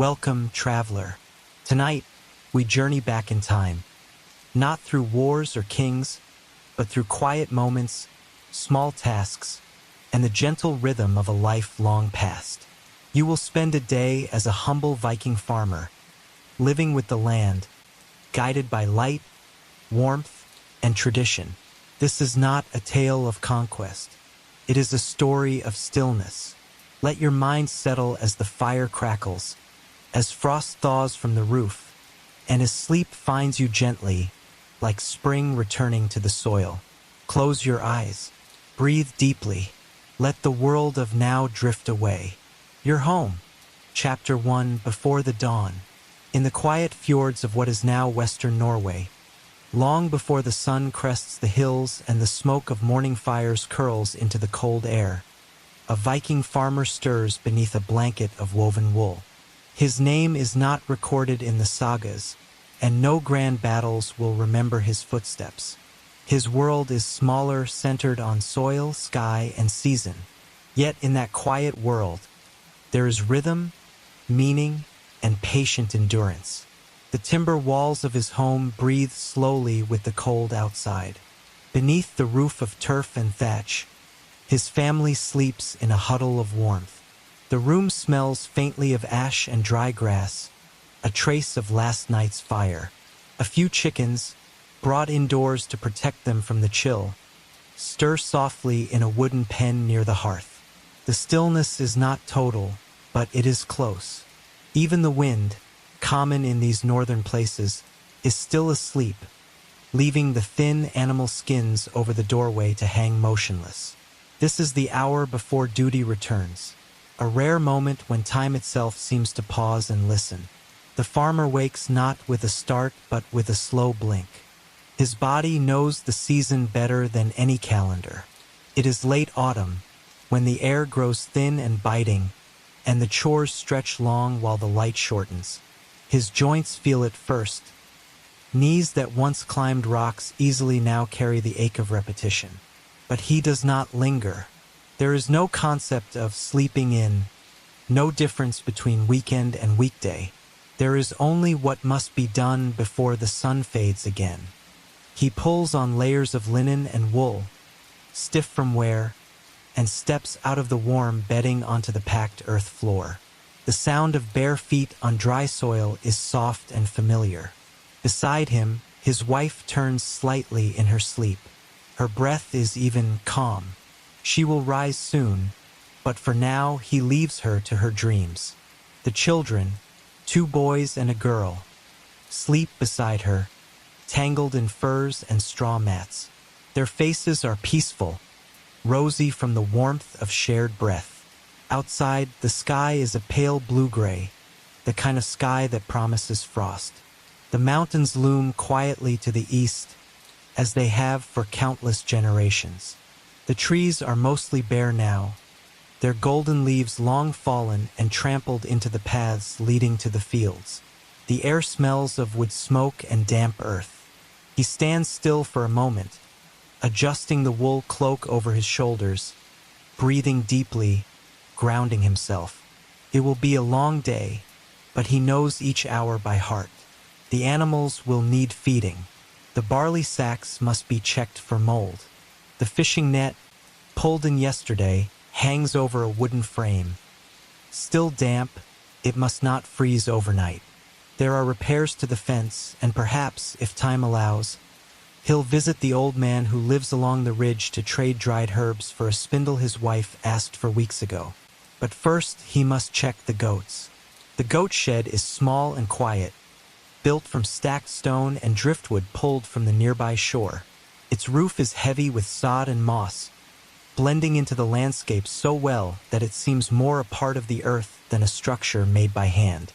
Welcome, traveler. Tonight, we journey back in time, not through wars or kings, but through quiet moments, small tasks, and the gentle rhythm of a life long past. You will spend a day as a humble Viking farmer, living with the land, guided by light, warmth, and tradition. This is not a tale of conquest. It is a story of stillness. Let your mind settle as the fire crackles, as frost thaws from the roof, and as sleep finds you gently, like spring returning to the soil. Close your eyes. Breathe deeply. Let the world of now drift away. You're home. Chapter 1: Before the Dawn. In the quiet fjords of what is now western Norway, long before the sun crests the hills and the smoke of morning fires curls into the cold air, a Viking farmer stirs beneath a blanket of woven wool. His name is not recorded in the sagas, and no grand battles will remember his footsteps. His world is smaller, centered on soil, sky, and season. Yet in that quiet world, there is rhythm, meaning, and patient endurance. The timber walls of his home breathe slowly with the cold outside. Beneath the roof of turf and thatch, his family sleeps in a huddle of warmth. The room smells faintly of ash and dry grass, a trace of last night's fire. A few chickens, brought indoors to protect them from the chill, stir softly in a wooden pen near the hearth. The stillness is not total, but it is close. Even the wind, common in these northern places, is still asleep, leaving the thin animal skins over the doorway to hang motionless. This is the hour before duty returns, a rare moment when time itself seems to pause and listen. The farmer wakes not with a start but with a slow blink. His body knows the season better than any calendar. It is late autumn, when the air grows thin and biting, and the chores stretch long while the light shortens. His joints feel it first. Knees that once climbed rocks easily now carry the ache of repetition. But he does not linger. There is no concept of sleeping in, no difference between weekend and weekday. There is only what must be done before the sun fades again. He pulls on layers of linen and wool, stiff from wear, and steps out of the warm bedding onto the packed earth floor. The sound of bare feet on dry soil is soft and familiar. Beside him, his wife turns slightly in her sleep. Her breath is even calm. She will rise soon, but for now he leaves her to her dreams. The children, 2 boys and a girl, sleep beside her, tangled in furs and straw mats. Their faces are peaceful, rosy from the warmth of shared breath. Outside, the sky is a pale blue-gray, the kind of sky that promises frost. The mountains loom quietly to the east, as they have for countless generations. The trees are mostly bare now, their golden leaves long fallen and trampled into the paths leading to the fields. The air smells of wood smoke and damp earth. He stands still for a moment, adjusting the wool cloak over his shoulders, breathing deeply, grounding himself. It will be a long day, but he knows each hour by heart. The animals will need feeding. The barley sacks must be checked for mold. The fishing net, pulled in yesterday, hangs over a wooden frame. Still damp, it must not freeze overnight. There are repairs to the fence, and perhaps, if time allows, he'll visit the old man who lives along the ridge to trade dried herbs for a spindle his wife asked for weeks ago. But first, he must check the goats. The goat shed is small and quiet, built from stacked stone and driftwood pulled from the nearby shore. Its roof is heavy with sod and moss, blending into the landscape so well that it seems more a part of the earth than a structure made by hand.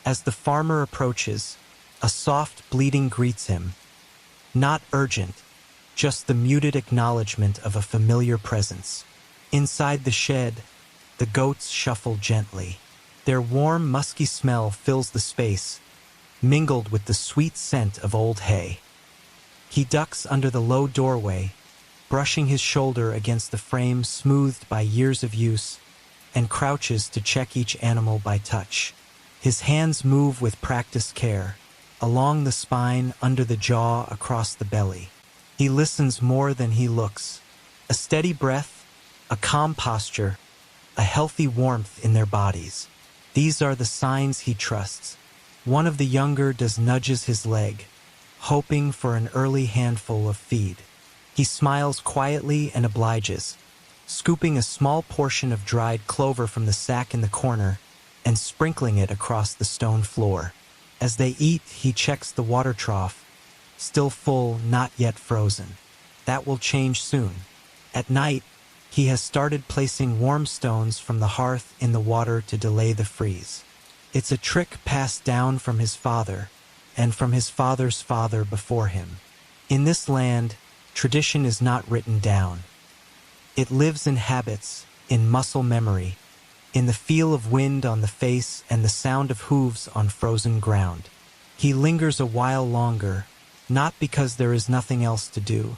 As the farmer approaches, a soft bleating greets him. Not urgent, just the muted acknowledgement of a familiar presence. Inside the shed, the goats shuffle gently. Their warm, musky smell fills the space, mingled with the sweet scent of old hay. He ducks under the low doorway, brushing his shoulder against the frame smoothed by years of use, and crouches to check each animal by touch. His hands move with practiced care, along the spine, under the jaw, across the belly. He listens more than he looks. A steady breath, a calm posture, a healthy warmth in their bodies. These are the signs he trusts. One of the younger does nudges his leg, hoping for an early handful of feed. He smiles quietly and obliges, scooping a small portion of dried clover from the sack in the corner and sprinkling it across the stone floor. As they eat, he checks the water trough, still full, not yet frozen. That will change soon. At night, he has started placing warm stones from the hearth in the water to delay the freeze. It's a trick passed down from his father and from his father's father before him. In this land, tradition is not written down. It lives in habits, in muscle memory, in the feel of wind on the face and the sound of hooves on frozen ground. He lingers a while longer, not because there is nothing else to do,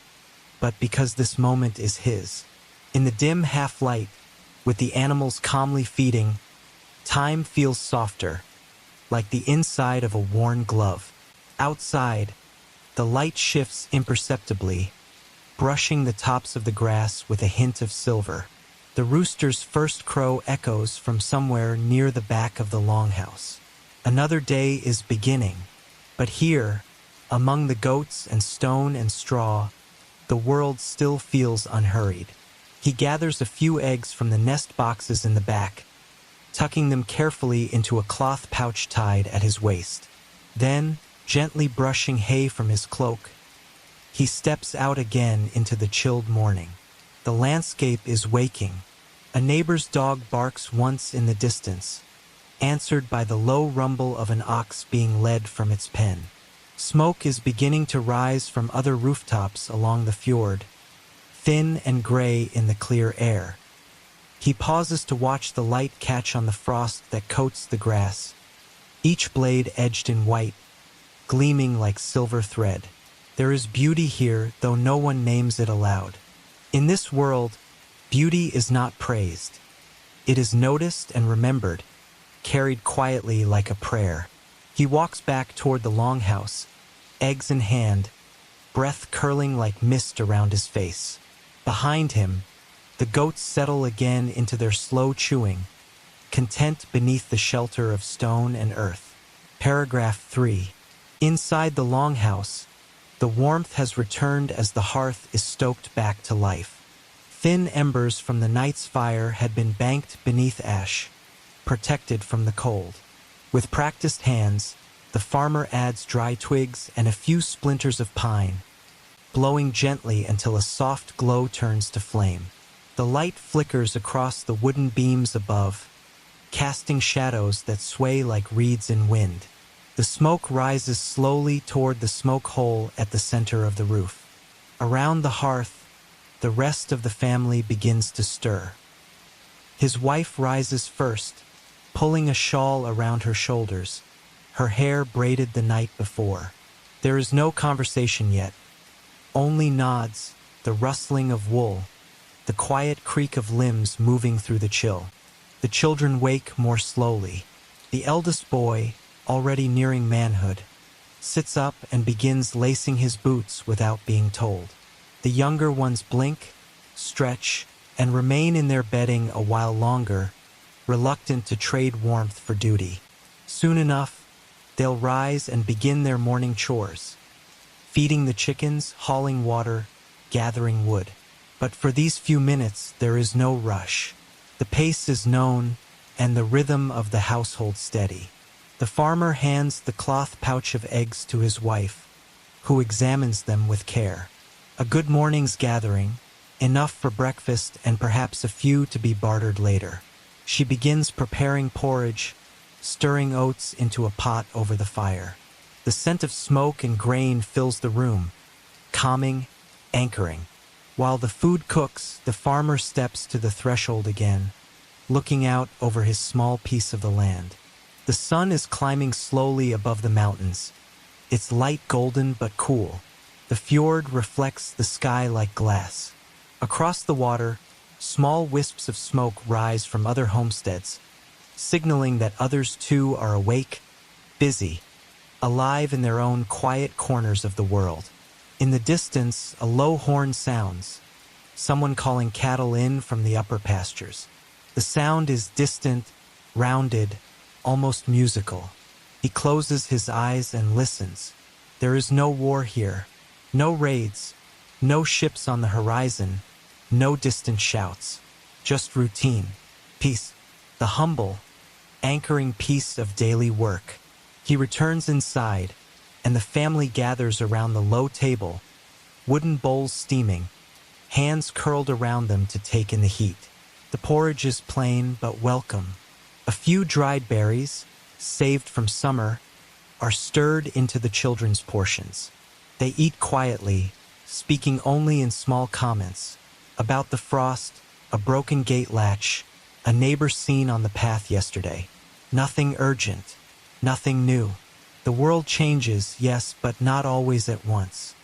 but because this moment is his. In the dim half-light, with the animals calmly feeding, time feels softer, like the inside of a worn glove. Outside, the light shifts imperceptibly, brushing the tops of the grass with a hint of silver. The rooster's first crow echoes from somewhere near the back of the longhouse. Another day is beginning, but here, among the goats and stone and straw, the world still feels unhurried. He gathers a few eggs from the nest boxes in the back, tucking them carefully into a cloth pouch tied at his waist. Then, gently brushing hay from his cloak, he steps out again into the chilled morning. The landscape is waking. A neighbor's dog barks once in the distance, answered by the low rumble of an ox being led from its pen. Smoke is beginning to rise from other rooftops along the fjord, thin and gray in the clear air. He pauses to watch the light catch on the frost that coats the grass, each blade edged in white, gleaming like silver thread. There is beauty here, though no one names it aloud. In this world, beauty is not praised. It is noticed and remembered, carried quietly like a prayer. He walks back toward the longhouse, eggs in hand, breath curling like mist around his face. Behind him, the goats settle again into their slow chewing, content beneath the shelter of stone and earth. Paragraph 3. Inside the longhouse, the warmth has returned as the hearth is stoked back to life. Thin embers from the night's fire had been banked beneath ash, protected from the cold. With practiced hands, the farmer adds dry twigs and a few splinters of pine, blowing gently until a soft glow turns to flame. The light flickers across the wooden beams above, casting shadows that sway like reeds in wind. The smoke rises slowly toward the smoke hole at the center of the roof. Around the hearth, the rest of the family begins to stir. His wife rises first, pulling a shawl around her shoulders, her hair braided the night before. There is no conversation yet, only nods, the rustling of wool, the quiet creak of limbs moving through the chill. The children wake more slowly. The eldest boy, already nearing manhood, sits up and begins lacing his boots without being told. The younger ones blink, stretch, and remain in their bedding a while longer, reluctant to trade warmth for duty. Soon enough, they'll rise and begin their morning chores, feeding the chickens, hauling water, gathering wood. But for these few minutes, there is no rush. The pace is known, and the rhythm of the household steady. The farmer hands the cloth pouch of eggs to his wife, who examines them with care. A good morning's gathering, enough for breakfast and perhaps a few to be bartered later. She begins preparing porridge, stirring oats into a pot over the fire. The scent of smoke and grain fills the room, calming, anchoring. While the food cooks, the farmer steps to the threshold again, looking out over his small piece of the land. The sun is climbing slowly above the mountains, its light golden but cool. The fjord reflects the sky like glass. Across the water, small wisps of smoke rise from other homesteads, signaling that others too are awake, busy, alive in their own quiet corners of the world. In the distance, a low horn sounds, someone calling cattle in from the upper pastures. The sound is distant, rounded, almost musical. He closes his eyes and listens. There is no war here, no raids, no ships on the horizon, no distant shouts, just routine, peace, the humble, anchoring peace of daily work. He returns inside, and the family gathers around the low table, wooden bowls steaming, hands curled around them to take in the heat. The porridge is plain but welcome. A few dried berries, saved from summer, are stirred into the children's portions. They eat quietly, speaking only in small comments about the frost, a broken gate latch, a neighbor seen on the path yesterday. Nothing urgent, nothing new. The world changes, yes, but not always at once.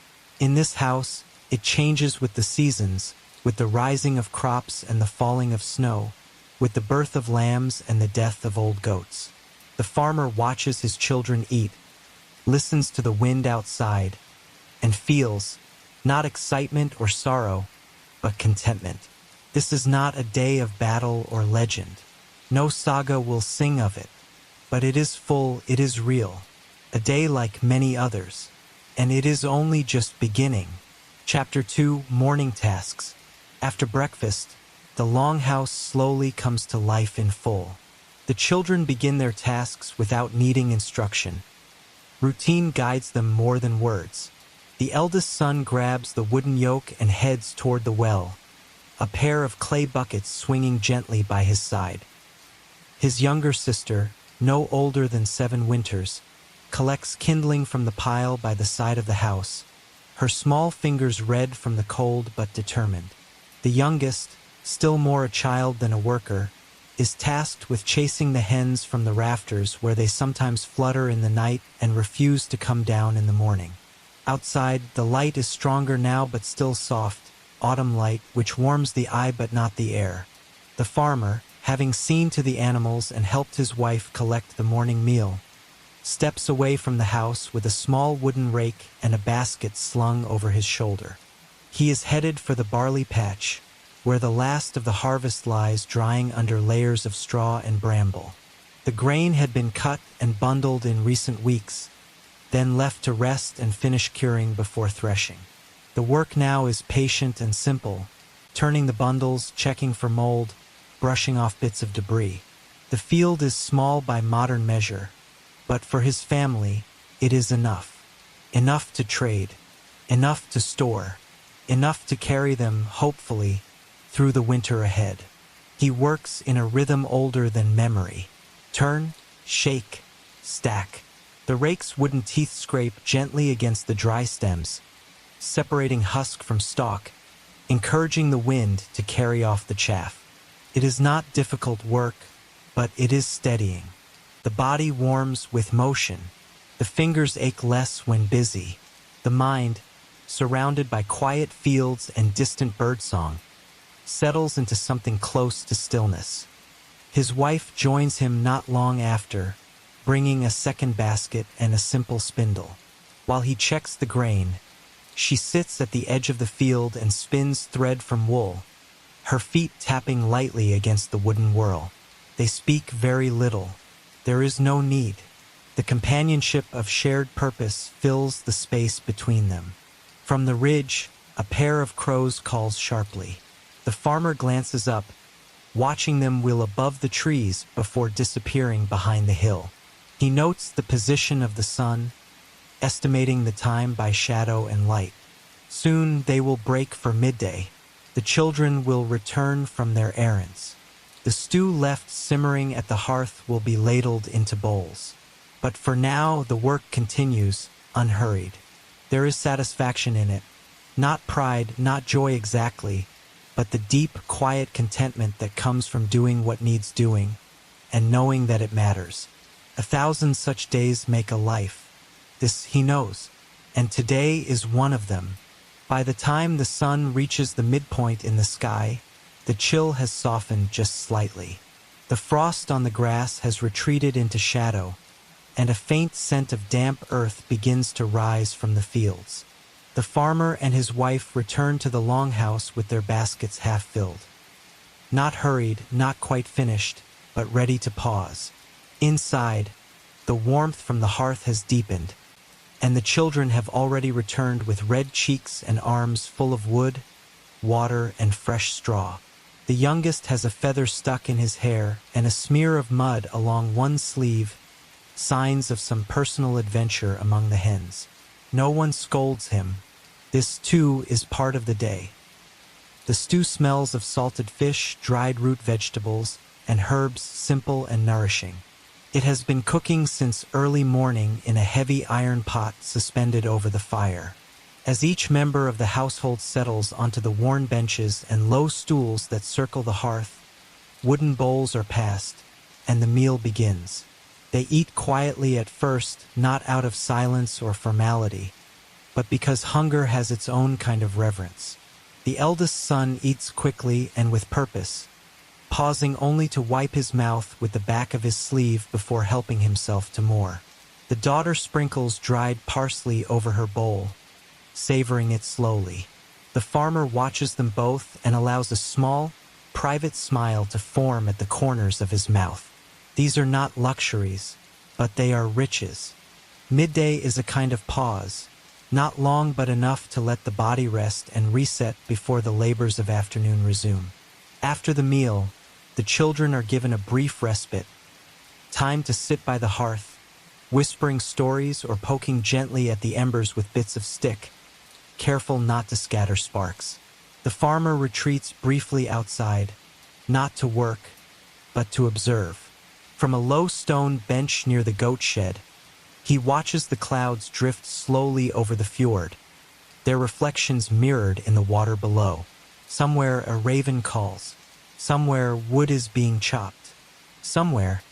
In this house, it changes with the seasons, with the rising of crops and the falling of snow, with the birth of lambs and the death of old goats. The farmer watches his children eat, listens to the wind outside, and feels, not excitement or sorrow, but contentment. This is not a day of battle or legend. No saga will sing of it, but it is full, it is real. A day like many others, and it is only just beginning. Chapter 2, Morning Tasks. After breakfast, the longhouse slowly comes to life in full. The children begin their tasks without needing instruction. Routine guides them more than words. The eldest son grabs the wooden yoke and heads toward the well, a pair of clay buckets swinging gently by his side. His younger sister, no older than 7 winters, collects kindling from the pile by the side of the house, her small fingers red from the cold but determined. The youngest, still more a child than a worker, is tasked with chasing the hens from the rafters where they sometimes flutter in the night and refuse to come down in the morning. Outside, the light is stronger now but still soft, autumn light which warms the eye but not the air. The farmer, having seen to the animals and helped his wife collect the morning meal, steps away from the house with a small wooden rake and a basket slung over his shoulder. He is headed for the barley patch, where the last of the harvest lies drying under layers of straw and bramble. The grain had been cut and bundled in recent weeks, then left to rest and finish curing before threshing. The work now is patient and simple, turning the bundles, checking for mold, brushing off bits of debris. The field is small by modern measure, but for his family, it is enough. Enough to trade, enough to store, enough to carry them, hopefully, through the winter ahead. He works in a rhythm older than memory. Turn, shake, stack. The rake's wooden teeth scrape gently against the dry stems, separating husk from stalk, encouraging the wind to carry off the chaff. It is not difficult work, but it is steadying. The body warms with motion. The fingers ache less when busy. The mind, surrounded by quiet fields and distant birdsong, settles into something close to stillness. His wife joins him not long after, bringing a second basket and a simple spindle. While he checks the grain, she sits at the edge of the field and spins thread from wool, her feet tapping lightly against the wooden whirl. They speak very little. There is no need. The companionship of shared purpose fills the space between them. From the ridge, a pair of crows calls sharply. The farmer glances up, watching them wheel above the trees before disappearing behind the hill. He notes the position of the sun, estimating the time by shadow and light. Soon they will break for midday. The children will return from their errands. The stew left simmering at the hearth will be ladled into bowls. But for now, the work continues, unhurried. There is satisfaction in it. Not pride, not joy exactly, but the deep, quiet contentment that comes from doing what needs doing, and knowing that it matters. 1,000 such days make a life. This he knows, and today is one of them. By the time the sun reaches the midpoint in the sky, the chill has softened just slightly. The frost on the grass has retreated into shadow, and a faint scent of damp earth begins to rise from the fields. The farmer and his wife return to the longhouse with their baskets half filled. Not hurried, not quite finished, but ready to pause. Inside, the warmth from the hearth has deepened, and the children have already returned with red cheeks and arms full of wood, water, and fresh straw. The youngest has a feather stuck in his hair and a smear of mud along one sleeve, signs of some personal adventure among the hens. No one scolds him. This, too, is part of the day. The stew smells of salted fish, dried root vegetables, and herbs simple and nourishing. It has been cooking since early morning in a heavy iron pot suspended over the fire. As each member of the household settles onto the worn benches and low stools that circle the hearth, wooden bowls are passed, and the meal begins. They eat quietly at first, not out of silence or formality, but because hunger has its own kind of reverence. The eldest son eats quickly and with purpose, pausing only to wipe his mouth with the back of his sleeve before helping himself to more. The daughter sprinkles dried parsley over her bowl, savoring it slowly. The farmer watches them both and allows a small, private smile to form at the corners of his mouth. These are not luxuries, but they are riches. Midday is a kind of pause, not long but enough to let the body rest and reset before the labors of afternoon resume. After the meal, the children are given a brief respite, time to sit by the hearth, whispering stories or poking gently at the embers with bits of stick, careful not to scatter sparks. The farmer retreats briefly outside, not to work, but to observe. From a low stone bench near the goat shed, he watches the clouds drift slowly over the fjord, their reflections mirrored in the water below. Somewhere a raven calls. Somewhere wood is being chopped. Somewhere,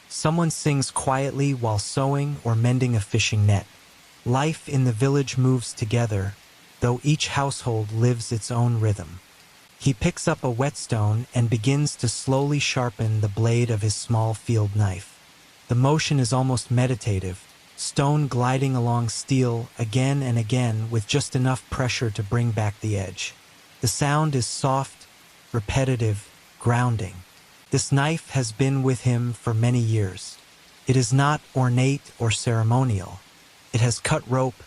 someone sings quietly while sewing or mending a fishing net. Life in the village moves together, though each household lives its own rhythm. He picks up a whetstone and begins to slowly sharpen the blade of his small field knife. The motion is almost meditative, stone gliding along steel again and again with just enough pressure to bring back the edge. The sound is soft, repetitive, grounding. This knife has been with him for many years. It is not ornate or ceremonial. It has cut rope,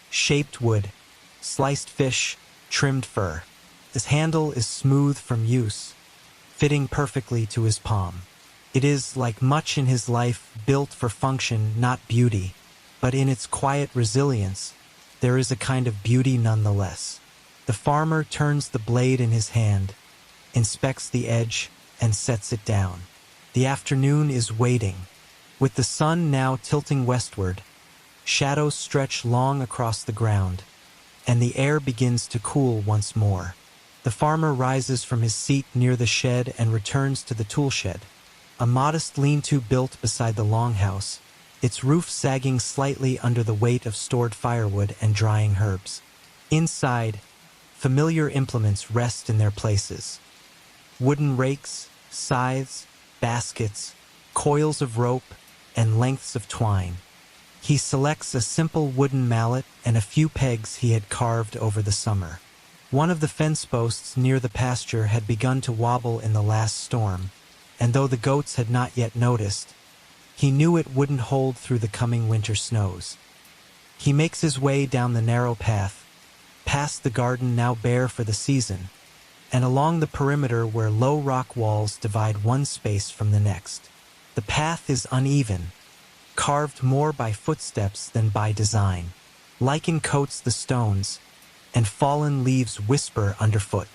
shaped wood, sliced fish, trimmed fur. His handle is smooth from use, fitting perfectly to his palm. It is, like much in his life, built for function, not beauty, but in its quiet resilience, there is a kind of beauty nonetheless. The farmer turns the blade in his hand, inspects the edge, and sets it down. The afternoon is waiting. With the sun now tilting westward, shadows stretch long across the ground, and the air begins to cool once more. The farmer rises from his seat near the shed and returns to the tool shed, a modest lean-to built beside the longhouse, its roof sagging slightly under the weight of stored firewood and drying herbs. Inside, familiar implements rest in their places. Wooden rakes, scythes, baskets, coils of rope, and lengths of twine. He selects a simple wooden mallet and a few pegs he had carved over the summer. One of the fence posts near the pasture had begun to wobble in the last storm, and though the goats had not yet noticed, he knew it wouldn't hold through the coming winter snows. He makes his way down the narrow path, past the garden now bare for the season, and along the perimeter where low rock walls divide one space from the next. The path is uneven, carved more by footsteps than by design. Lichen coats the stones, and fallen leaves whisper underfoot.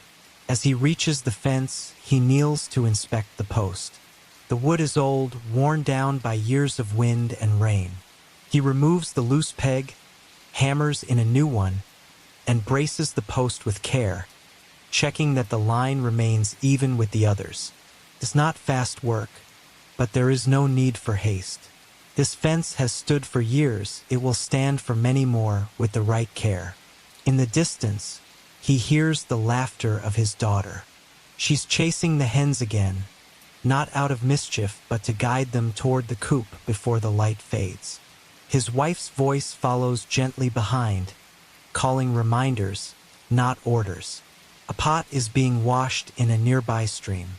As he reaches the fence, he kneels to inspect the post. The wood is old, worn down by years of wind and rain. He removes the loose peg, hammers in a new one, and braces the post with care, checking that the line remains even with the others. It's not fast work, but there is no need for haste. This fence has stood for years. It will stand for many more with the right care. In the distance, he hears the laughter of his daughter. She's chasing the hens again, not out of mischief but to guide them toward the coop before the light fades. His wife's voice follows gently behind, calling reminders, not orders. A pot is being washed in a nearby stream.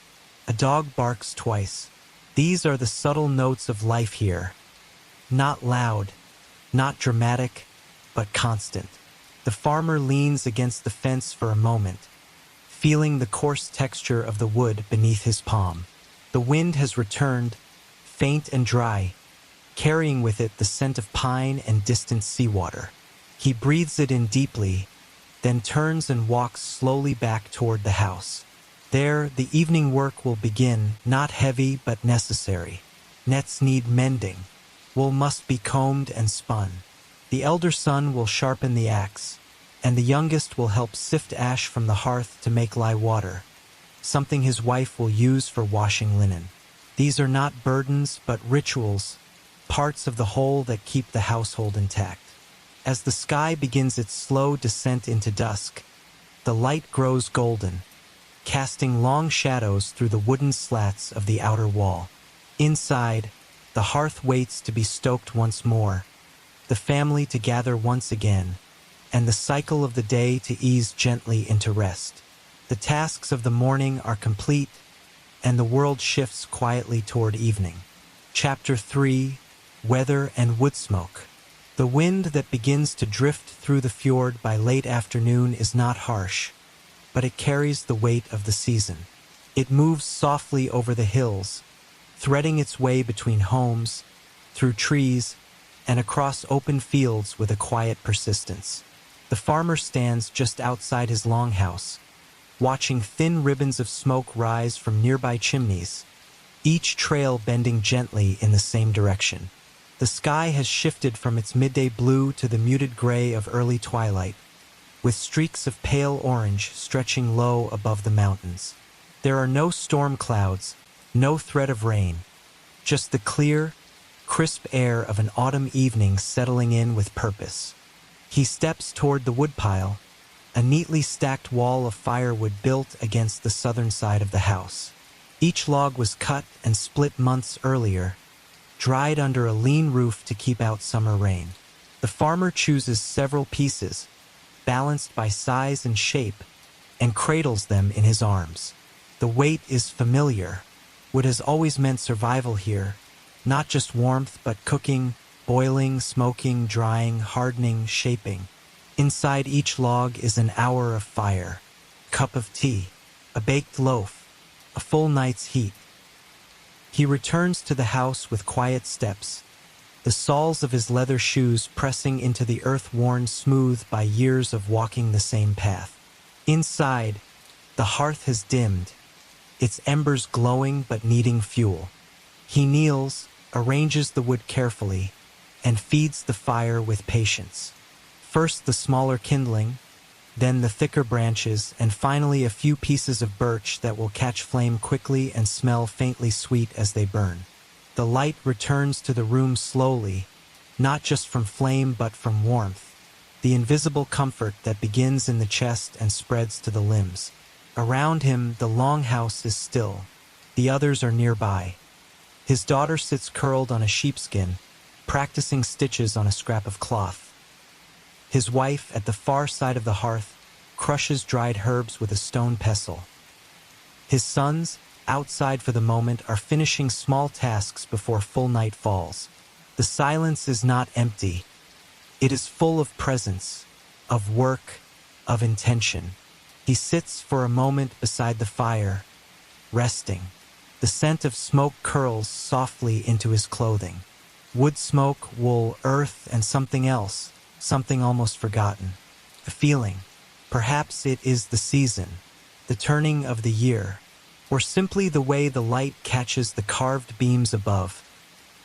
A dog barks twice. These are the subtle notes of life here. Not loud, not dramatic, but constant. The farmer leans against the fence for a moment, feeling the coarse texture of the wood beneath his palm. The wind has returned, faint and dry, carrying with it the scent of pine and distant seawater. He breathes it in deeply, then turns and walks slowly back toward the house. There, the evening work will begin, not heavy but necessary. Nets need mending. Wool must be combed and spun. The elder son will sharpen the axe, and the youngest will help sift ash from the hearth to make lye water, something his wife will use for washing linen. These are not burdens but rituals, parts of the whole that keep the household intact. As the sky begins its slow descent into dusk, the light grows golden, casting long shadows through the wooden slats of the outer wall. Inside, the hearth waits to be stoked once more, the family to gather once again, and the cycle of the day to ease gently into rest. The tasks of the morning are complete, and the world shifts quietly toward evening. Chapter 3: Weather and Wood Smoke. The wind that begins to drift through the fjord by late afternoon is not harsh, but it carries the weight of the season. It moves softly over the hills, threading its way between homes, through trees, and across open fields with a quiet persistence. The farmer stands just outside his longhouse, watching thin ribbons of smoke rise from nearby chimneys, each trail bending gently in the same direction. The sky has shifted from its midday blue to the muted gray of early twilight, with streaks of pale orange stretching low above the mountains. There are no storm clouds, no threat of rain, just the clear, crisp air of an autumn evening settling in with purpose. He steps toward the woodpile, a neatly stacked wall of firewood built against the southern side of the house. Each log was cut and split months earlier, dried under a lean roof to keep out summer rain. The farmer chooses several pieces, balanced by size and shape, and cradles them in his arms. The weight is familiar. Wood has always meant survival here, not just warmth but cooking, boiling, smoking, drying, hardening, shaping. Inside each log is an hour of fire, a cup of tea, a baked loaf, a full night's heat. He returns to the house with quiet steps, the soles of his leather shoes pressing into the earth worn smooth by years of walking the same path. Inside, the hearth has dimmed, its embers glowing but needing fuel. He kneels, arranges the wood carefully, and feeds the fire with patience. First the smaller kindling, then the thicker branches, and finally a few pieces of birch that will catch flame quickly and smell faintly sweet as they burn. The light returns to the room slowly, not just from flame but from warmth, the invisible comfort that begins in the chest and spreads to the limbs. Around him, the longhouse is still. The others are nearby. His daughter sits curled on a sheepskin, practicing stitches on a scrap of cloth. His wife, at the far side of the hearth, crushes dried herbs with a stone pestle. His sons, outside for the moment, are finishing small tasks before full night falls. The silence is not empty. It is full of presence, of work, of intention. He sits for a moment beside the fire, resting. The scent of smoke curls softly into his clothing. Wood smoke, wool, earth, and something else, something almost forgotten. A feeling. Perhaps it is the season, the turning of the year, or simply the way the light catches the carved beams above,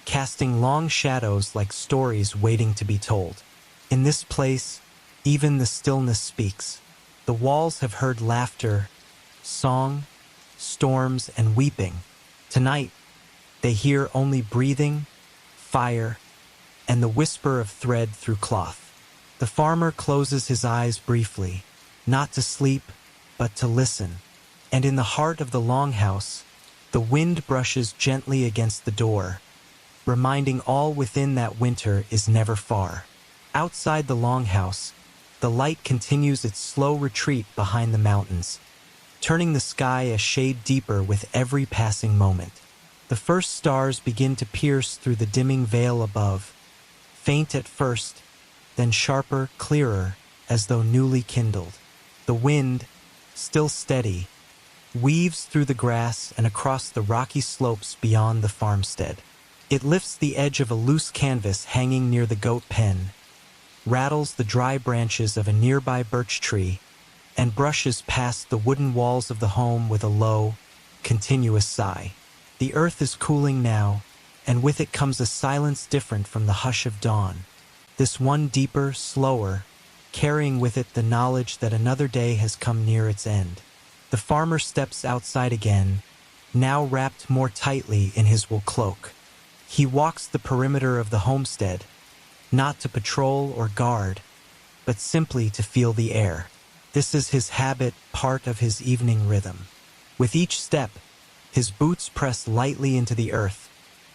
casting long shadows like stories waiting to be told. In this place, even the stillness speaks. The walls have heard laughter, song, storms, and weeping. Tonight, they hear only breathing, fire, and the whisper of thread through cloth. The farmer closes his eyes briefly, not to sleep, but to listen. And in the heart of the longhouse, The wind brushes gently against the door, reminding all within that winter is never far. Outside the longhouse, the light continues its slow retreat behind the mountains, turning the sky a shade deeper with every passing moment. The first stars begin to pierce through the dimming veil above, faint at first, then sharper, clearer, as though newly kindled. The wind, still steady, weaves through the grass and across the rocky slopes beyond the farmstead. It lifts the edge of a loose canvas hanging near the goat pen, rattles the dry branches of a nearby birch tree, and brushes past the wooden walls of the home with a low, continuous sigh. The earth is cooling now, and with it comes a silence different from the hush of dawn. This one deeper, slower, carrying with it the knowledge that another day has come near its end. The farmer steps outside again, now wrapped more tightly in his wool cloak. He walks the perimeter of the homestead, not to patrol or guard, but simply to feel the air. This is his habit, part of his evening rhythm. With each step, his boots press lightly into the earth,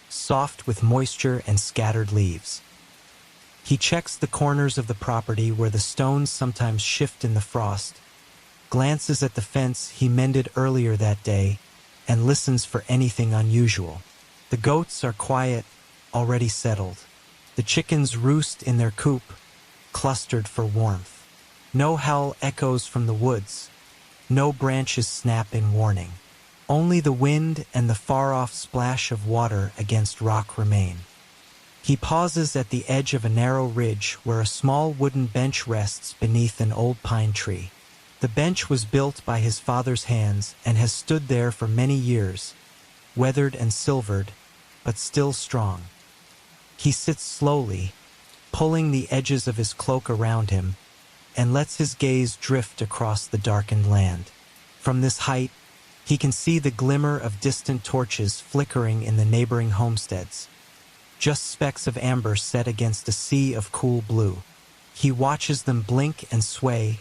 soft with moisture and scattered leaves. He checks the corners of the property where the stones sometimes shift in the frost, glances at the fence he mended earlier that day, and listens for anything unusual. The goats are quiet, already settled. The chickens roost in their coop, clustered for warmth. No howl echoes from the woods. No branches snap in warning. Only the wind and the far-off splash of water against rock remain. He pauses at the edge of a narrow ridge where a small wooden bench rests beneath an old pine tree. The bench was built by his father's hands and has stood there for many years, weathered and silvered, but still strong. He sits slowly, pulling the edges of his cloak around him, and lets his gaze drift across the darkened land. From this height, he can see the glimmer of distant torches flickering in the neighboring homesteads, just specks of amber set against a sea of cool blue. He watches them blink and sway,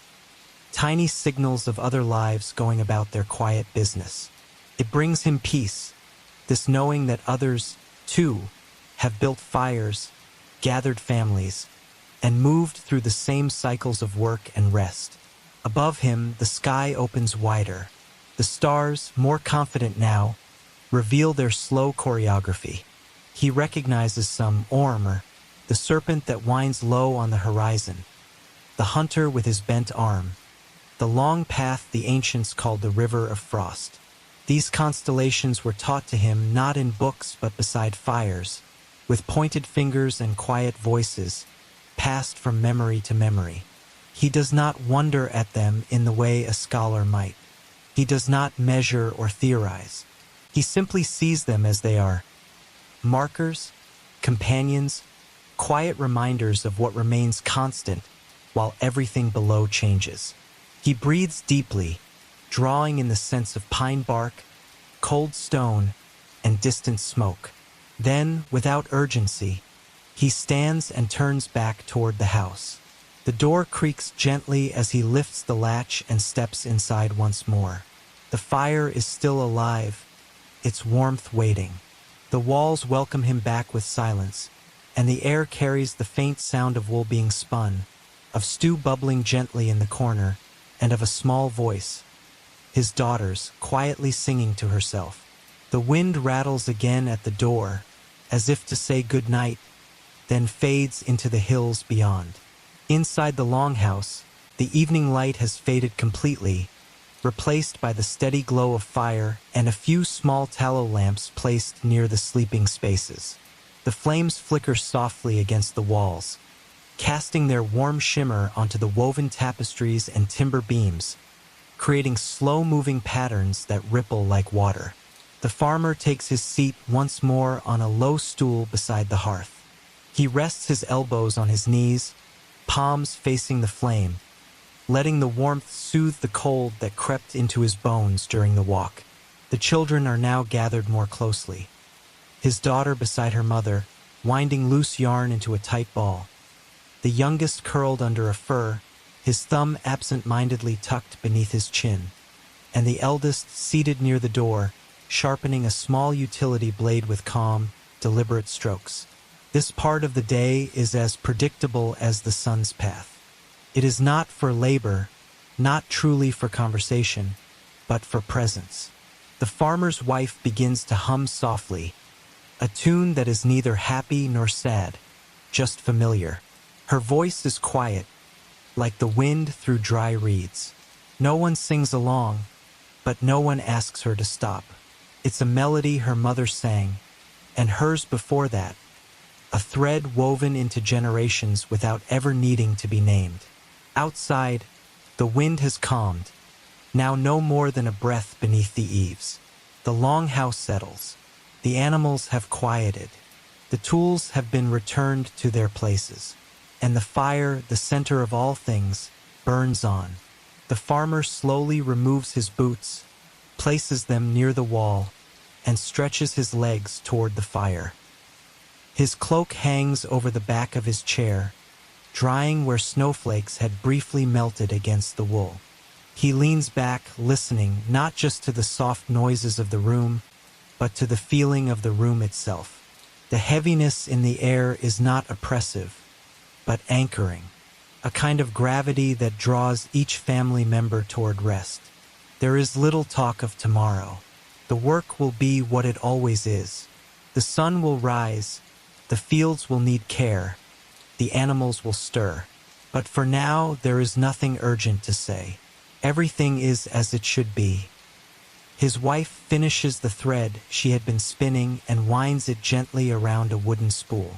tiny signals of other lives going about their quiet business. It brings him peace, this knowing that others, too, have built fires, gathered families, and moved through the same cycles of work and rest. Above him, the sky opens wider. The stars, more confident now, reveal their slow choreography. He recognizes some Ormer, the serpent that winds low on the horizon, the hunter with his bent arm, the long path the ancients called the River of Frost. These constellations were taught to him not in books but beside fires, with pointed fingers and quiet voices, passed from memory to memory. He does not wonder at them in the way a scholar might. He does not measure or theorize. He simply sees them as they are, markers, companions, quiet reminders of what remains constant while everything below changes. He breathes deeply, drawing in the sense of pine bark, cold stone, and distant smoke. Then, without urgency, he stands and turns back toward the house. The door creaks gently as he lifts the latch and steps inside once more. The fire is still alive, its warmth waiting. The walls welcome him back with silence, and the air carries the faint sound of wool being spun, of stew bubbling gently in the corner, and of a small voice, his daughter's, quietly singing to herself. The wind rattles again at the door, as if to say good night, then fades into the hills beyond. Inside the longhouse, the evening light has faded completely, replaced by the steady glow of fire and a few small tallow lamps placed near the sleeping spaces. The flames flicker softly against the walls, casting their warm shimmer onto the woven tapestries and timber beams, creating slow-moving patterns that ripple like water. The farmer takes his seat once more on a low stool beside the hearth. He rests his elbows on his knees, palms facing the flame, letting the warmth soothe the cold that crept into his bones during the walk. The children are now gathered more closely, his daughter beside her mother, winding loose yarn into a tight ball. The youngest curled under a fur, his thumb absent-mindedly tucked beneath his chin, and the eldest seated near the door, sharpening a small utility blade with calm, deliberate strokes. This part of the day is as predictable as the sun's path. It is not for labor, not truly for conversation, but for presence. The farmer's wife begins to hum softly, a tune that is neither happy nor sad, just familiar. Her voice is quiet, like the wind through dry reeds. No one sings along, but no one asks her to stop. It's a melody her mother sang, and hers before that, a thread woven into generations without ever needing to be named. Outside, the wind has calmed, now no more than a breath beneath the eaves. The longhouse settles. The animals have quieted. The tools have been returned to their places. And the fire, the center of all things, burns on. The farmer slowly removes his boots, places them near the wall, and stretches his legs toward the fire. His cloak hangs over the back of his chair, drying where snowflakes had briefly melted against the wool. He leans back, listening not just to the soft noises of the room, but to the feeling of the room itself. The heaviness in the air is not oppressive, but anchoring, a kind of gravity that draws each family member toward rest. There is little talk of tomorrow. The work will be what it always is. The sun will rise, the fields will need care, the animals will stir. But for now, there is nothing urgent to say. Everything is as it should be. His wife finishes the thread she had been spinning and winds it gently around a wooden spool.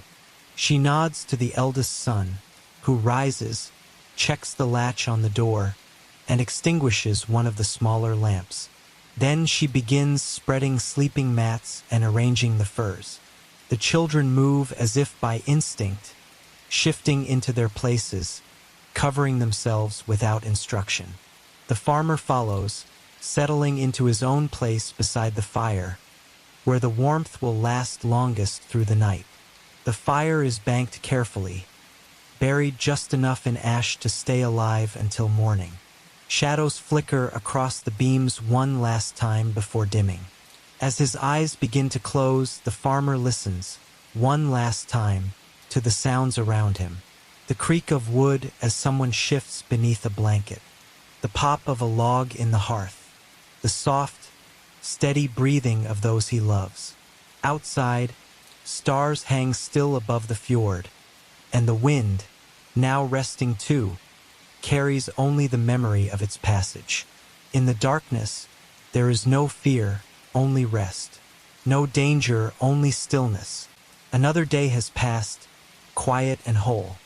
She nods to the eldest son, who rises, checks the latch on the door, and extinguishes one of the smaller lamps. Then she begins spreading sleeping mats and arranging the furs. The children move as if by instinct, shifting into their places, covering themselves without instruction. The farmer follows, settling into his own place beside the fire, where the warmth will last longest through the night. The fire is banked carefully, buried just enough in ash to stay alive until morning. Shadows flicker across the beams one last time before dimming. As his eyes begin to close, the farmer listens, one last time, to the sounds around him. The creak of wood as someone shifts beneath a blanket. The pop of a log in the hearth. The soft, steady breathing of those he loves. Outside, stars hang still above the fjord, and the wind, now resting too, carries only the memory of its passage. In the darkness, there is no fear, only rest. No danger, only stillness. Another day has passed, quiet and whole,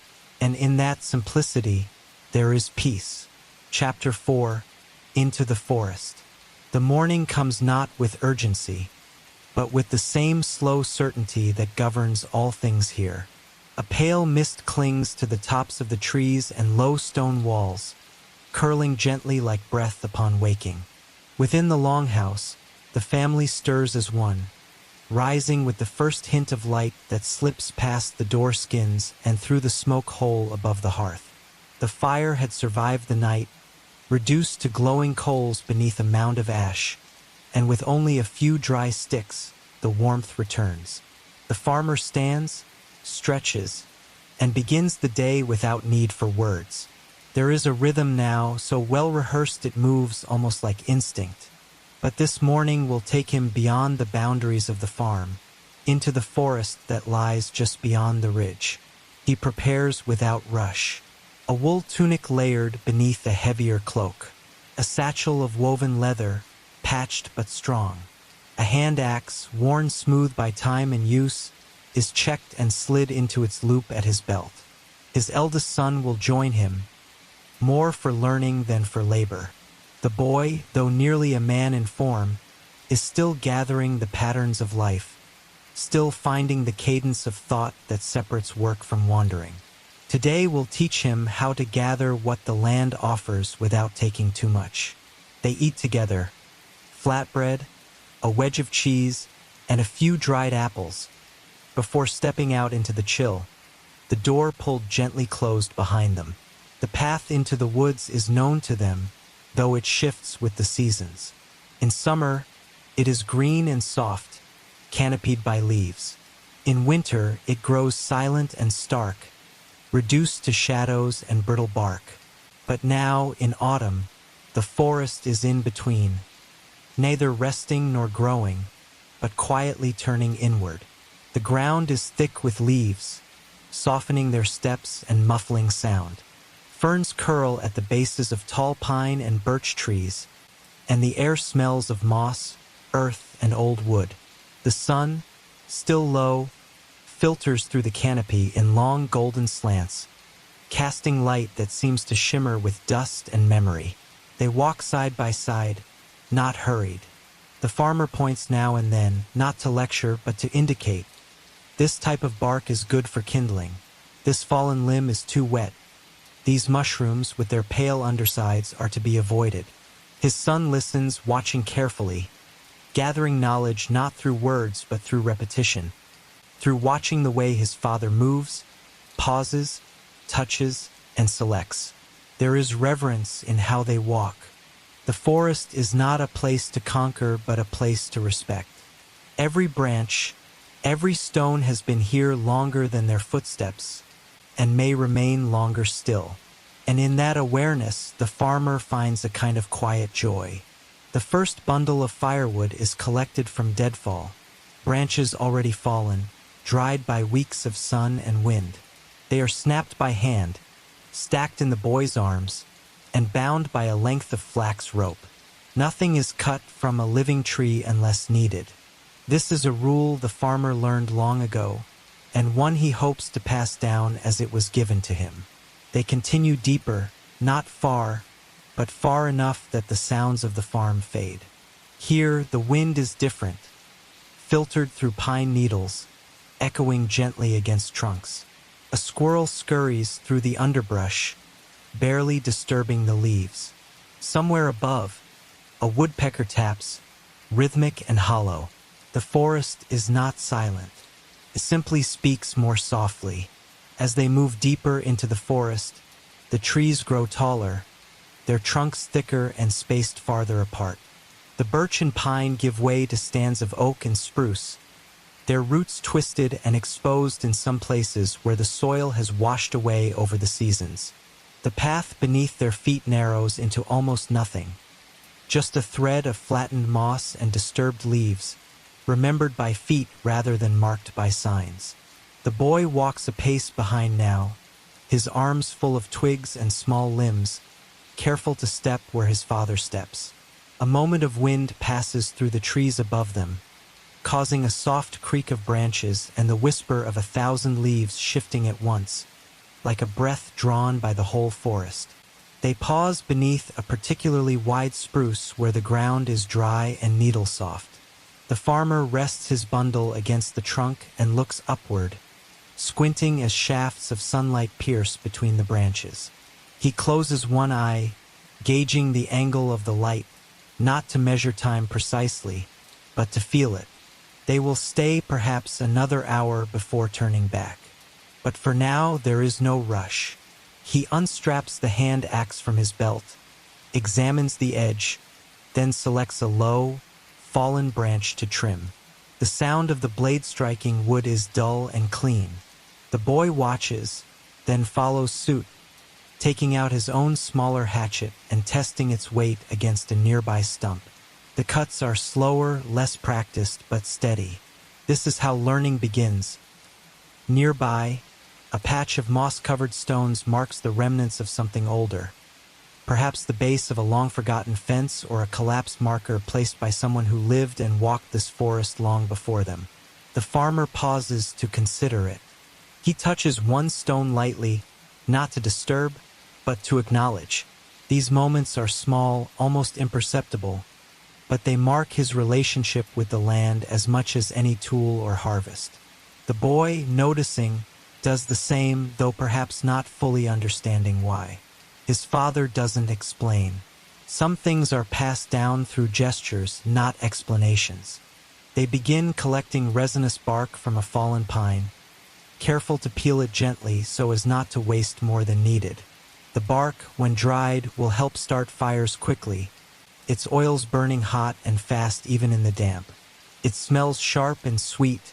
and in that simplicity, there is peace. Chapter 4, Into the Forest. The morning comes not with urgency, but with the same slow certainty that governs all things here. A pale mist clings to the tops of the trees and low stone walls, curling gently like breath upon waking. Within the longhouse, the family stirs as one, rising with the first hint of light that slips past the door skins and through the smoke hole above the hearth. The fire had survived the night, reduced to glowing coals beneath a mound of ash, and with only a few dry sticks, the warmth returns. The farmer stands, stretches, and begins the day without need for words. There is a rhythm now, so well rehearsed it moves almost like instinct. But this morning will take him beyond the boundaries of the farm, into the forest that lies just beyond the ridge. He prepares without rush. A wool tunic layered beneath a heavier cloak. A satchel of woven leather, patched but strong. A hand axe, worn smooth by time and use, is checked and slid into its loop at his belt. His eldest son will join him, more for learning than for labor. The boy, though nearly a man in form, is still gathering the patterns of life, still finding the cadence of thought that separates work from wandering. Today will teach him how to gather what the land offers without taking too much. They eat together, flatbread, a wedge of cheese, and a few dried apples, before stepping out into the chill, the door pulled gently closed behind them. The path into the woods is known to them, though it shifts with the seasons. In summer, It is green and soft, canopied by leaves. In winter, it grows silent and stark, reduced to shadows and brittle bark. But now, in autumn, the forest is in between, neither resting nor growing, but quietly turning inward. The ground is thick with leaves, softening their steps and muffling sound. Ferns curl at the bases of tall pine and birch trees, and the air smells of moss, earth, and old wood. The sun, still low, filters through the canopy in long golden slants, casting light that seems to shimmer with dust and memory. They walk side by side, not hurried. The farmer points now and then, not to lecture but to indicate. This type of bark is good for kindling. This fallen limb is too wet. These mushrooms, with their pale undersides, are to be avoided. His son listens, watching carefully, gathering knowledge not through words but through repetition, through watching the way his father moves, pauses, touches, and selects. There is reverence in how they walk. The forest is not a place to conquer but a place to respect. Every branch, every stone has been here longer than their footsteps, and may remain longer still. And in that awareness, the farmer finds a kind of quiet joy. The first bundle of firewood is collected from deadfall, branches already fallen, dried by weeks of sun and wind. They are snapped by hand, stacked in the boy's arms, and bound by a length of flax rope. Nothing is cut from a living tree unless needed. This is a rule the farmer learned long ago, and one he hopes to pass down as it was given to him. They continue deeper, not far, but far enough that the sounds of the farm fade. Here, the wind is different, filtered through pine needles, echoing gently against trunks. A squirrel scurries through the underbrush, barely disturbing the leaves. Somewhere above, a woodpecker taps, rhythmic and hollow. The forest is not silent. It simply speaks more softly. As they move deeper into the forest, the trees grow taller, their trunks thicker and spaced farther apart. The birch and pine give way to stands of oak and spruce, their roots twisted and exposed in some places where the soil has washed away over the seasons. The path beneath their feet narrows into almost nothing, just a thread of flattened moss and disturbed leaves, remembered by feet rather than marked by signs. The boy walks a pace behind now, his arms full of twigs and small limbs, careful to step where his father steps. A moment of wind passes through the trees above them, causing a soft creak of branches and the whisper of 1,000 leaves shifting at once, like a breath drawn by the whole forest. They pause beneath a particularly wide spruce where the ground is dry and needle-soft. The farmer rests his bundle against the trunk and looks upward, squinting as shafts of sunlight pierce between the branches. He closes one eye, gauging the angle of the light, not to measure time precisely, but to feel it. They will stay perhaps another hour before turning back. But for now, there is no rush. He unstraps the hand axe from his belt, examines the edge, then selects a low, fallen branch to trim. The sound of the blade striking wood is dull and clean. The boy watches, then follows suit, taking out his own smaller hatchet and testing its weight against a nearby stump. The cuts are slower, less practiced, but steady. This is how learning begins. Nearby, a patch of moss-covered stones marks the remnants of something older, perhaps the base of a long-forgotten fence or a collapsed marker placed by someone who lived and walked this forest long before them. The farmer pauses to consider it. He touches one stone lightly, not to disturb, but to acknowledge. These moments are small, almost imperceptible, but they mark his relationship with the land as much as any tool or harvest. The boy, noticing, does the same, though perhaps not fully understanding why. His father doesn't explain. Some things are passed down through gestures, not explanations. They begin collecting resinous bark from a fallen pine, careful to peel it gently so as not to waste more than needed. The bark, when dried, will help start fires quickly. its oils burning hot and fast even in the damp. It smells sharp and sweet,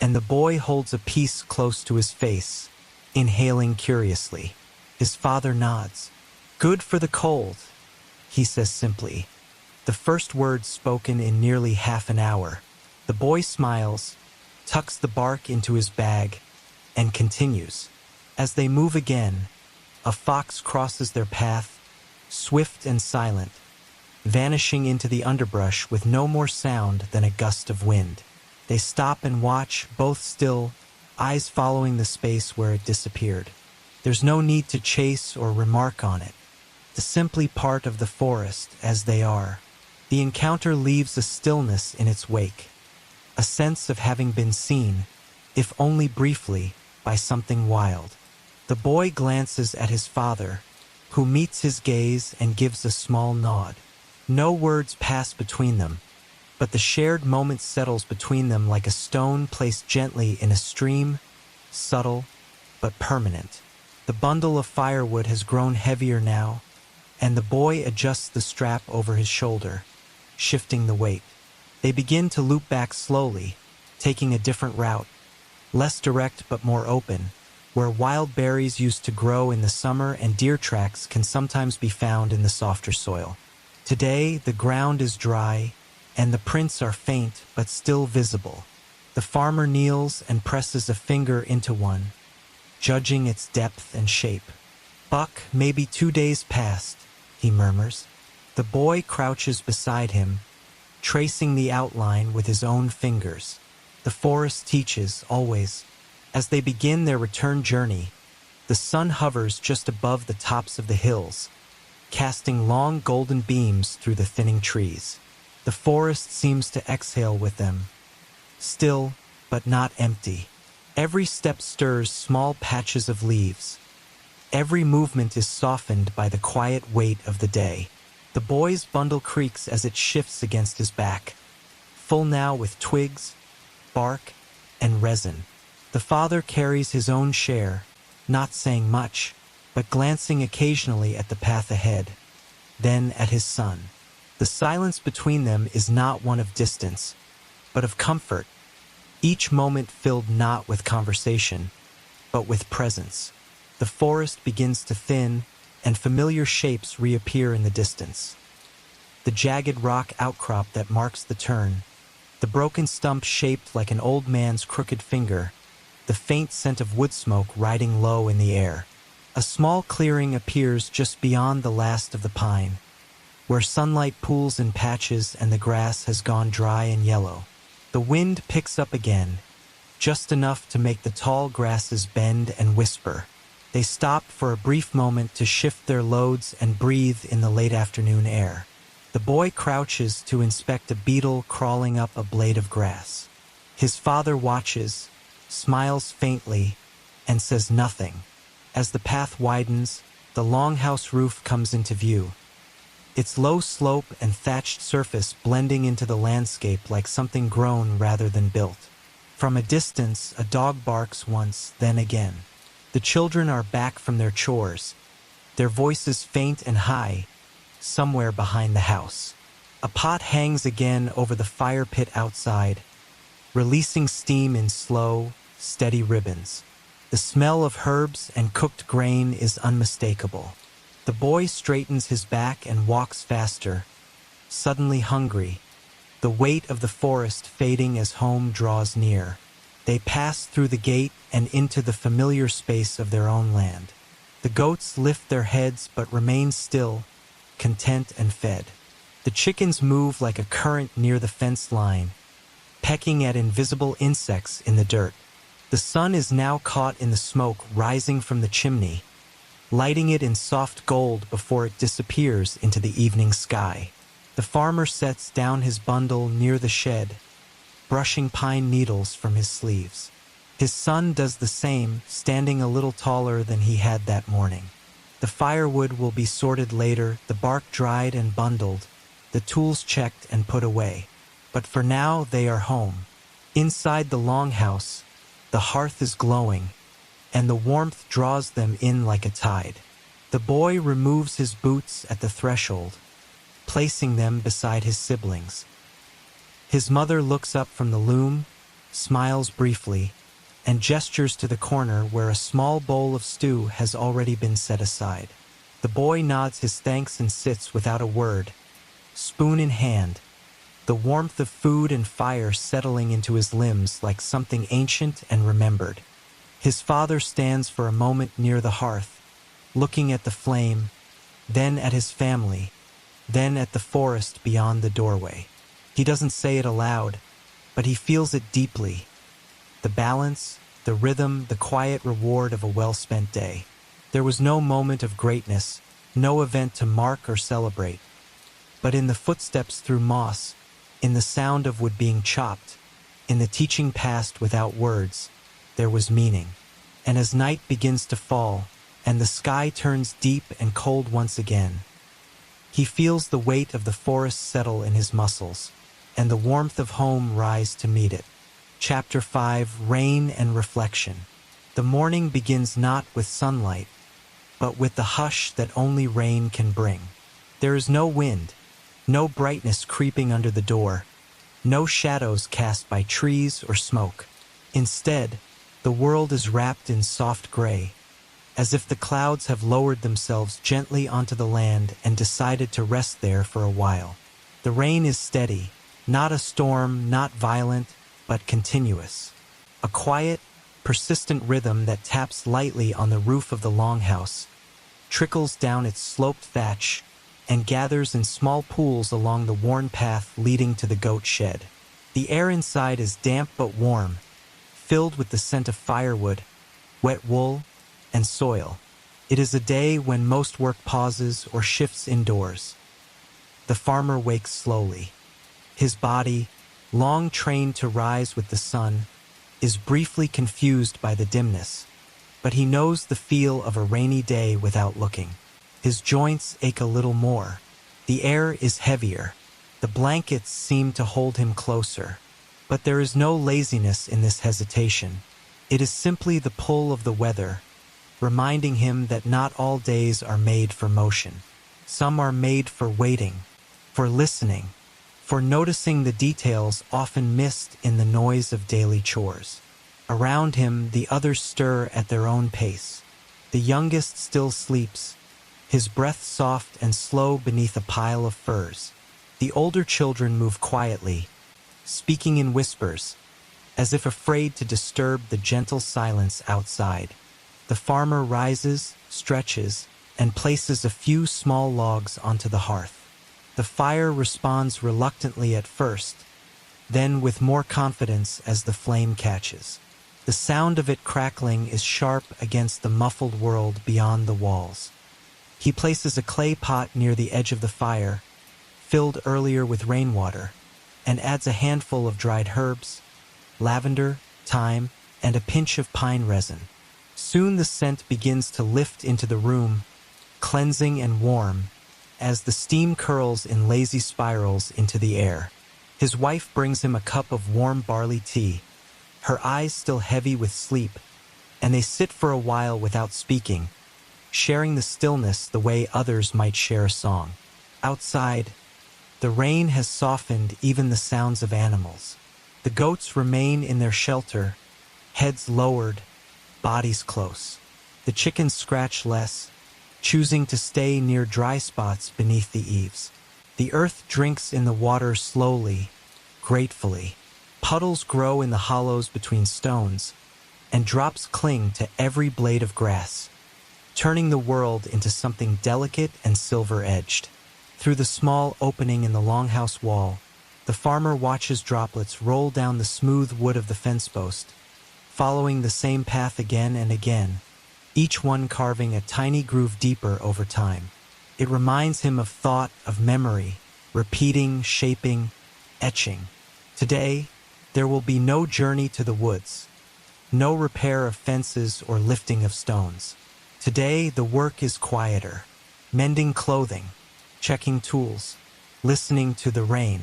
and the boy holds a piece close to his face, inhaling curiously. His father nods. "Good for the cold," he says simply, the first words spoken in nearly half an hour. The boy smiles, tucks the bark into his bag, and continues. As they move again, a fox crosses their path, swift and silent, vanishing into the underbrush with no more sound than a gust of wind. They stop and watch, both still, eyes following the space where it disappeared. There's no need to chase or remark on it. The simply part of the forest as they are. The encounter leaves a stillness in its wake, a sense of having been seen, if only briefly, by something wild. The boy glances at his father, who meets his gaze and gives a small nod. No words pass between them, but the shared moment settles between them like a stone placed gently in a stream, subtle but permanent. The bundle of firewood has grown heavier now, and the boy adjusts the strap over his shoulder, shifting the weight. They begin to loop back slowly, taking a different route, less direct but more open, where wild berries used to grow in the summer and deer tracks can sometimes be found in the softer soil. Today, the ground is dry, and the prints are faint but still visible. The farmer kneels and presses a finger into one, judging its depth and shape. "Buck, maybe 2 days past," he murmurs. The boy crouches beside him, tracing the outline with his own fingers. The forest teaches, always. As they begin their return journey, the sun hovers just above the tops of the hills, casting long golden beams through the thinning trees. The forest seems to exhale with them, still but not empty. Every step stirs small patches of leaves. Every movement is softened by the quiet weight of the day. The boy's bundle creaks as it shifts against his back, full now with twigs, bark, and resin. The father carries his own share, not saying much, but glancing occasionally at the path ahead, then at his son. The silence between them is not one of distance, but of comfort, each moment filled not with conversation, but with presence. The forest begins to thin, and familiar shapes reappear in the distance. The jagged rock outcrop that marks the turn, the broken stump shaped like an old man's crooked finger, the faint scent of wood smoke riding low in the air. A small clearing appears just beyond the last of the pine, where sunlight pools in patches and the grass has gone dry and yellow. The wind picks up again, just enough to make the tall grasses bend and whisper. They stop for a brief moment to shift their loads and breathe in the late afternoon air. The boy crouches to inspect a beetle crawling up a blade of grass. His father watches, smiles faintly, and says nothing. As the path widens, the longhouse roof comes into view, its low slope and thatched surface blending into the landscape like something grown rather than built. From a distance, a dog barks once, then again. The children are back from their chores, their voices faint and high, somewhere behind the house. A pot hangs again over the fire pit outside, releasing steam in slow, steady ribbons. The smell of herbs and cooked grain is unmistakable. The boy straightens his back and walks faster, suddenly hungry, the weight of the forest fading as home draws near. They pass through the gate and into the familiar space of their own land. The goats lift their heads but remain still, content and fed. The chickens move like a current near the fence line, pecking at invisible insects in the dirt. The sun is now caught in the smoke rising from the chimney, lighting it in soft gold before it disappears into the evening sky. The farmer sets down his bundle near the shed, brushing pine needles from his sleeves. His son does the same, standing a little taller than he had that morning. The firewood will be sorted later, the bark dried and bundled, the tools checked and put away. But for now they are home. Inside the longhouse, the hearth is glowing, and the warmth draws them in like a tide. The boy removes his boots at the threshold, placing them beside his siblings. His mother looks up from the loom, smiles briefly, and gestures to the corner where a small bowl of stew has already been set aside. The boy nods his thanks and sits without a word, spoon in hand, the warmth of food and fire settling into his limbs like something ancient and remembered. His father stands for a moment near the hearth, looking at the flame, then at his family, then at the forest beyond the doorway. He doesn't say it aloud, but he feels it deeply. The balance, the rhythm, the quiet reward of a well-spent day. There was no moment of greatness, no event to mark or celebrate. But in the footsteps through moss, in the sound of wood being chopped, in the teaching passed without words, there was meaning. And as night begins to fall, and the sky turns deep and cold once again, he feels the weight of the forest settle in his muscles, and the warmth of home rise to meet it. Chapter 5: Rain and Reflection. The morning begins not with sunlight, but with the hush that only rain can bring. There is no wind, no brightness creeping under the door, no shadows cast by trees or smoke. Instead, the world is wrapped in soft gray, as if the clouds have lowered themselves gently onto the land and decided to rest there for a while. The rain is steady, not a storm, not violent, but continuous. A quiet, persistent rhythm that taps lightly on the roof of the longhouse, trickles down its sloped thatch, and gathers in small pools along the worn path leading to the goat shed. The air inside is damp but warm, filled with the scent of firewood, wet wool, and soil. It is a day when most work pauses or shifts indoors. The farmer wakes slowly. His body, long trained to rise with the sun, is briefly confused by the dimness, but he knows the feel of a rainy day without looking. His joints ache a little more. The air is heavier. The blankets seem to hold him closer. But there is no laziness in this hesitation. It is simply the pull of the weather, reminding him that not all days are made for motion. Some are made for waiting, for listening, for noticing the details often missed in the noise of daily chores. Around him, the others stir at their own pace. The youngest still sleeps, his breath soft and slow beneath a pile of furs. The older children move quietly, speaking in whispers, as if afraid to disturb the gentle silence outside. The farmer rises, stretches, and places a few small logs onto the hearth. The fire responds reluctantly at first, then with more confidence as the flame catches. The sound of it crackling is sharp against the muffled world beyond the walls. He places a clay pot near the edge of the fire, filled earlier with rainwater, and adds a handful of dried herbs, lavender, thyme, and a pinch of pine resin. Soon the scent begins to lift into the room, cleansing and warm, as the steam curls in lazy spirals into the air. His wife brings him a cup of warm barley tea, her eyes still heavy with sleep, and they sit for a while without speaking, sharing the stillness the way others might share a song. Outside, the rain has softened even the sounds of animals. The goats remain in their shelter, heads lowered, bodies close. The chickens scratch less, choosing to stay near dry spots beneath the eaves. The earth drinks in the water slowly, gratefully. Puddles grow in the hollows between stones, and drops cling to every blade of grass, turning the world into something delicate and silver-edged. Through the small opening in the longhouse wall, the farmer watches droplets roll down the smooth wood of the fence post, following the same path again and again, each one carving a tiny groove deeper over time. It reminds him of thought, of memory, repeating, shaping, etching. Today, there will be no journey to the woods, no repair of fences or lifting of stones. Today, the work is quieter, mending clothing, checking tools, listening to the rain.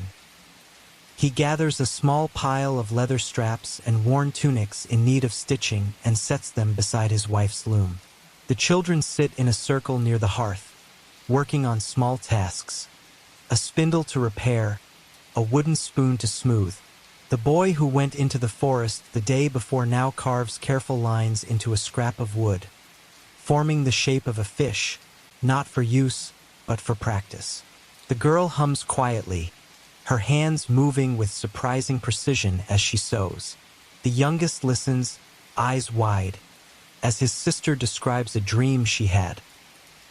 He gathers a small pile of leather straps and worn tunics in need of stitching and sets them beside his wife's loom. The children sit in a circle near the hearth, working on small tasks. a spindle to repair, a wooden spoon to smooth. The boy who went into the forest the day before now carves careful lines into a scrap of wood, forming the shape of a fish, not for use, but for practice. The girl hums quietly, her hands moving with surprising precision as she sews. The youngest listens, eyes wide, as his sister describes a dream she had.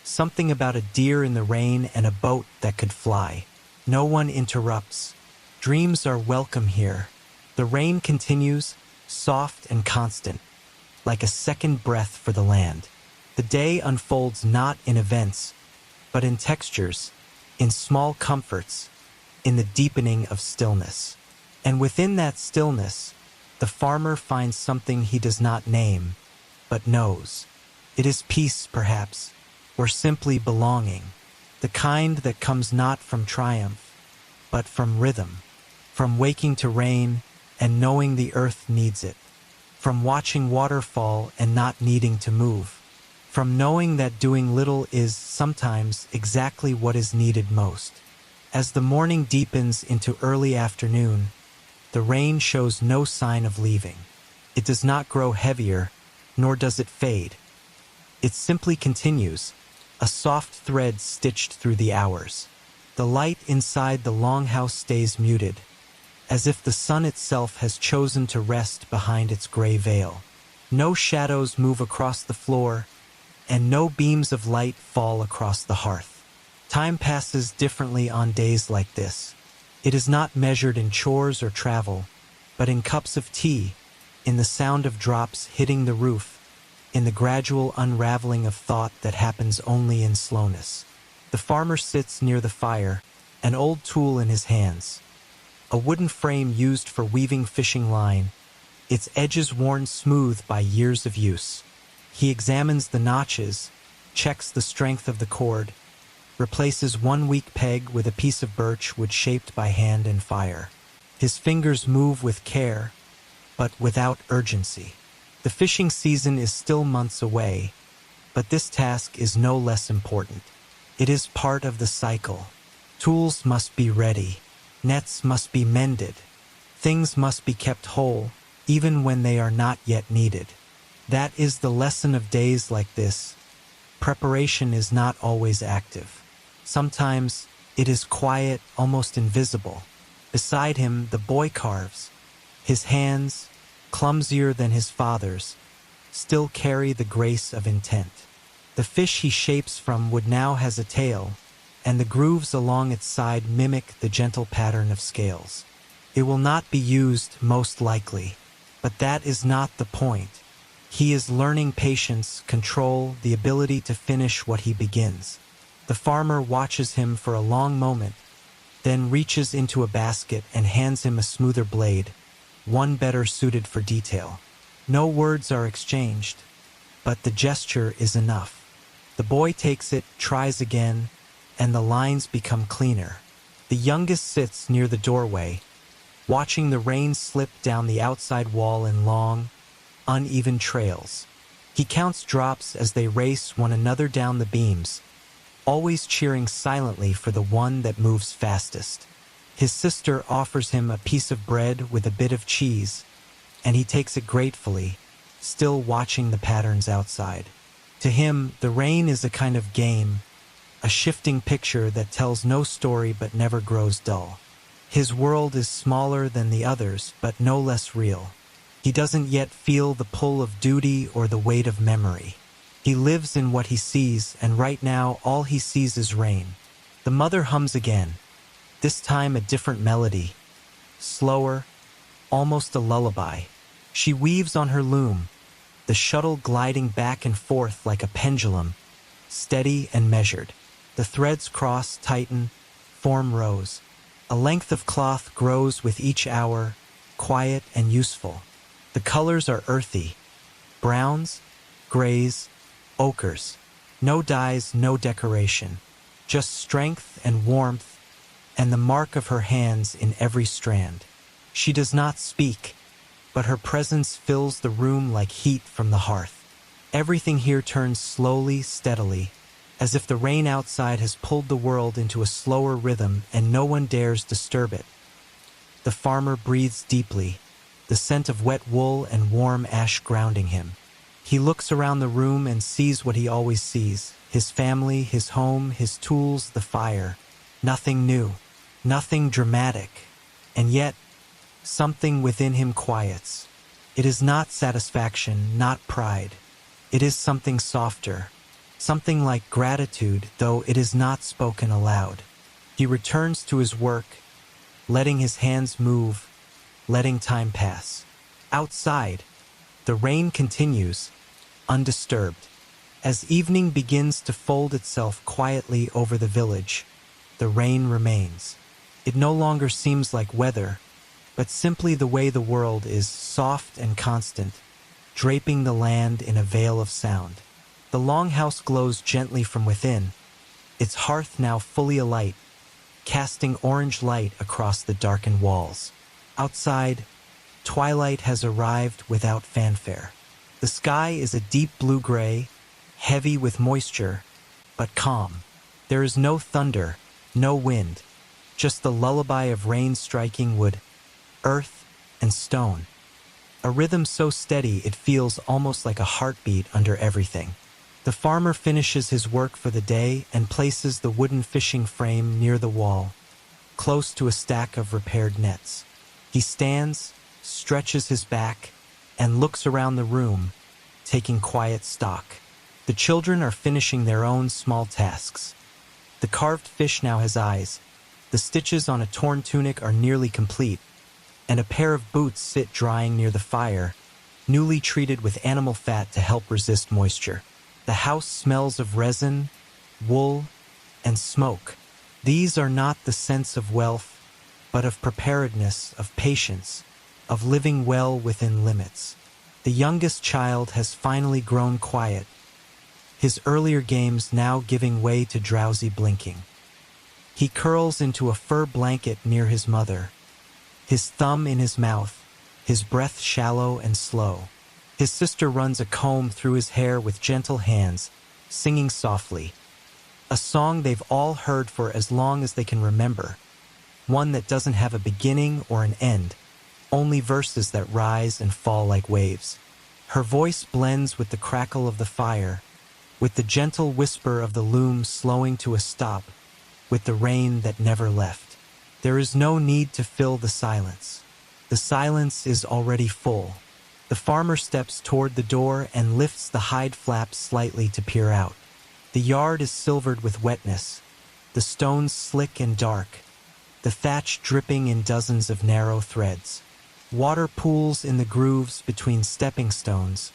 Something about a deer in the rain and a boat that could fly. No one interrupts. Dreams are welcome here. The rain continues, soft and constant, like a second breath for the land. The day unfolds not in events, but in textures, in small comforts, in the deepening of stillness. And within that stillness, the farmer finds something he does not name, but knows. It is peace, perhaps, or simply belonging, the kind that comes not from triumph, but from rhythm, from waking to rain and knowing the earth needs it, from watching water fall and not needing to move, from knowing that doing little is sometimes exactly what is needed most. As the morning deepens into early afternoon, the rain shows no sign of leaving. It does not grow heavier, nor does it fade. It simply continues, a soft thread stitched through the hours. The light inside the longhouse stays muted, as if the sun itself has chosen to rest behind its gray veil. No shadows move across the floor, and no beams of light fall across the hearth. Time passes differently on days like this. It is not measured in chores or travel, but in cups of tea, in the sound of drops hitting the roof, in the gradual unraveling of thought that happens only in slowness. The farmer sits near the fire, an old tool in his hands. A wooden frame used for weaving fishing line, its edges worn smooth by years of use. He examines the notches, checks the strength of the cord, replaces one weak peg with a piece of birch wood shaped by hand and fire. His fingers move with care, but without urgency. The fishing season is still months away, but this task is no less important. It is part of the cycle. Tools must be ready, nets must be mended, things must be kept whole, even when they are not yet needed. That is the lesson of days like this. Preparation is not always active. Sometimes it is quiet, almost invisible. Beside him, the boy carves. His hands, clumsier than his father's, still carry the grace of intent. The fish he shapes from wood now has a tail, and the grooves along its side mimic the gentle pattern of scales. It will not be used, most likely, but that is not the point. He is learning patience, control, the ability to finish what he begins. The farmer watches him for a long moment, then reaches into a basket and hands him a smoother blade, one better suited for detail. No words are exchanged, but the gesture is enough. The boy takes it, tries again, and the lines become cleaner. The youngest sits near the doorway, watching the rain slip down the outside wall in long, uneven trails. He counts drops as they race one another down the beams, always cheering silently for the one that moves fastest. His sister offers him a piece of bread with a bit of cheese, and he takes it gratefully, still watching the patterns outside. To him, the rain is a kind of game, a shifting picture that tells no story but never grows dull. His world is smaller than the others, but no less real. He doesn't yet feel the pull of duty or the weight of memory. He lives in what he sees, and right now all he sees is rain. The mother hums again, this time a different melody, slower, almost a lullaby. She weaves on her loom, the shuttle gliding back and forth like a pendulum, steady and measured. The threads cross, tighten, form rows. A length of cloth grows with each hour, quiet and useful. The colors are earthy, browns, grays, ochres. No dyes, no decoration, just strength and warmth and the mark of her hands in every strand. She does not speak, but her presence fills the room like heat from the hearth. Everything here turns slowly, steadily, as if the rain outside has pulled the world into a slower rhythm and no one dares disturb it. The farmer breathes deeply, the scent of wet wool and warm ash grounding him. He looks around the room and sees what he always sees: his family, his home, his tools, the fire. Nothing new, nothing dramatic, and yet something within him quiets. It is not satisfaction, not pride. It is something softer, something like gratitude, though it is not spoken aloud. He returns to his work, letting his hands move, letting time pass. Outside, the rain continues, undisturbed. As evening begins to fold itself quietly over the village, the rain remains. It no longer seems like weather, but simply the way the world is, soft and constant, draping the land in a veil of sound. The longhouse glows gently from within, its hearth now fully alight, casting orange light across the darkened walls. Outside, twilight has arrived without fanfare. The sky is a deep blue-gray, heavy with moisture, but calm. There is no thunder, no wind, just the lullaby of rain striking wood, earth, and stone. A rhythm so steady it feels almost like a heartbeat under everything. The farmer finishes his work for the day and places the wooden fishing frame near the wall, close to a stack of repaired nets. He stands, stretches his back, and looks around the room, taking quiet stock. The children are finishing their own small tasks. The carved fish now has eyes, the stitches on a torn tunic are nearly complete, and a pair of boots sit drying near the fire, newly treated with animal fat to help resist moisture. The house smells of resin, wool, and smoke. These are not the scents of wealth, but of preparedness, of patience, of living well within limits. The youngest child has finally grown quiet, his earlier games now giving way to drowsy blinking. He curls into a fur blanket near his mother, his thumb in his mouth, his breath shallow and slow. His sister runs a comb through his hair with gentle hands, singing softly. A song they've all heard for as long as they can remember. One that doesn't have a beginning or an end, only verses that rise and fall like waves. Her voice blends with the crackle of the fire, with the gentle whisper of the loom slowing to a stop, with the rain that never left. There is no need to fill the silence. The silence is already full. The farmer steps toward the door and lifts the hide flap slightly to peer out. The yard is silvered with wetness, the stones slick and dark, the thatch dripping in dozens of narrow threads. Water pools in the grooves between stepping stones,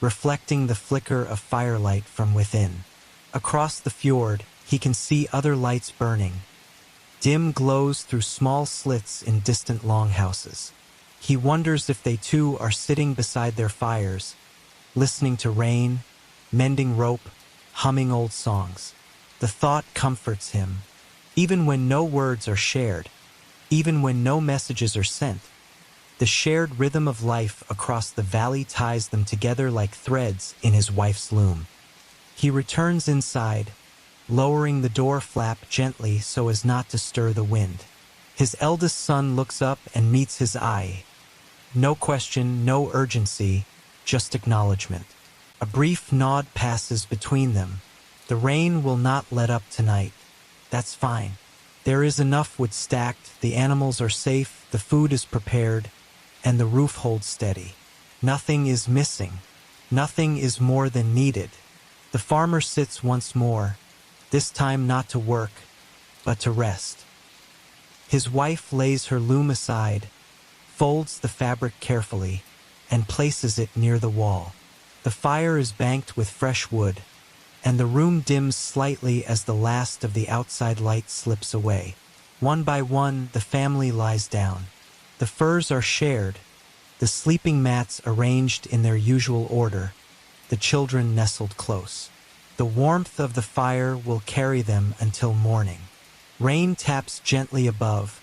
reflecting the flicker of firelight from within. Across the fjord, he can see other lights burning, dim glows through small slits in distant longhouses. He wonders if they too are sitting beside their fires, listening to rain, mending rope, humming old songs. The thought comforts him. Even when no words are shared, even when no messages are sent, the shared rhythm of life across the valley ties them together like threads in his wife's loom. He returns inside, lowering the door flap gently so as not to stir the wind. His eldest son looks up and meets his eye. No question, no urgency, just acknowledgement. A brief nod passes between them. The rain will not let up tonight. That's fine. There is enough wood stacked, the animals are safe, the food is prepared, and the roof holds steady. Nothing is missing. Nothing is more than needed. The farmer sits once more, this time not to work, but to rest. His wife lays her loom aside, folds the fabric carefully, and places it near the wall. The fire is banked with fresh wood, and the room dims slightly as the last of the outside light slips away. One by one, the family lies down. The furs are shared, the sleeping mats arranged in their usual order, the children nestled close. The warmth of the fire will carry them until morning. Rain taps gently above,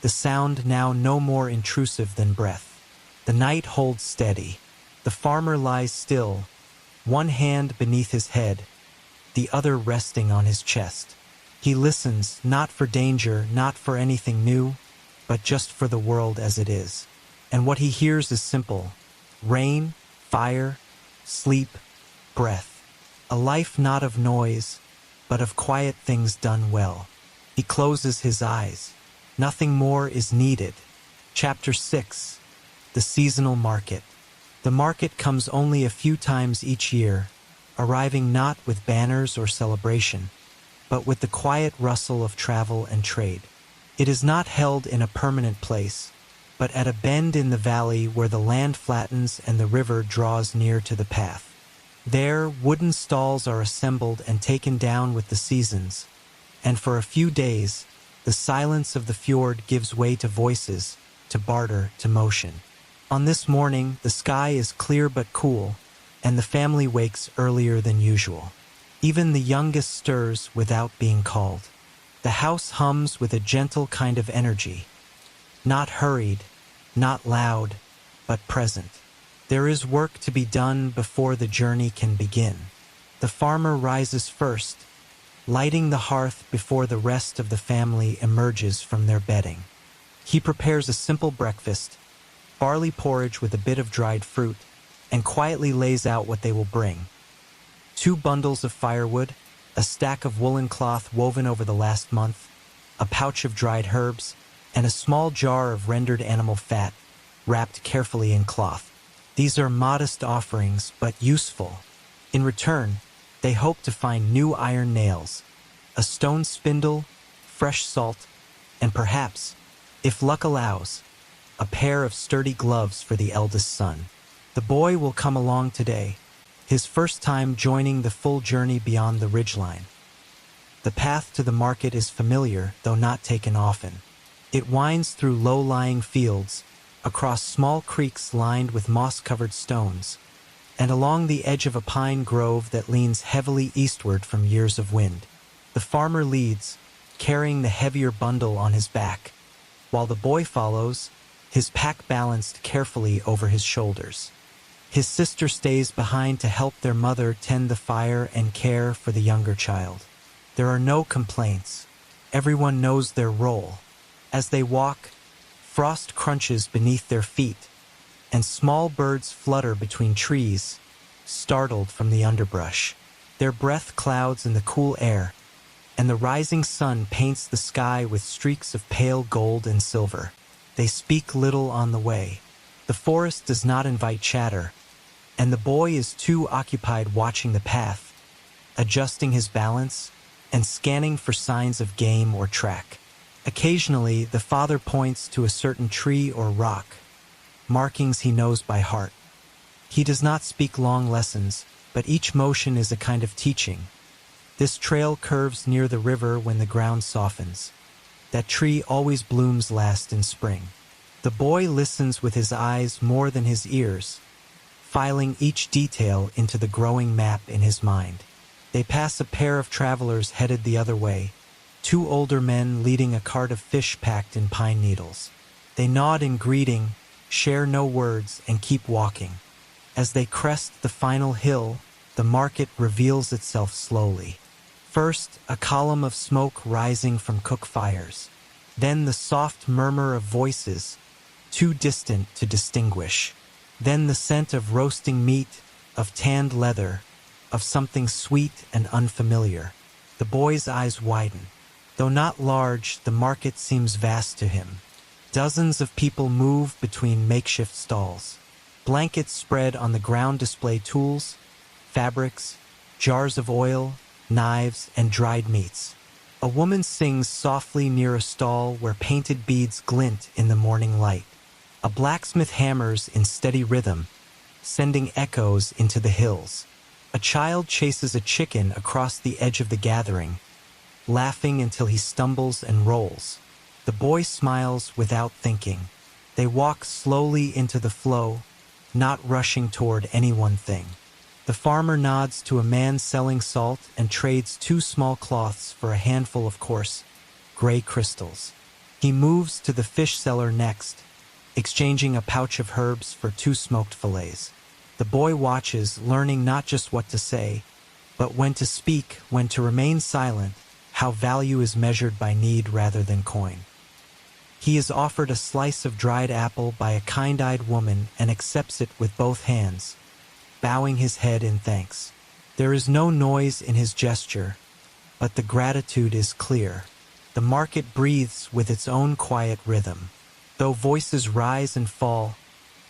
the sound now no more intrusive than breath. The night holds steady. The farmer lies still, one hand beneath his head, the other resting on his chest. He listens, not for danger, not for anything new, but just for the world as it is. And what he hears is simple: rain, fire, sleep, breath. A life not of noise, but of quiet things done well. He closes his eyes. Nothing more is needed. Chapter 6. The Seasonal Market. The market comes only a few times each year, arriving not with banners or celebration, but with the quiet rustle of travel and trade. It is not held in a permanent place, but at a bend in the valley where the land flattens and the river draws near to the path. There, wooden stalls are assembled and taken down with the seasons, and for a few days, the silence of the fjord gives way to voices, to barter, to motion. On this morning, the sky is clear but cool, and the family wakes earlier than usual. Even the youngest stirs without being called. The house hums with a gentle kind of energy, not hurried, not loud, but present. There is work to be done before the journey can begin. The farmer rises first, lighting the hearth before the rest of the family emerges from their bedding. He prepares a simple breakfast, barley porridge with a bit of dried fruit, and quietly lays out what they will bring: 2 bundles of firewood, a stack of woolen cloth woven over the last month, a pouch of dried herbs, and a small jar of rendered animal fat, wrapped carefully in cloth. These are modest offerings, but useful. In return, they hope to find new iron nails, a stone spindle, fresh salt, and perhaps, if luck allows, a pair of sturdy gloves for the eldest son. The boy will come along today, his first time joining the full journey beyond the ridgeline. The path to the market is familiar, though not taken often. It winds through low-lying fields, across small creeks lined with moss-covered stones, and along the edge of a pine grove that leans heavily eastward from years of wind. The farmer leads, carrying the heavier bundle on his back, while the boy follows, his pack balanced carefully over his shoulders. His sister stays behind to help their mother tend the fire and care for the younger child. There are no complaints. Everyone knows their role. As they walk, frost crunches beneath their feet, and small birds flutter between trees, startled from the underbrush. Their breath clouds in the cool air, and the rising sun paints the sky with streaks of pale gold and silver. They speak little on the way. The forest does not invite chatter, and the boy is too occupied watching the path, adjusting his balance, and scanning for signs of game or track. Occasionally, the father points to a certain tree or rock, markings he knows by heart. He does not speak long lessons, but each motion is a kind of teaching. This trail curves near the river when the ground softens. That tree always blooms last in spring. The boy listens with his eyes more than his ears, filing each detail into the growing map in his mind. They pass a pair of travelers headed the other way, 2 older men leading a cart of fish packed in pine needles. They nod in greeting, share no words, and keep walking. As they crest the final hill, the market reveals itself slowly. First, a column of smoke rising from cook fires. Then the soft murmur of voices, too distant to distinguish. Then the scent of roasting meat, of tanned leather, of something sweet and unfamiliar. The boy's eyes widen. Though not large, the market seems vast to him. Dozens of people move between makeshift stalls. Blankets spread on the ground display tools, fabrics, jars of oil, knives, and dried meats. A woman sings softly near a stall where painted beads glint in the morning light. A blacksmith hammers in steady rhythm, sending echoes into the hills. A child chases a chicken across the edge of the gathering, laughing until he stumbles and rolls. The boy smiles without thinking. They walk slowly into the flow, not rushing toward any one thing. The farmer nods to a man selling salt and trades 2 small cloths for a handful of coarse, gray crystals. He moves to the fish seller next, exchanging a pouch of herbs for 2 smoked fillets. The boy watches, learning not just what to say, But when to speak, when to remain silent, how value is measured by need rather than coin. He is offered a slice of dried apple by a kind-eyed woman and accepts it with both hands, bowing his head in thanks. There is no noise in his gesture, but the gratitude is clear. The market breathes with its own quiet rhythm. Though voices rise and fall,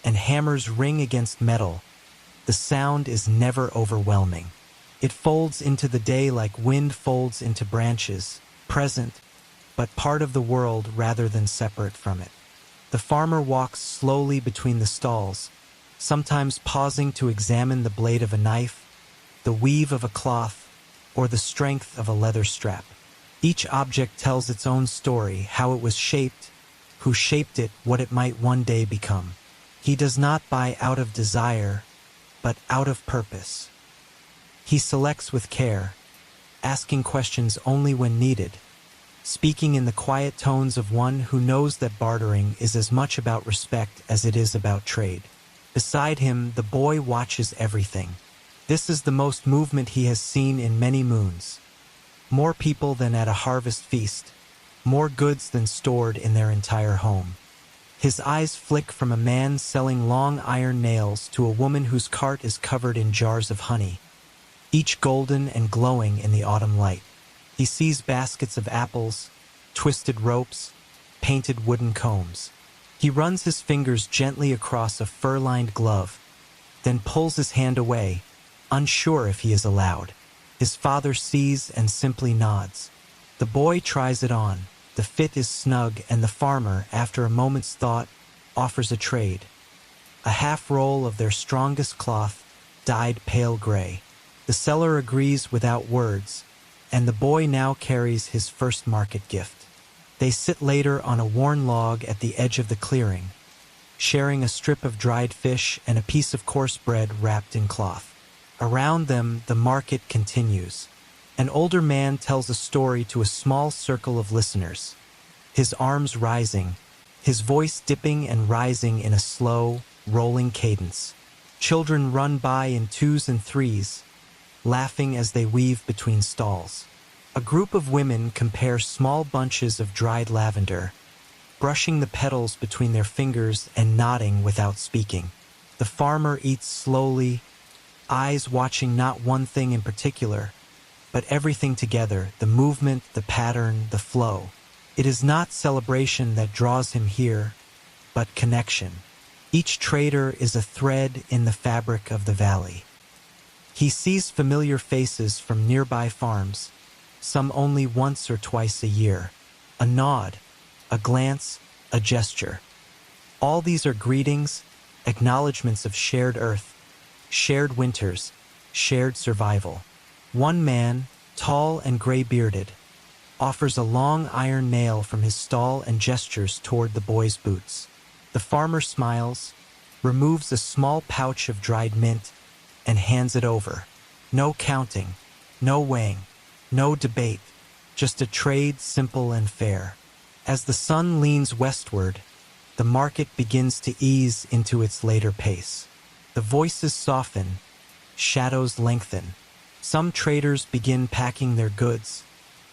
and hammers ring against metal, the sound is never overwhelming. It folds into the day like wind folds into branches, present, but part of the world rather than separate from it. The farmer walks slowly between the stalls, sometimes pausing to examine the blade of a knife, the weave of a cloth, or the strength of a leather strap. Each object tells its own story, how it was shaped, who shaped it, what it might one day become. He does not buy out of desire, but out of purpose. He selects with care, asking questions only when needed, speaking in the quiet tones of one who knows that bartering is as much about respect as it is about trade. Beside him, the boy watches everything. This is the most movement he has seen in many moons. More people than at a harvest feast, more goods than stored in their entire home. His eyes flick from a man selling long iron nails to a woman whose cart is covered in jars of honey, each golden and glowing in the autumn light. He sees baskets of apples, twisted ropes, painted wooden combs. He runs his fingers gently across a fur-lined glove, then pulls his hand away, unsure if he is allowed. His father sees and simply nods. The boy tries it on. The fit is snug, and the farmer, after a moment's thought, offers a trade. A half roll of their strongest cloth, dyed pale gray. The seller agrees without words, and the boy now carries his first market gift. They sit later on a worn log at the edge of the clearing, sharing a strip of dried fish and a piece of coarse bread wrapped in cloth. Around them, the market continues. An older man tells a story to a small circle of listeners, his arms rising, his voice dipping and rising in a slow, rolling cadence. Children run by in twos and threes, laughing as they weave between stalls. A group of women compare small bunches of dried lavender, brushing the petals between their fingers and nodding without speaking. The farmer eats slowly, eyes watching not one thing in particular, but everything together, the movement, the pattern, the flow. It is not celebration that draws him here, but connection. Each trader is a thread in the fabric of the valley. He sees familiar faces from nearby farms, some only once or twice a year. A nod, a glance, a gesture. All these are greetings, acknowledgments of shared earth, shared winters, shared survival. One man, tall and gray-bearded, offers a long iron nail from his stall and gestures toward the boy's boots. The farmer smiles, removes a small pouch of dried mint, and hands it over. No counting, no weighing, no debate, just a trade simple and fair. As the sun leans westward, the market begins to ease into its later pace. The voices soften, shadows lengthen. Some traders begin packing their goods,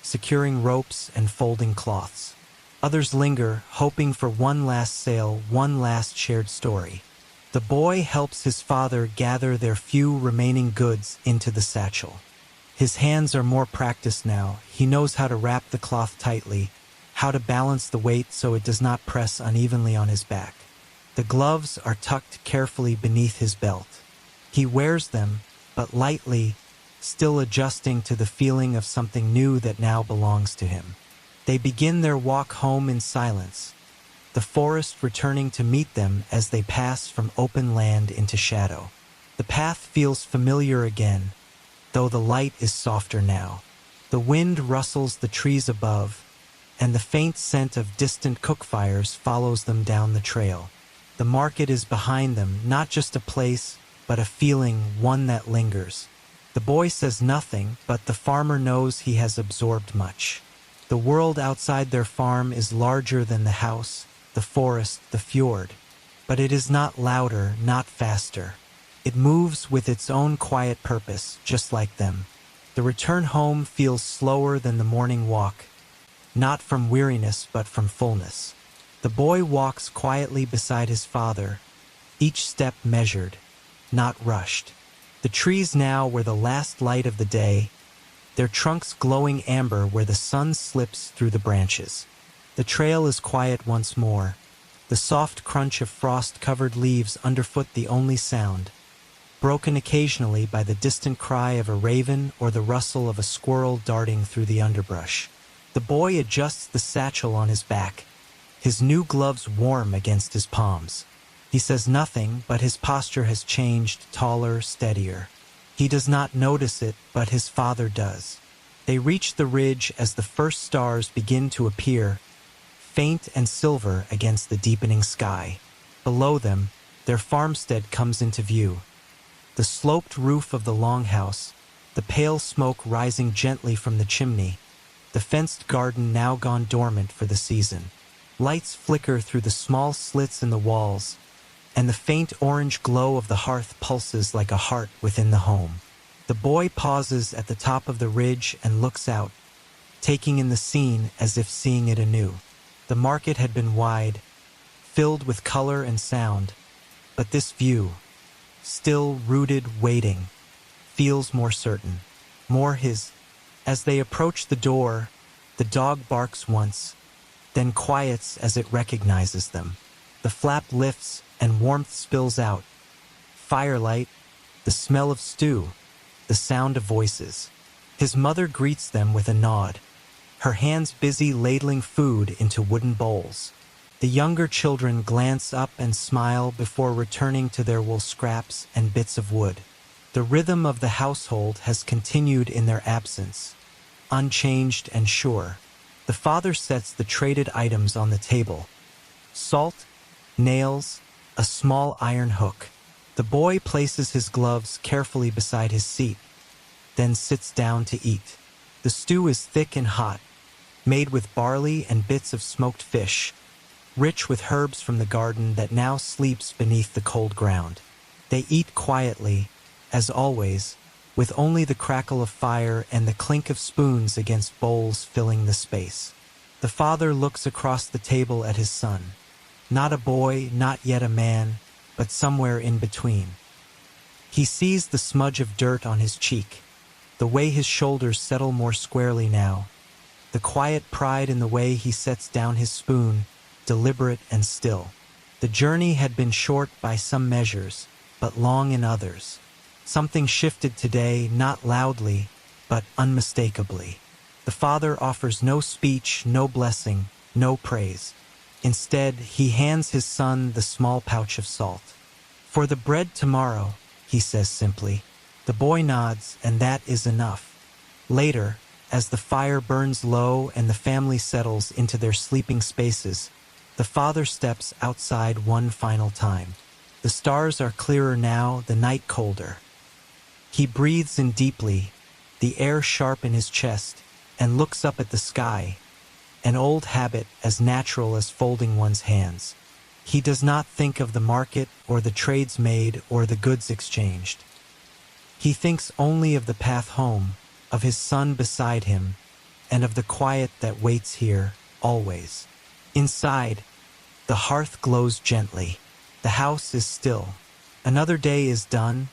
securing ropes and folding cloths. Others linger, hoping for one last sale, one last shared story. The boy helps his father gather their few remaining goods into the satchel. His hands are more practiced now. He knows how to wrap the cloth tightly, how to balance the weight so it does not press unevenly on his back. The gloves are tucked carefully beneath his belt. He wears them, but lightly, still adjusting to the feeling of something new that now belongs to him. They begin their walk home in silence, the forest returning to meet them as they pass from open land into shadow. The path feels familiar again, though the light is softer now. The wind rustles the trees above, and the faint scent of distant cook fires follows them down the trail. The market is behind them, not just a place, but a feeling, one that lingers. The boy says nothing, but the farmer knows he has absorbed much. The world outside their farm is larger than the house, the forest, the fjord. But it is not louder, not faster. It moves with its own quiet purpose, just like them. The return home feels slower than the morning walk, not from weariness but from fullness. The boy walks quietly beside his father, each step measured, not rushed. The trees now were the last light of the day, their trunks glowing amber where the sun slips through the branches. The trail is quiet once more, the soft crunch of frost-covered leaves underfoot the only sound, broken occasionally by the distant cry of a raven or the rustle of a squirrel darting through the underbrush. The boy adjusts the satchel on his back, his new gloves warm against his palms. He says nothing, but his posture has changed, taller, steadier. He does not notice it, but his father does. They reach the ridge as the first stars begin to appear, faint and silver against the deepening sky. Below them, their farmstead comes into view. The sloped roof of the longhouse, the pale smoke rising gently from the chimney, the fenced garden now gone dormant for the season. Lights flicker through the small slits in the walls, and the faint orange glow of the hearth pulses like a heart within the home. The boy pauses at the top of the ridge and looks out, taking in the scene as if seeing it anew. The market had been wide, filled with color and sound, but this view, still rooted, waiting, feels more certain, more his. As they approach the door, the dog barks once, then quiets as it recognizes them. The flap lifts and warmth spills out. Firelight, the smell of stew, the sound of voices. His mother greets them with a nod, her hands busy ladling food into wooden bowls. The younger children glance up and smile before returning to their wool scraps and bits of wood. The rhythm of the household has continued in their absence, unchanged and sure. The father sets the traded items on the table. Salt, nails, a small iron hook. The boy places his gloves carefully beside his seat, then sits down to eat. The stew is thick and hot, made with barley and bits of smoked fish, rich with herbs from the garden that now sleeps beneath the cold ground. They eat quietly, as always, with only the crackle of fire and the clink of spoons against bowls filling the space. The father looks across the table at his son. Not a boy, not yet a man, but somewhere in between. He sees the smudge of dirt on his cheek, the way his shoulders settle more squarely now, the quiet pride in the way he sets down his spoon, deliberate and still. The journey had been short by some measures, but long in others. Something shifted today, not loudly, but unmistakably. The father offers no speech, no blessing, no praise. Instead, he hands his son the small pouch of salt. "For the bread tomorrow," he says simply. The boy nods, and that is enough. Later, as the fire burns low and the family settles into their sleeping spaces, the father steps outside one final time. The stars are clearer now, the night colder. He breathes in deeply, the air sharp in his chest, and looks up at the sky, an old habit as natural as folding one's hands. He does not think of the market or the trades made or the goods exchanged. He thinks only of the path home, of his son beside him, and of the quiet that waits here, always. Inside, the hearth glows gently. The house is still. Another day is done,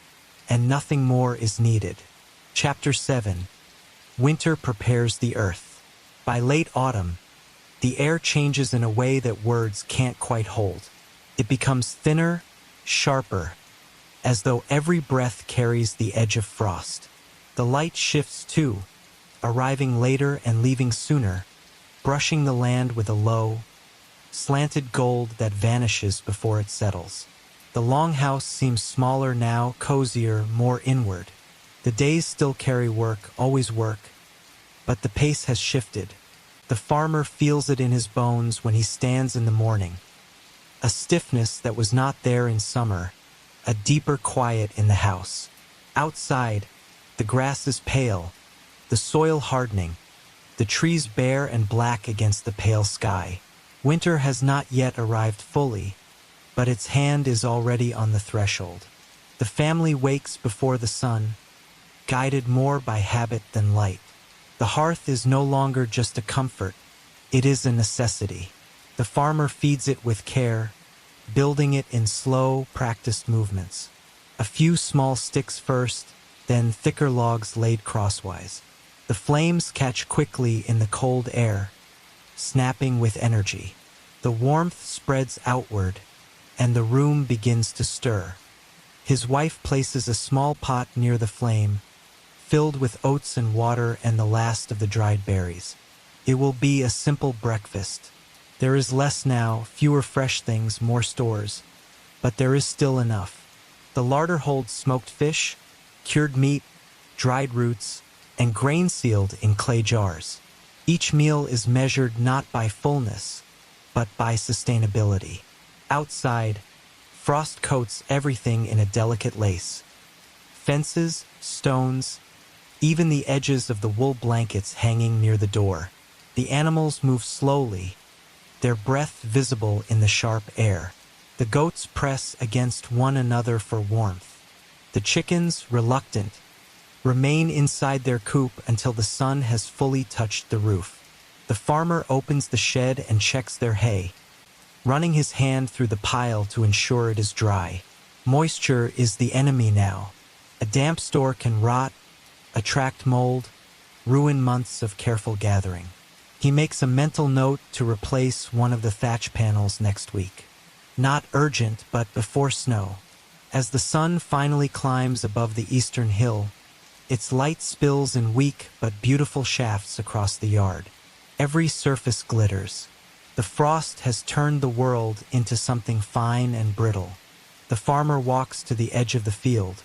and nothing more is needed. Chapter 7. Winter prepares the earth. By late autumn, the air changes in a way that words can't quite hold. It becomes thinner, sharper, as though every breath carries the edge of frost. The light shifts too, arriving later and leaving sooner, brushing the land with a low, slanted gold that vanishes before it settles. The longhouse seems smaller now, cozier, more inward. The days still carry work, always work, but the pace has shifted. The farmer feels it in his bones when he stands in the morning. A stiffness that was not there in summer, a deeper quiet in the house. Outside, the grass is pale, the soil hardening, the trees bare and black against the pale sky. Winter has not yet arrived fully, but its hand is already on the threshold. The family wakes before the sun, guided more by habit than light. The hearth is no longer just a comfort, it is a necessity. The farmer feeds it with care, building it in slow, practiced movements. A few small sticks first, then thicker logs laid crosswise. The flames catch quickly in the cold air, snapping with energy. The warmth spreads outward, and the room begins to stir. His wife places a small pot near the flame, filled with oats and water and the last of the dried berries. It will be a simple breakfast. There is less now, fewer fresh things, more stores, but there is still enough. The larder holds smoked fish, cured meat, dried roots, and grain sealed in clay jars. Each meal is measured not by fullness, but by sustainability. Outside, frost coats everything in a delicate lace. Fences, stones, even the edges of the wool blankets hanging near the door. The animals move slowly, their breath visible in the sharp air. The goats press against one another for warmth. The chickens, reluctant, remain inside their coop until the sun has fully touched the roof. The farmer opens the shed and checks their hay, running his hand through the pile to ensure it is dry. Moisture is the enemy now. A damp store can rot, attract mold, ruin months of careful gathering. He makes a mental note to replace one of the thatch panels next week. Not urgent, but before snow. As the sun finally climbs above the eastern hill, its light spills in weak but beautiful shafts across the yard. Every surface glitters. The frost has turned the world into something fine and brittle. The farmer walks to the edge of the field,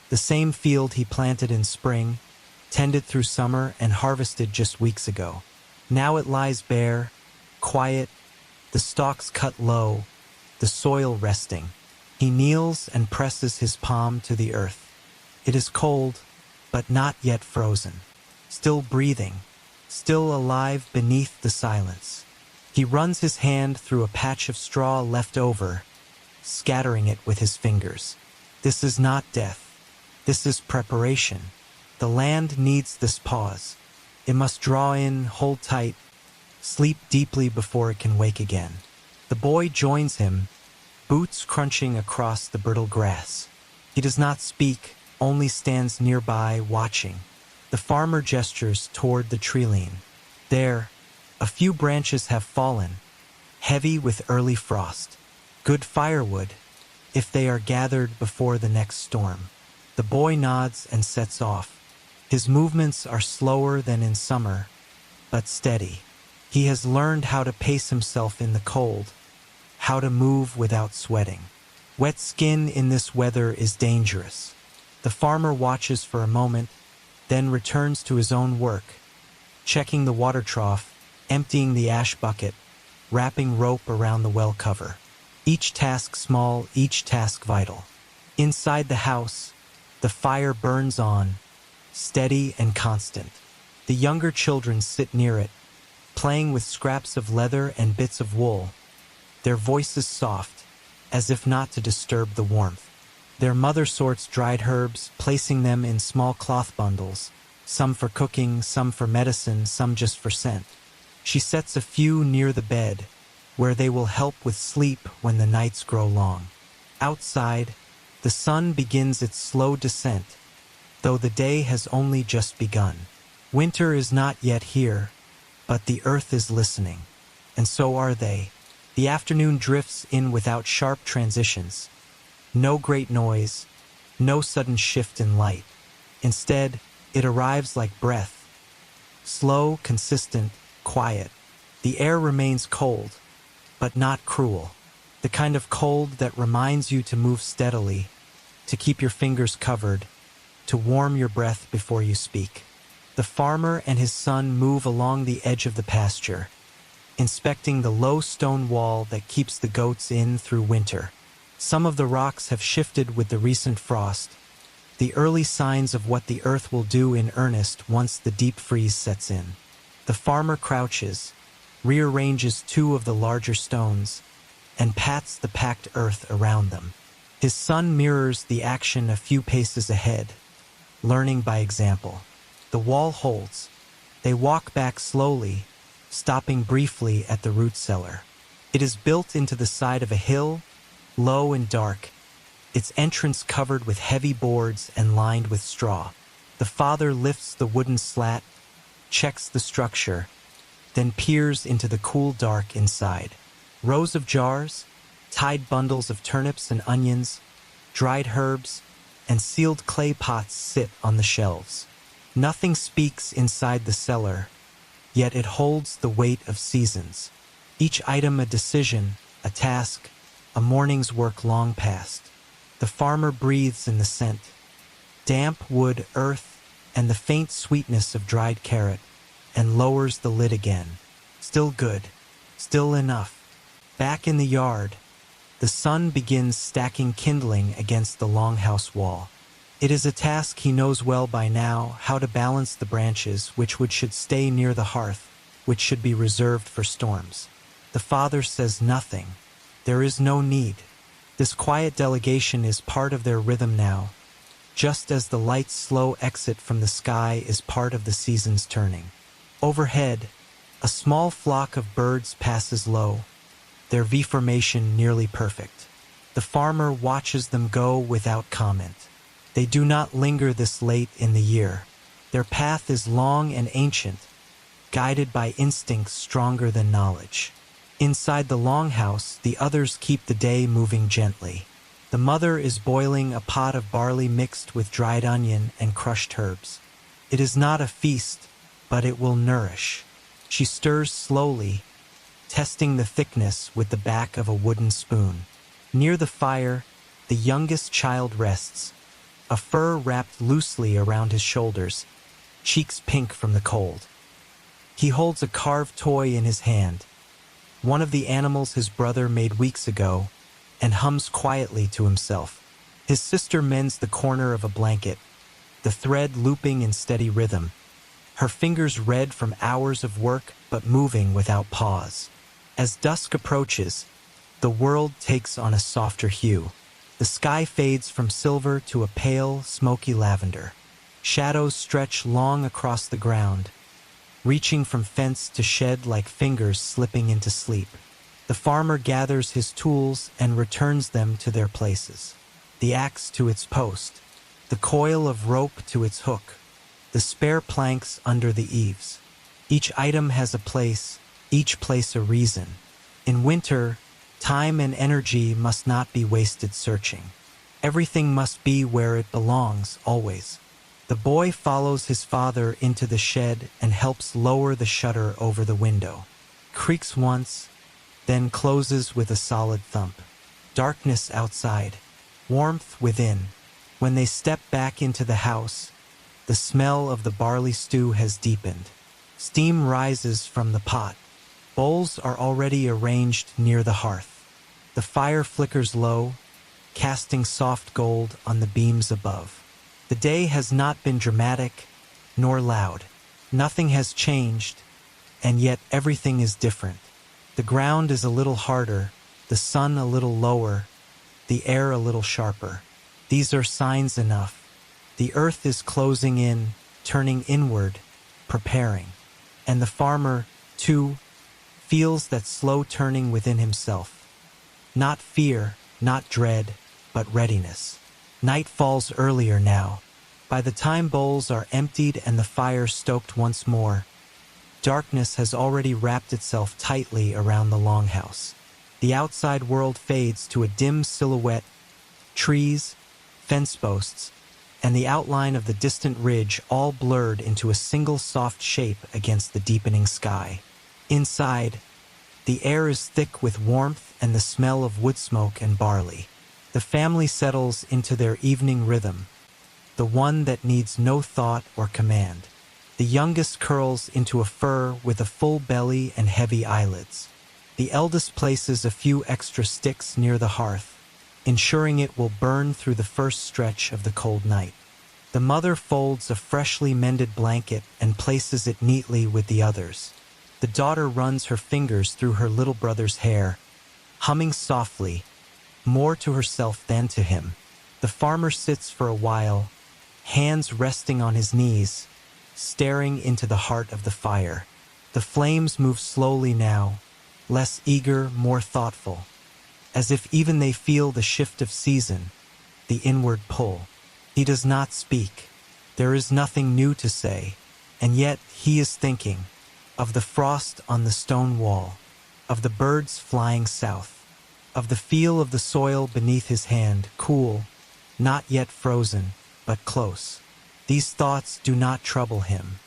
the same field he planted in spring, tended through summer, and harvested just weeks ago. Now it lies bare, quiet, the stalks cut low, the soil resting. He kneels and presses his palm to the earth. It is cold, but not yet frozen. Still breathing, still alive beneath the silence. He runs his hand through a patch of straw left over, scattering it with his fingers. This is not death. This is preparation. The land needs this pause. It must draw in, hold tight, sleep deeply before it can wake again. The boy joins him, boots crunching across the brittle grass. He does not speak, only stands nearby, watching. The farmer gestures toward the treeline. There, a few branches have fallen, heavy with early frost. Good firewood, if they are gathered before the next storm. The boy nods and sets off. His movements are slower than in summer, but steady. He has learned how to pace himself in the cold, how to move without sweating. Wet skin in this weather is dangerous. The farmer watches for a moment, then returns to his own work, checking the water trough, emptying the ash bucket, wrapping rope around the well cover. Each task small, each task vital. Inside the house, the fire burns on, steady and constant. The younger children sit near it, playing with scraps of leather and bits of wool, their voices soft, as if not to disturb the warmth. Their mother sorts dried herbs, placing them in small cloth bundles, some for cooking, some for medicine, some just for scent. She sets a few near the bed, where they will help with sleep when the nights grow long. Outside, the sun begins its slow descent, though the day has only just begun. Winter is not yet here, but the earth is listening, and so are they. The afternoon drifts in without sharp transitions. No great noise, no sudden shift in light. Instead, it arrives like breath. Slow, consistent, quiet. The air remains cold, but not cruel. The kind of cold that reminds you to move steadily, to keep your fingers covered, to warm your breath before you speak. The farmer and his son move along the edge of the pasture, inspecting the low stone wall that keeps the goats in through winter. Some of the rocks have shifted with the recent frost, the early signs of what the earth will do in earnest once the deep freeze sets in. The farmer crouches, rearranges two of the larger stones, and pats the packed earth around them. His son mirrors the action a few paces ahead, learning by example. The wall holds. They walk back slowly, stopping briefly at the root cellar. It is built into the side of a hill, low and dark, its entrance covered with heavy boards and lined with straw. The father lifts the wooden slat, checks the structure, then peers into the cool dark inside. Rows of jars, tied bundles of turnips and onions, dried herbs, and sealed clay pots sit on the shelves. Nothing speaks inside the cellar, yet it holds the weight of seasons. Each item a decision, a task, a morning's work long past. The farmer breathes in the scent, damp wood, earth, and the faint sweetness of dried carrot, and lowers the lid again. Still good, still enough. Back in the yard, the sun begins stacking kindling against the longhouse wall. It is a task he knows well by now, how to balance the branches, which should stay near the hearth, which should be reserved for storms. The father says nothing. There is no need. This quiet delegation is part of their rhythm now, just as the light's slow exit from the sky is part of the season's turning. Overhead, a small flock of birds passes low, their V-formation nearly perfect. The farmer watches them go without comment. They do not linger this late in the year. Their path is long and ancient, guided by instincts stronger than knowledge. Inside the longhouse, the others keep the day moving gently. The mother is boiling a pot of barley mixed with dried onion and crushed herbs. It is not a feast, but it will nourish. She stirs slowly, testing the thickness with the back of a wooden spoon. Near the fire, the youngest child rests, a fur wrapped loosely around his shoulders, cheeks pink from the cold. He holds a carved toy in his hand, one of the animals his brother made weeks ago, and hums quietly to himself. His sister mends the corner of a blanket, the thread looping in steady rhythm, her fingers red from hours of work but moving without pause. As dusk approaches, the world takes on a softer hue. The sky fades from silver to a pale, smoky lavender. Shadows stretch long across the ground, reaching from fence to shed like fingers slipping into sleep. The farmer gathers his tools and returns them to their places. The axe to its post, the coil of rope to its hook, the spare planks under the eaves. Each item has a place, each place a reason. In winter, time and energy must not be wasted searching. Everything must be where it belongs, always. The boy follows his father into the shed and helps lower the shutter over the window. Creaks once, then closes with a solid thump. Darkness outside, warmth within. When they step back into the house, the smell of the barley stew has deepened. Steam rises from the pot. Bowls are already arranged near the hearth. The fire flickers low, casting soft gold on the beams above. The day has not been dramatic, nor loud. Nothing has changed, and yet everything is different. The ground is a little harder, the sun a little lower, the air a little sharper. These are signs enough. The earth is closing in, turning inward, preparing. And the farmer, too, feels that slow turning within himself. Not fear, not dread, but readiness. Night falls earlier now. By the time bowls are emptied and the fire stoked once more, darkness has already wrapped itself tightly around the longhouse. The outside world fades to a dim silhouette, trees, fence posts, and the outline of the distant ridge all blurred into a single soft shape against the deepening sky. Inside, the air is thick with warmth and the smell of wood smoke and barley. The family settles into their evening rhythm, the one that needs no thought or command. The youngest curls into a fur with a full belly and heavy eyelids. The eldest places a few extra sticks near the hearth, ensuring it will burn through the first stretch of the cold night. The mother folds a freshly mended blanket and places it neatly with the others. The daughter runs her fingers through her little brother's hair, humming softly, more to herself than to him. The farmer sits for a while, hands resting on his knees, staring into the heart of the fire. The flames move slowly now, less eager, more thoughtful, as if even they feel the shift of season, the inward pull. He does not speak. There is nothing new to say, and yet he is thinking of the frost on the stone wall, of the birds flying south, of the feel of the soil beneath his hand, cool, not yet frozen, but close. These thoughts do not trouble him.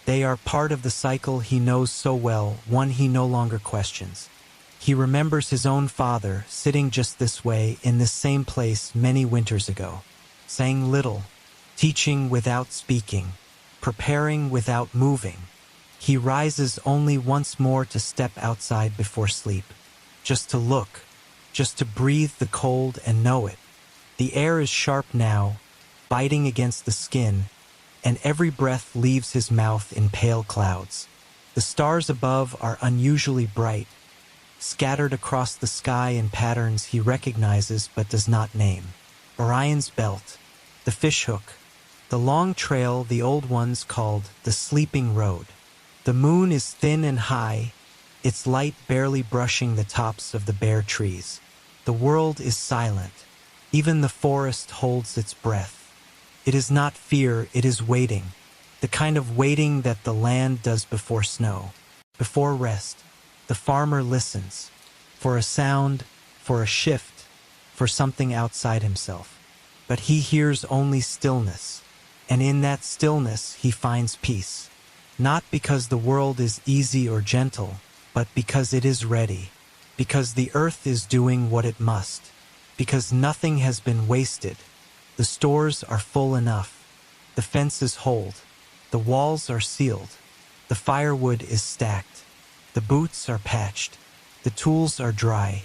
They are part of the cycle he knows so well, one he no longer questions. He remembers his own father sitting just this way in this same place many winters ago, saying little, teaching without speaking, preparing without moving. He rises only once more to step outside before sleep, just to look, just to breathe the cold and know it. The air is sharp now, biting against the skin, and every breath leaves his mouth in pale clouds. The stars above are unusually bright, scattered across the sky in patterns he recognizes but does not name. Orion's belt, the fishhook, the long trail the old ones called the sleeping road. The moon is thin and high, its light barely brushing the tops of the bare trees. The world is silent. Even the forest holds its breath. It is not fear, it is waiting, the kind of waiting that the land does before snow. Before rest, the farmer listens, for a sound, for a shift, for something outside himself. But he hears only stillness, and in that stillness he finds peace. Not because the world is easy or gentle, but because it is ready, because the earth is doing what it must, because nothing has been wasted. The stores are full enough, the fences hold, the walls are sealed, the firewood is stacked, the boots are patched, the tools are dry.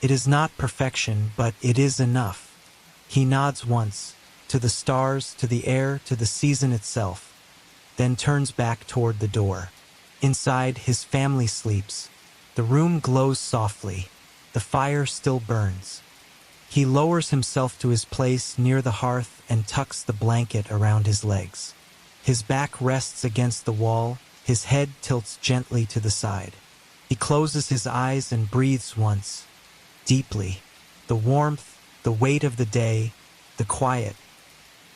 It is not perfection, but it is enough. He nods once, to the stars, to the air, to the season itself, then turns back toward the door. Inside, his family sleeps. The room glows softly. The fire still burns. He lowers himself to his place near the hearth and tucks the blanket around his legs. His back rests against the wall, his head tilts gently to the side. He closes his eyes and breathes once, deeply. The warmth, the weight of the day, the quiet,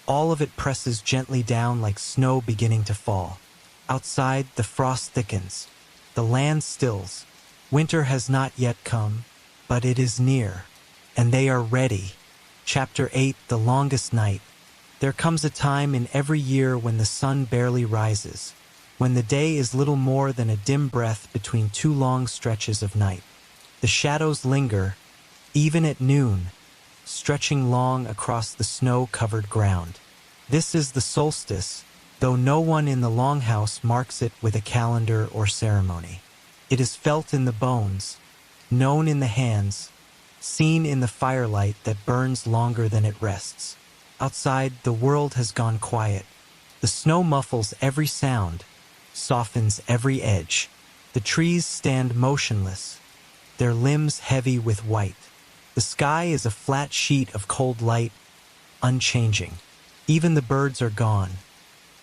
all of it presses gently down like snow beginning to fall. Outside, the frost thickens. The land stills. Winter has not yet come, but it is near. And they are ready. Chapter 8, The Longest Night. There comes a time in every year when the sun barely rises, when the day is little more than a dim breath between two long stretches of night. The shadows linger, even at noon, stretching long across the snow-covered ground. This is the solstice, though no one in the longhouse marks it with a calendar or ceremony. It is felt in the bones, known in the hands, seen in the firelight that burns longer than it rests. Outside, the world has gone quiet. The snow muffles every sound, softens every edge. The trees stand motionless, their limbs heavy with white. The sky is a flat sheet of cold light, unchanging. Even the birds are gone,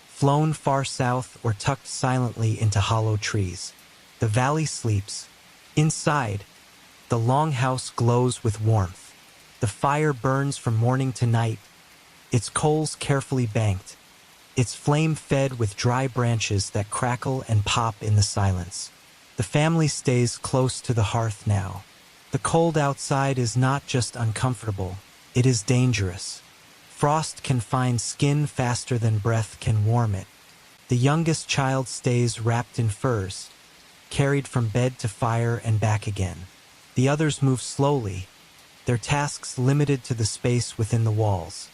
flown far south or tucked silently into hollow trees. The valley sleeps. Inside, the longhouse glows with warmth. The fire burns from morning to night, its coals carefully banked, its flame fed with dry branches that crackle and pop in the silence. The family stays close to the hearth now. The cold outside is not just uncomfortable, it is dangerous. Frost can find skin faster than breath can warm it. The youngest child stays wrapped in furs, carried from bed to fire and back again. The others move slowly, their tasks limited to the space within the walls.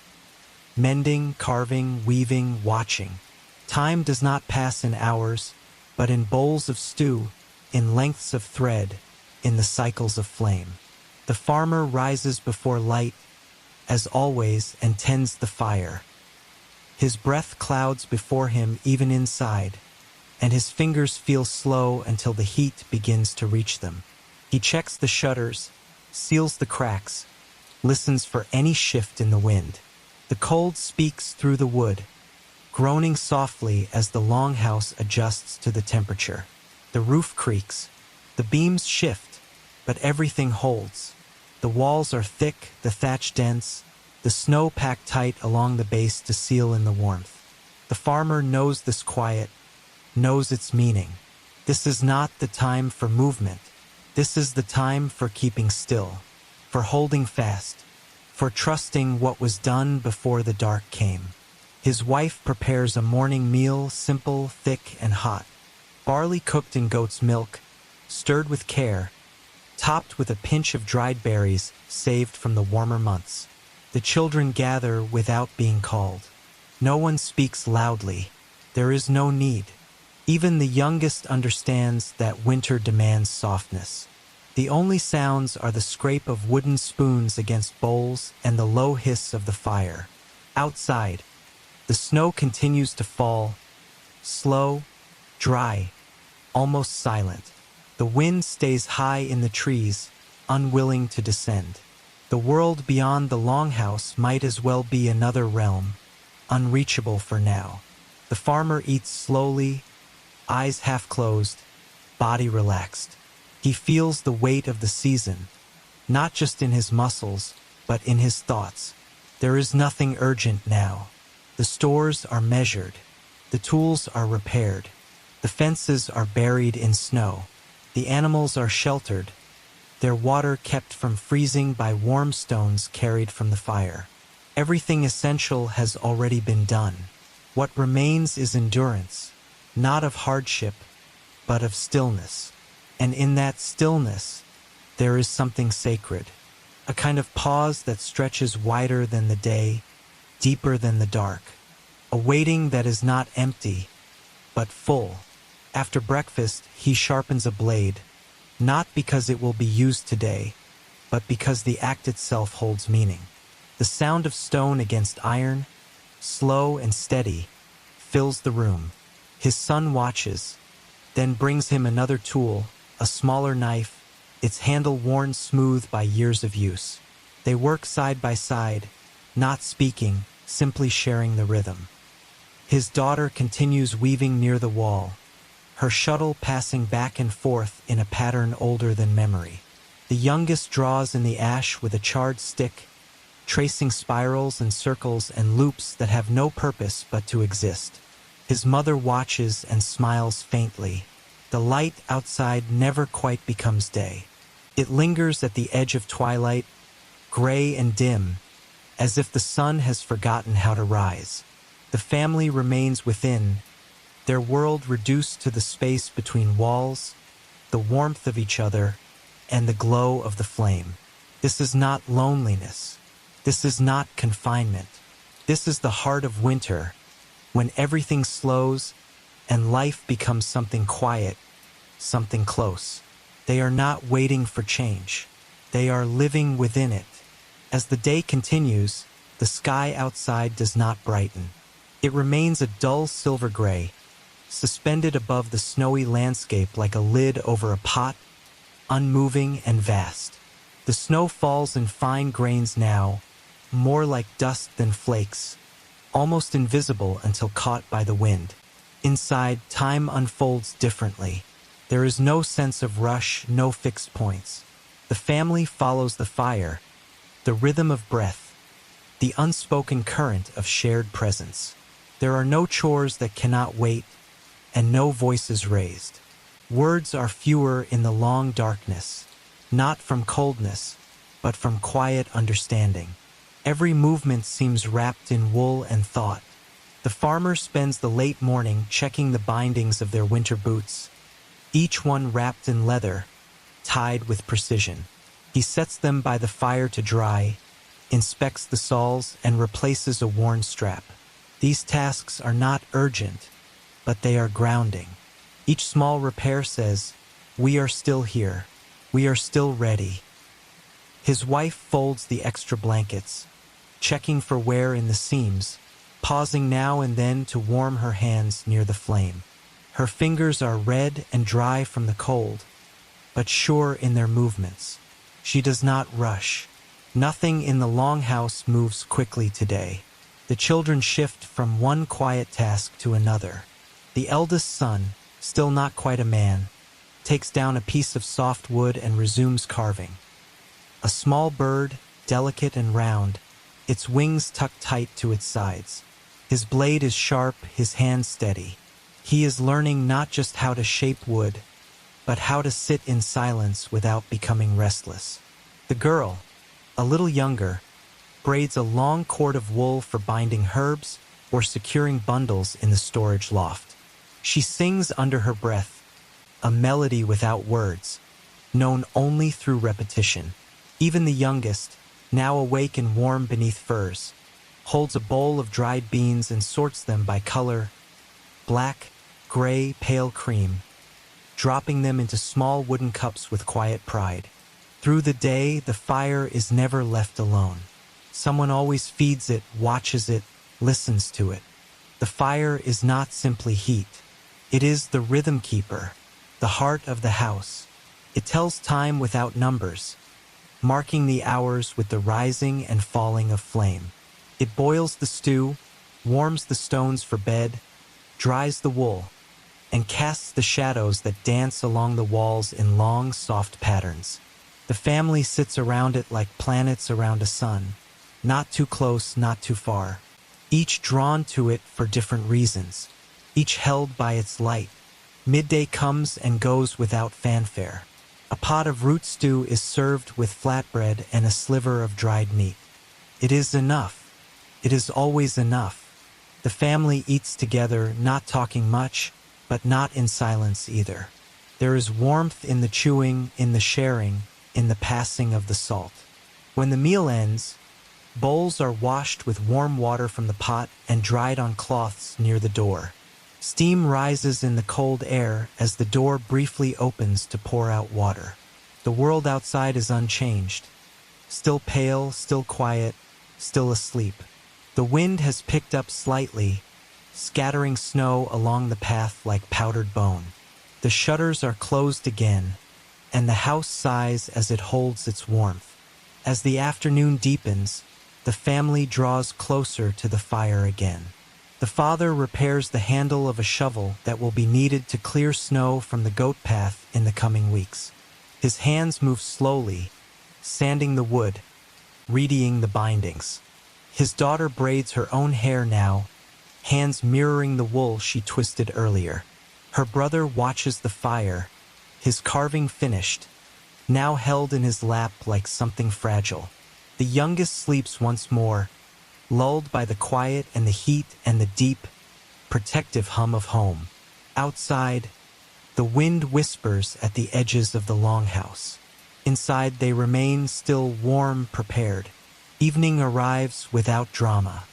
Mending, carving, weaving, watching. Time does not pass in hours, but in bowls of stew, in lengths of thread, in the cycles of flame. The farmer rises before light, as always, and tends the fire. His breath clouds before him even inside, and his fingers feel slow until the heat begins to reach them. He checks the shutters, seals the cracks, listens for any shift in the wind. The cold speaks through the wood, groaning softly as the longhouse adjusts to the temperature. The roof creaks, the beams shift, but everything holds. The walls are thick, the thatch dense, the snow packed tight along the base to seal in the warmth. The farmer knows this quiet, knows its meaning. This is not the time for movement. This is the time for keeping still, for holding fast, for trusting what was done before the dark came. His wife prepares a morning meal, simple, thick, and hot. Barley cooked in goat's milk, stirred with care, topped with a pinch of dried berries saved from the warmer months. The children gather without being called. No one speaks loudly. There is no need. Even the youngest understands that winter demands softness. The only sounds are the scrape of wooden spoons against bowls and the low hiss of the fire. Outside, the snow continues to fall, slow, dry, almost silent. The wind stays high in the trees, unwilling to descend. The world beyond the longhouse might as well be another realm, unreachable for now. The farmer eats slowly, eyes half closed, body relaxed. He feels the weight of the season, not just in his muscles, but in his thoughts. There is nothing urgent now. The stores are measured. The tools are repaired. The fences are buried in snow. The animals are sheltered, their water kept from freezing by warm stones carried from the fire. Everything essential has already been done. What remains is endurance, not of hardship, but of stillness. And in that stillness, there is something sacred, a kind of pause that stretches wider than the day, deeper than the dark, a waiting that is not empty, but full. After breakfast, he sharpens a blade, not because it will be used today, but because the act itself holds meaning. The sound of stone against iron, slow and steady, fills the room. His son watches, then brings him another tool, a smaller knife, its handle worn smooth by years of use. They work side by side, not speaking, simply sharing the rhythm. His daughter continues weaving near the wall, her shuttle passing back and forth in a pattern older than memory. The youngest draws in the ash with a charred stick, tracing spirals and circles and loops that have no purpose but to exist. His mother watches and smiles faintly. The light outside never quite becomes day. It lingers at the edge of twilight, gray and dim, as if the sun has forgotten how to rise. The family remains within, their world reduced to the space between walls, the warmth of each other, and the glow of the flame. This is not loneliness. This is not confinement. This is the heart of winter, when everything slows and life becomes something quiet, something close. They are not waiting for change. They are living within it. As the day continues, the sky outside does not brighten. It remains a dull silver gray, suspended above the snowy landscape like a lid over a pot, unmoving and vast. The snow falls in fine grains now, more like dust than flakes, almost invisible until caught by the wind. Inside, time unfolds differently. There is no sense of rush, no fixed points. The family follows the fire, the rhythm of breath, the unspoken current of shared presence. There are no chores that cannot wait, and no voices raised. Words are fewer in the long darkness, not from coldness, but from quiet understanding. Every movement seems wrapped in wool and thought. The farmer spends the late morning checking the bindings of their winter boots, each one wrapped in leather, tied with precision. He sets them by the fire to dry, inspects the soles, and replaces a worn strap. These tasks are not urgent, but they are grounding. Each small repair says, "We are still here. We are still ready." His wife folds the extra blankets, checking for wear in the seams, pausing now and then to warm her hands near the flame. Her fingers are red and dry from the cold, but sure in their movements. She does not rush. Nothing in the longhouse moves quickly today. The children shift from one quiet task to another. The eldest son, still not quite a man, takes down a piece of soft wood and resumes carving. A small bird, delicate and round, its wings tucked tight to its sides. His blade is sharp, his hand steady. He is learning not just how to shape wood, but how to sit in silence without becoming restless. The girl, a little younger, braids a long cord of wool for binding herbs or securing bundles in the storage loft. She sings under her breath, a melody without words, known only through repetition. Even the youngest, now awake and warm beneath furs, holds a bowl of dried beans and sorts them by color: black, gray, pale cream, dropping them into small wooden cups with quiet pride. Through the day, the fire is never left alone. Someone always feeds it, watches it, listens to it. The fire is not simply heat. It is the rhythm keeper, the heart of the house. It tells time without numbers, marking the hours with the rising and falling of flame. It boils the stew, warms the stones for bed, dries the wool, and casts the shadows that dance along the walls in long, soft patterns. The family sits around it like planets around a sun, not too close, not too far, each drawn to it for different reasons, each held by its light. Midday comes and goes without fanfare. A pot of root stew is served with flatbread and a sliver of dried meat. It is enough. It is always enough. The family eats together, not talking much, but not in silence either. There is warmth in the chewing, in the sharing, in the passing of the salt. When the meal ends, bowls are washed with warm water from the pot and dried on cloths near the door. Steam rises in the cold air as the door briefly opens to pour out water. The world outside is unchanged, still pale, still quiet, still asleep. The wind has picked up slightly, scattering snow along the path like powdered bone. The shutters are closed again, and the house sighs as it holds its warmth. As the afternoon deepens, the family draws closer to the fire again. The father repairs the handle of a shovel that will be needed to clear snow from the goat path in the coming weeks. His hands move slowly, sanding the wood, readying the bindings. His daughter braids her own hair now, hands mirroring the wool she twisted earlier. Her brother watches the fire, his carving finished, now held in his lap like something fragile. The youngest sleeps once more, lulled by the quiet and the heat and the deep, protective hum of home. Outside, the wind whispers at the edges of the longhouse. Inside, they remain still warm, prepared. Evening arrives without drama.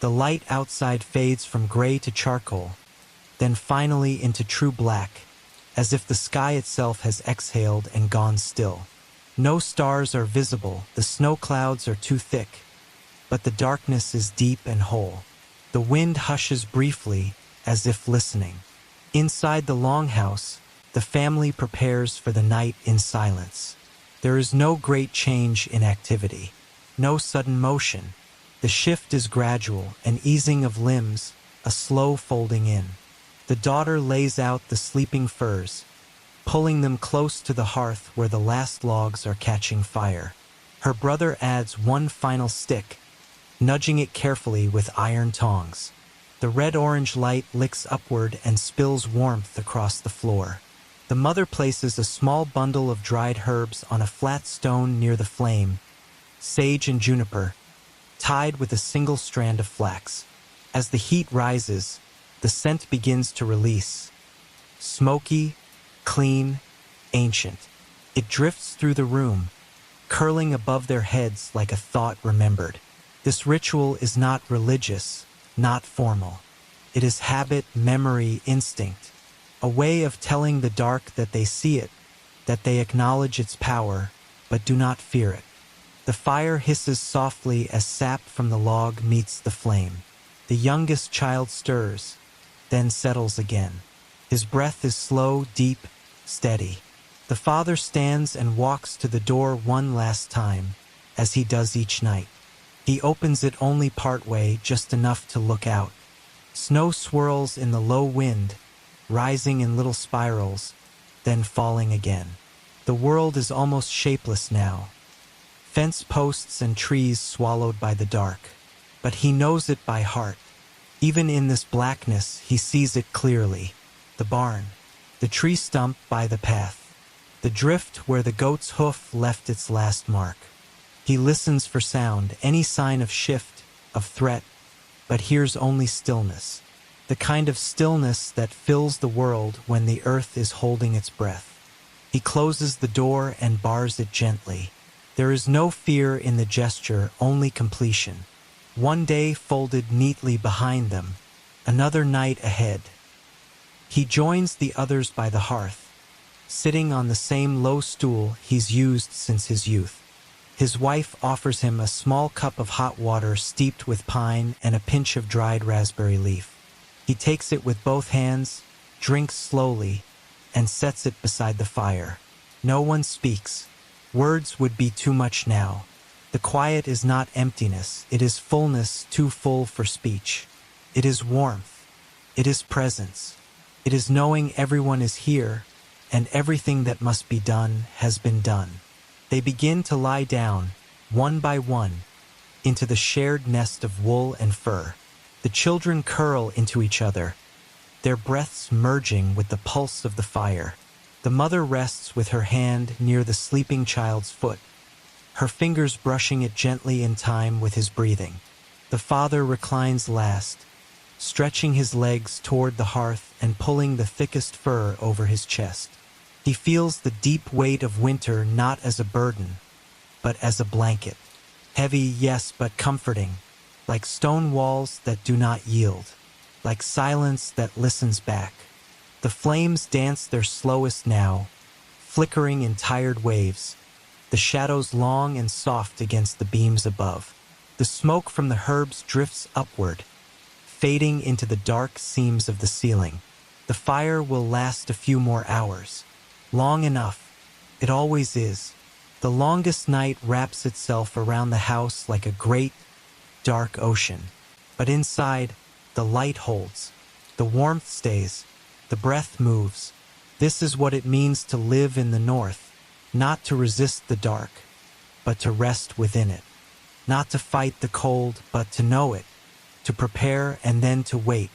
The light outside fades from gray to charcoal, then finally into true black, as if the sky itself has exhaled and gone still. No stars are visible, the snow clouds are too thick, but the darkness is deep and whole. The wind hushes briefly, as if listening. Inside the longhouse, the family prepares for the night in silence. There is no great change in activity, no sudden motion. The shift is gradual, an easing of limbs, a slow folding in. The daughter lays out the sleeping furs, pulling them close to the hearth where the last logs are catching fire. Her brother adds one final stick, nudging it carefully with iron tongs. The red-orange light licks upward and spills warmth across the floor. The mother places a small bundle of dried herbs on a flat stone near the flame, sage and juniper, tied with a single strand of flax. As the heat rises, the scent begins to release. Smoky, clean, ancient. It drifts through the room, curling above their heads like a thought remembered. This ritual is not religious, not formal. It is habit, memory, instinct, a way of telling the dark that they see it, that they acknowledge its power, but do not fear it. The fire hisses softly as sap from the log meets the flame. The youngest child stirs, then settles again. His breath is slow, deep, steady. The father stands and walks to the door one last time, as he does each night. He opens it only part way, just enough to look out. Snow swirls in the low wind, rising in little spirals, then falling again. The world is almost shapeless now. Fence posts and trees swallowed by the dark. But he knows it by heart. Even in this blackness, he sees it clearly. The barn, the tree stump by the path, the drift where the goat's hoof left its last mark. He listens for sound, any sign of shift, of threat, but hears only stillness. The kind of stillness that fills the world when the earth is holding its breath. He closes the door and bars it gently. There is no fear in the gesture, only completion. One day folded neatly behind them, another night ahead. He joins the others by the hearth, sitting on the same low stool he's used since his youth. His wife offers him a small cup of hot water steeped with pine and a pinch of dried raspberry leaf. He takes it with both hands, drinks slowly, and sets it beside the fire. No one speaks. Words would be too much now. The quiet is not emptiness, it is fullness too full for speech. It is warmth. It is presence. It is knowing everyone is here, and everything that must be done has been done. They begin to lie down, one by one, into the shared nest of wool and fur. The children curl into each other, their breaths merging with the pulse of the fire. The mother rests with her hand near the sleeping child's foot, her fingers brushing it gently in time with his breathing. The father reclines last, stretching his legs toward the hearth and pulling the thickest fur over his chest. He feels the deep weight of winter not as a burden, but as a blanket. Heavy, yes, but comforting, like stone walls that do not yield, like silence that listens back. The flames dance their slowest now, flickering in tired waves, the shadows long and soft against the beams above. The smoke from the herbs drifts upward, fading into the dark seams of the ceiling. The fire will last a few more hours. Long enough. It always is. The longest night wraps itself around the house like a great, dark ocean. But inside, the light holds. The warmth stays. The breath moves. This is what it means to live in the north. Not to resist the dark, but to rest within it. Not to fight the cold, but to know it. To prepare and then to wait.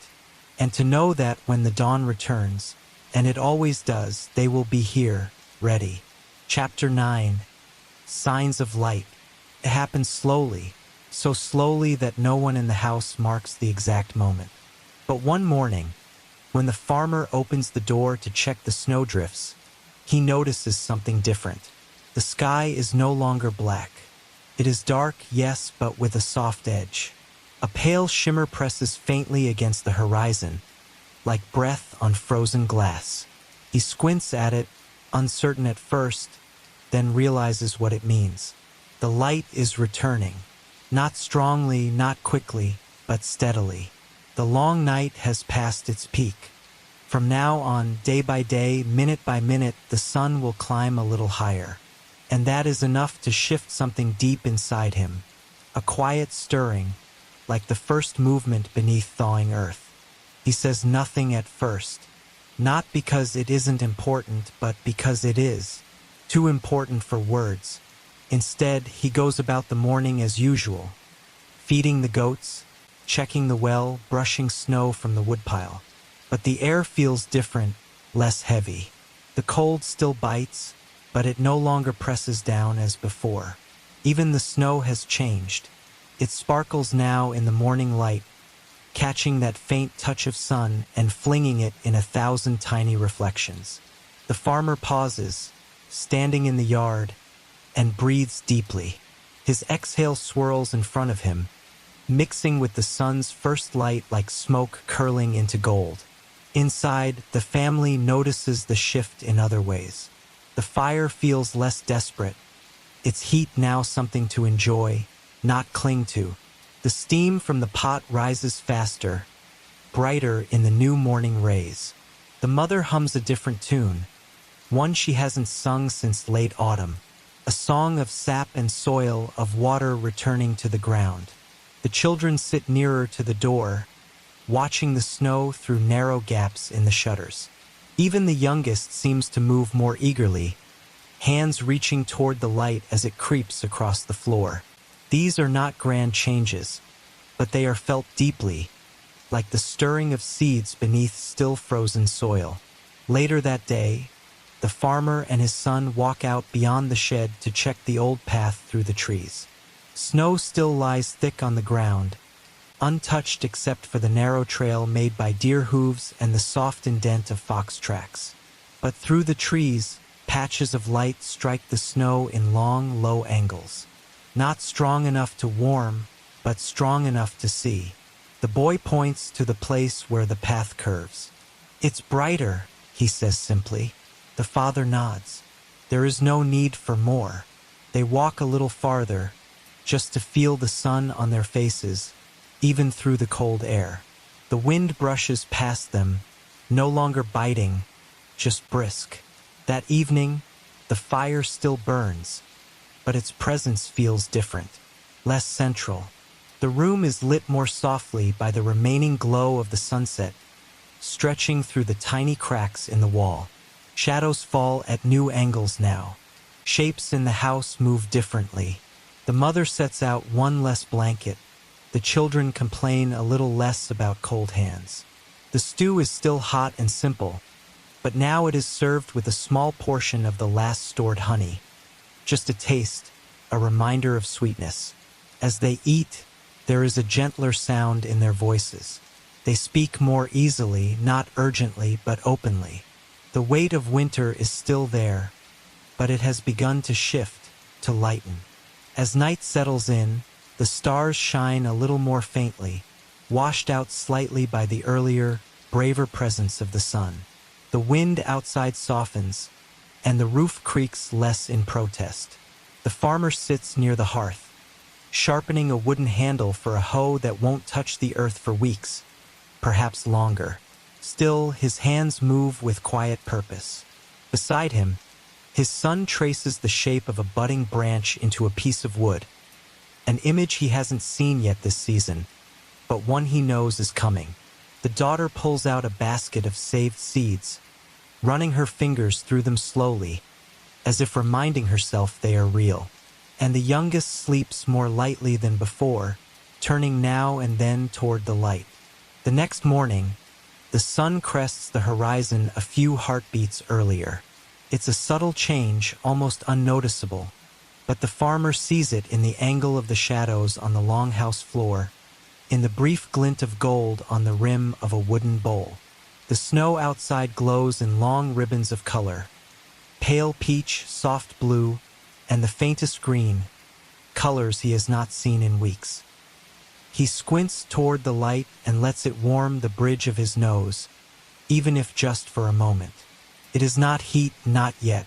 And to know that when the dawn returns, and it always does, they will be here, ready. Chapter 9. Signs of light. It happens slowly, so slowly that no one in the house marks the exact moment. But one morning, when the farmer opens the door to check the snowdrifts, he notices something different. The sky is no longer black. It is dark, yes, but with a soft edge. A pale shimmer presses faintly against the horizon, like breath on frozen glass. He squints at it, uncertain at first, then realizes what it means. The light is returning. Not strongly, not quickly, but steadily. The long night has passed its peak. From now on, day by day, minute by minute, the sun will climb a little higher. And that is enough to shift something deep inside him. A quiet stirring, like the first movement beneath thawing earth. He says nothing at first. Not because it isn't important, but because it is. Too important for words. Instead, he goes about the morning as usual. Feeding the goats, checking the well, brushing snow from the woodpile. But the air feels different, less heavy. The cold still bites, but it no longer presses down as before. Even the snow has changed. It sparkles now in the morning light, catching that faint touch of sun and flinging it in 1,000 tiny reflections. The farmer pauses, standing in the yard, and breathes deeply. His exhale swirls in front of him, mixing with the sun's first light like smoke curling into gold. Inside, the family notices the shift in other ways. The fire feels less desperate, its heat now something to enjoy, not cling to. The steam from the pot rises faster, brighter in the new morning rays. The mother hums a different tune, one she hasn't sung since late autumn. a song of sap and soil, of water returning to the ground. The children sit nearer to the door, watching the snow through narrow gaps in the shutters. Even the youngest seems to move more eagerly, hands reaching toward the light as it creeps across the floor. These are not grand changes, but they are felt deeply, like the stirring of seeds beneath still frozen soil. Later that day, the farmer and his son walk out beyond the shed to check the old path through the trees. Snow still lies thick on the ground, untouched except for the narrow trail made by deer hooves and the soft indent of fox tracks. But through the trees, patches of light strike the snow in long, low angles. Not strong enough to warm, but strong enough to see. The boy points to the place where the path curves. "It's brighter," he says simply. The father nods. There is no need for more. They walk a little farther, just to feel the sun on their faces, even through the cold air. The wind brushes past them, no longer biting, just brisk. That evening, the fire still burns, but its presence feels different, less central. The room is lit more softly by the remaining glow of the sunset, stretching through the tiny cracks in the wall. Shadows fall at new angles now. Shapes in the house move differently. The mother sets out one less blanket. The children complain a little less about cold hands. The stew is still hot and simple, but now it is served with a small portion of the last stored honey. Just a taste, a reminder of sweetness. As they eat, there is a gentler sound in their voices. They speak more easily, not urgently, but openly. The weight of winter is still there, but it has begun to shift, to lighten. As night settles in, the stars shine a little more faintly, washed out slightly by the earlier, braver presence of the sun. The wind outside softens, and the roof creaks less in protest. The farmer sits near the hearth, sharpening a wooden handle for a hoe that won't touch the earth for weeks, perhaps longer. Still, his hands move with quiet purpose. Beside him, his son traces the shape of a budding branch into a piece of wood, an image he hasn't seen yet this season, but one he knows is coming. The daughter pulls out a basket of saved seeds, running her fingers through them slowly, as if reminding herself they are real. And the youngest sleeps more lightly than before, turning now and then toward the light. The next morning, the sun crests the horizon a few heartbeats earlier. It's a subtle change, almost unnoticeable, but the farmer sees it in the angle of the shadows on the longhouse floor, in the brief glint of gold on the rim of a wooden bowl. The snow outside glows in long ribbons of color, pale peach, soft blue, and the faintest green, colors he has not seen in weeks. He squints toward the light and lets it warm the bridge of his nose, even if just for a moment. It is not heat, not yet,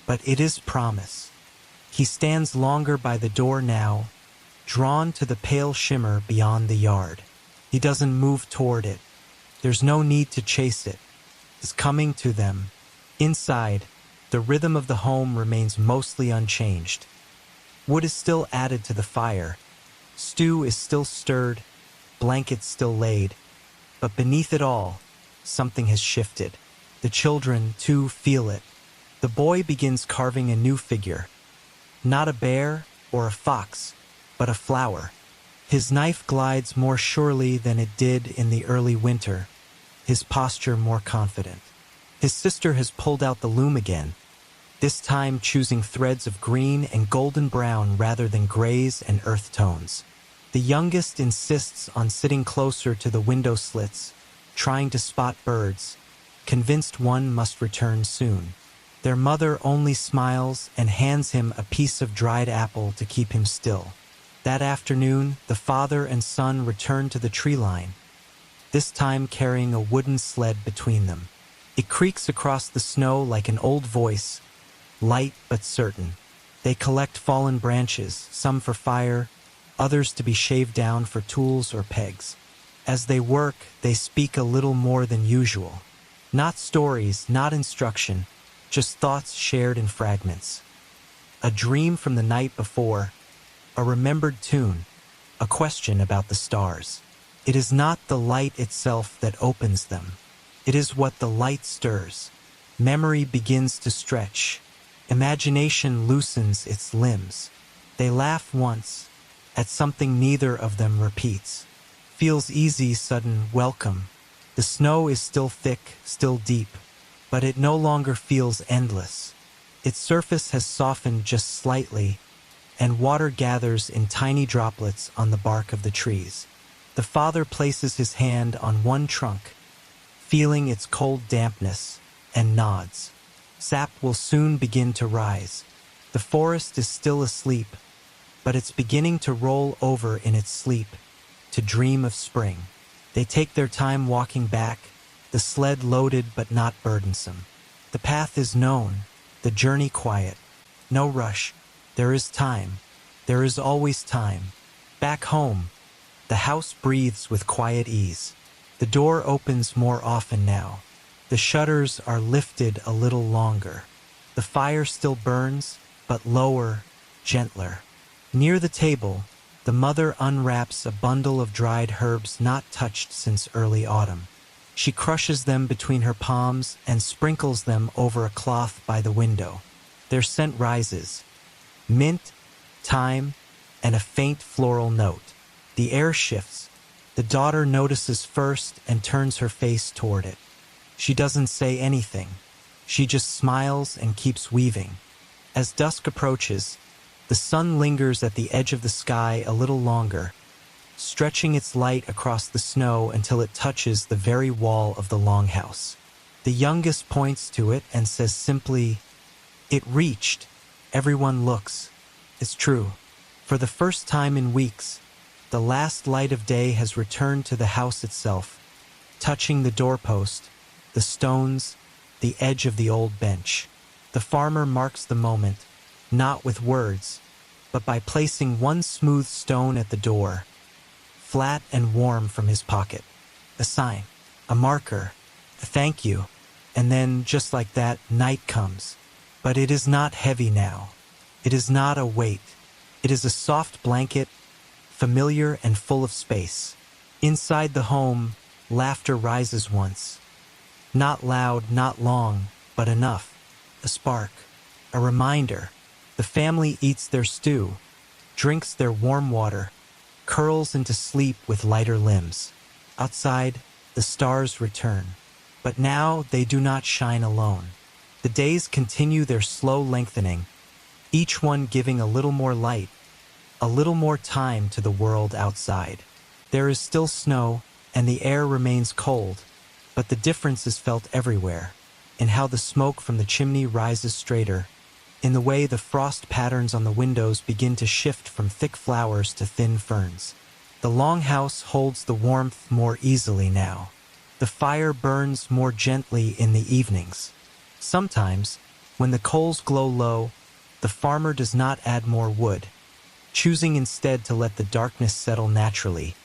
but it is promise. He stands longer by the door now, drawn to the pale shimmer beyond the yard. He doesn't move toward it. There's no need to chase it. It's coming to them. Inside, the rhythm of the home remains mostly unchanged. Wood is still added to the fire. Stew is still stirred, blankets still laid, but beneath it all, something has shifted. The children, too, feel it. The boy begins carving a new figure. Not a bear or a fox, but a flower. His knife glides more surely than it did in the early winter, his posture more confident. His sister has pulled out the loom again, this time choosing threads of green and golden brown rather than grays and earth tones. The youngest insists on sitting closer to the window slits, trying to spot birds, convinced one must return soon. Their mother only smiles and hands him a piece of dried apple to keep him still. That afternoon, the father and son return to the tree line, this time carrying a wooden sled between them. It creaks across the snow like an old voice, light but certain. They collect fallen branches, some for fire, others to be shaved down for tools or pegs. As they work, they speak a little more than usual. Not stories, not instruction, just thoughts shared in fragments. A dream from the night before, a remembered tune, a question about the stars. It is not the light itself that opens them. It is what the light stirs. Memory begins to stretch. Imagination loosens its limbs. They laugh once, at something neither of them repeats. Feels easy, sudden welcome. The snow is still thick, still deep, but it no longer feels endless. Its surface has softened just slightly, and water gathers in tiny droplets on the bark of the trees. The father places his hand on one trunk, feeling its cold dampness, and nods. Sap will soon begin to rise. The forest is still asleep, but it's beginning to roll over in its sleep, to dream of spring. They take their time walking back, the sled loaded but not burdensome. The path is known, the journey quiet. No rush. There is time. There is always time. Back home, the house breathes with quiet ease. The door opens more often now. The shutters are lifted a little longer. The fire still burns, but lower, gentler. Near the table, the mother unwraps a bundle of dried herbs not touched since early autumn. She crushes them between her palms and sprinkles them over a cloth by the window. Their scent rises. Mint, thyme, and a faint floral note. The air shifts. The daughter notices first and turns her face toward it. She doesn't say anything. She just smiles and keeps weaving. As dusk approaches, the sun lingers at the edge of the sky a little longer, stretching its light across the snow until it touches the very wall of the longhouse. The youngest points to it and says simply, "It reached." Everyone looks. It's true. For the first time in weeks, the last light of day has returned to the house itself, touching the doorpost, the stones, the edge of the old bench. The farmer marks the moment, not with words, but by placing one smooth stone at the door, flat and warm from his pocket. A sign, a marker, a thank you, and then, just like that, night comes. But it is not heavy now. It is not a weight. It is a soft blanket, familiar and full of space. Inside the home, laughter rises once. Not loud, not long, but enough. A spark, a reminder. The family eats their stew, drinks their warm water, curls into sleep with lighter limbs. Outside, the stars return. But now they do not shine alone. The days continue their slow lengthening, each one giving a little more light, a little more time to the world outside. There is still snow, and the air remains cold, but the difference is felt everywhere, in how the smoke from the chimney rises straighter, in the way the frost patterns on the windows begin to shift from thick flowers to thin ferns. The longhouse holds the warmth more easily now. The fire burns more gently in the evenings. Sometimes, when the coals glow low, the farmer does not add more wood, choosing instead to let the darkness settle naturally,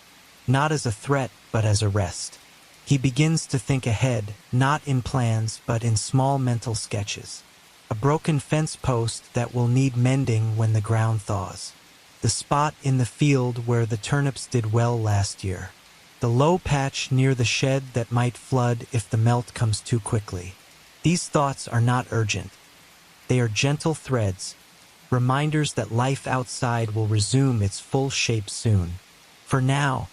not as a threat but as a rest. He begins to think ahead, not in plans but in small mental sketches. A broken fence post that will need mending when the ground thaws. The spot in the field where the turnips did well last year. The low patch near the shed that might flood if the melt comes too quickly. These thoughts are not urgent. They are gentle threads, reminders that life outside will resume its full shape soon. For now,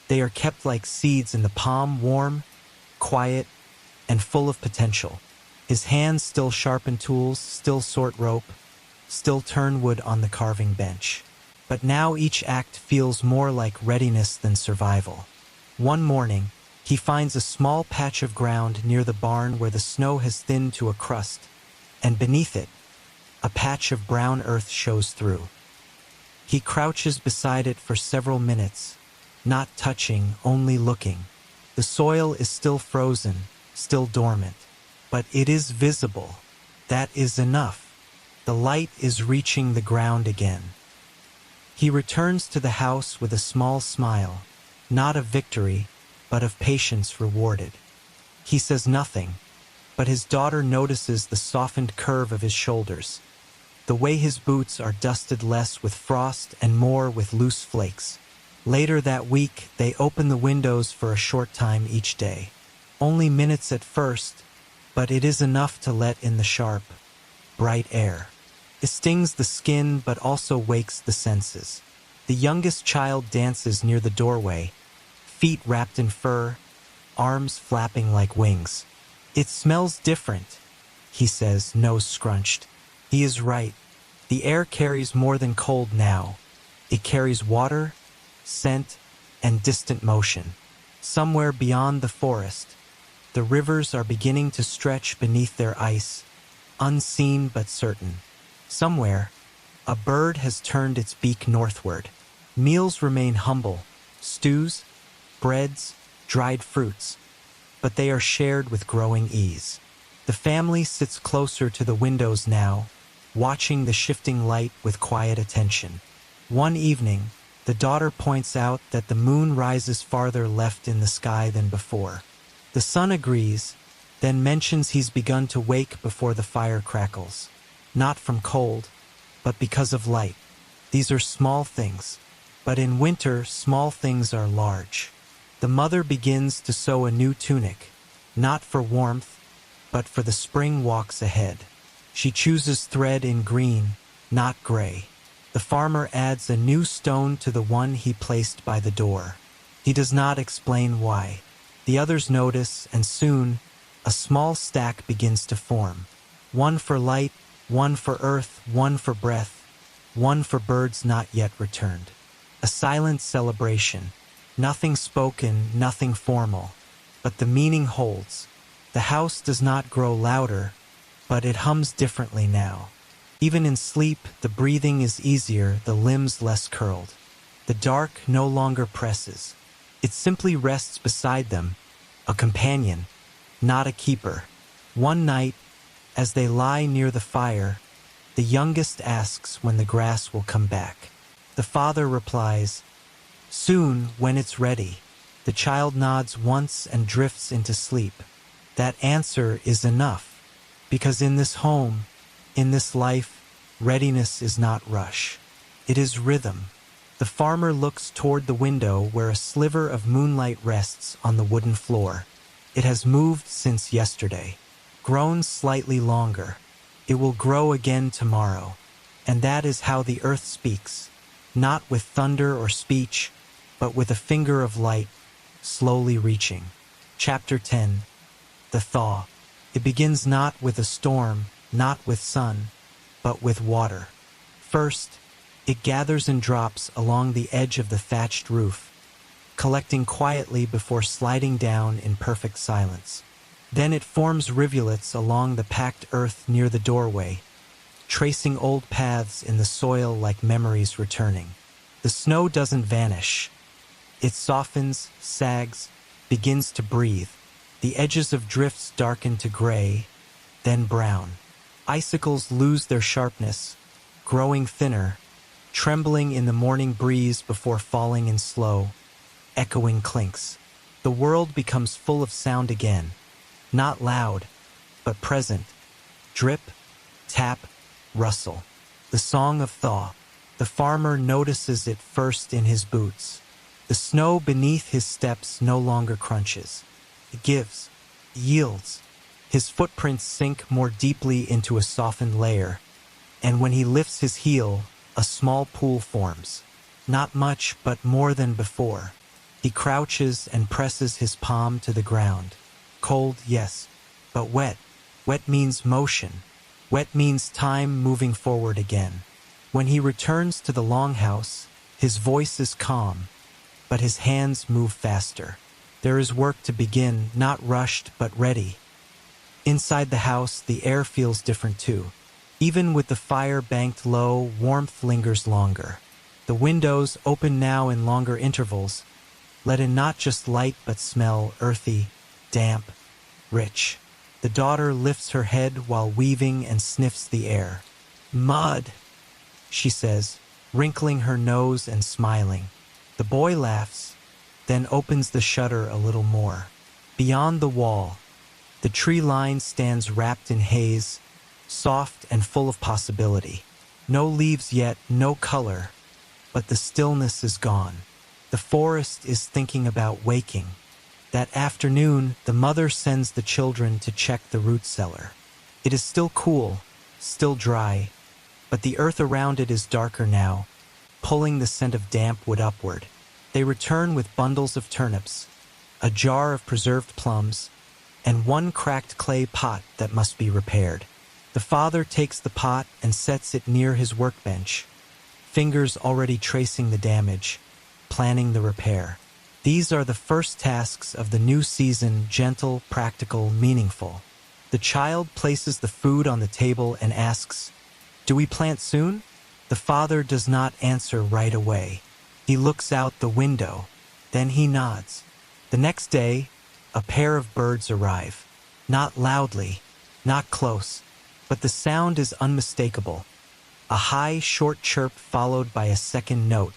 they are kept like seeds in the palm, warm, quiet, and full of potential. His hands still sharpen tools, still sort rope, still turn wood on the carving bench. But now each act feels more like readiness than survival. One morning, he finds a small patch of ground near the barn where the snow has thinned to a crust, and beneath it, a patch of brown earth shows through. He crouches beside it for several minutes, not touching, only looking. The soil is still frozen, still dormant, but it is visible. That is enough. The light is reaching the ground again. He returns to the house with a small smile, not of victory, but of patience rewarded. He says nothing, but his daughter notices the softened curve of his shoulders. The way his boots are dusted less with frost and more with loose flakes. Later that week, they open the windows for a short time each day. Only minutes at first, but it is enough to let in the sharp, bright air. It stings the skin but also wakes the senses. The youngest child dances near the doorway, feet wrapped in fur, arms flapping like wings. "It smells different," he says, nose scrunched. He is right. The air carries more than cold now. It carries water, scent, and distant motion. Somewhere beyond the forest, the rivers are beginning to stretch beneath their ice, unseen but certain. Somewhere, a bird has turned its beak northward. Meals remain humble, stews, breads, dried fruits, but they are shared with growing ease. The family sits closer to the windows now, watching the shifting light with quiet attention. One evening, the daughter points out that the moon rises farther left in the sky than before. The son agrees, then mentions he's begun to wake before the fire crackles. Not from cold, but because of light. These are small things, but in winter, small things are large. The mother begins to sew a new tunic, not for warmth, but for the spring walks ahead. She chooses thread in green, not gray. The farmer adds a new stone to the one he placed by the door. He does not explain why. The others notice, and soon, a small stack begins to form. One for light, one for earth, one for breath, one for birds not yet returned. A silent celebration. Nothing spoken, nothing formal, but the meaning holds. The house does not grow louder, but it hums differently now. Even in sleep, the breathing is easier, the limbs less curled. The dark no longer presses. It simply rests beside them, a companion, not a keeper. One night, as they lie near the fire, the youngest asks when the grass will come back. The father replies, "Soon, when it's ready." The child nods once and drifts into sleep. That answer is enough. Because in this home, in this life, readiness is not rush. It is rhythm. The farmer looks toward the window where a sliver of moonlight rests on the wooden floor. It has moved since yesterday, grown slightly longer. It will grow again tomorrow. And that is how the earth speaks, not with thunder or speech, but with a finger of light, slowly reaching. Chapter 10. The Thaw. It begins not with a storm, not with sun, but with water. First, it gathers in drops along the edge of the thatched roof, collecting quietly before sliding down in perfect silence. Then it forms rivulets along the packed earth near the doorway, tracing old paths in the soil like memories returning. The snow doesn't vanish. It softens, sags, begins to breathe. The edges of drifts darken to gray, then brown. Icicles lose their sharpness, growing thinner, trembling in the morning breeze before falling in slow, echoing clinks. The world becomes full of sound again, not loud, but present. Drip, tap, rustle. The song of thaw. The farmer notices it first in his boots. The snow beneath his steps no longer crunches. It gives, yields. His footprints sink more deeply into a softened layer, and when he lifts his heel, a small pool forms. Not much, but more than before. He crouches and presses his palm to the ground. Cold, yes, but wet. Wet means motion. Wet means time moving forward again. When he returns to the longhouse, his voice is calm, but his hands move faster. There is work to begin, not rushed, but ready. Inside the house, the air feels different too. Even with the fire banked low, warmth lingers longer. The windows, open now in longer intervals, let in not just light but smell, earthy, damp, rich. The daughter lifts her head while weaving and sniffs the air. "Mud," she says, wrinkling her nose and smiling. The boy laughs, then opens the shutter a little more. Beyond the wall, the tree line stands wrapped in haze, soft and full of possibility. No leaves yet, no color, but the stillness is gone. The forest is thinking about waking. That afternoon, the mother sends the children to check the root cellar. It is still cool, still dry, but the earth around it is darker now, pulling the scent of damp wood upward. They return with bundles of turnips, a jar of preserved plums, and one cracked clay pot that must be repaired. The father takes the pot and sets it near his workbench, fingers already tracing the damage, planning the repair. These are the first tasks of the new season, gentle, practical, meaningful. The child places the food on the table and asks, "Do we plant soon?" The father does not answer right away. He looks out the window, then he nods. The next day, a pair of birds arrive. Not loudly, not close, but the sound is unmistakable. A high, short chirp followed by a second note,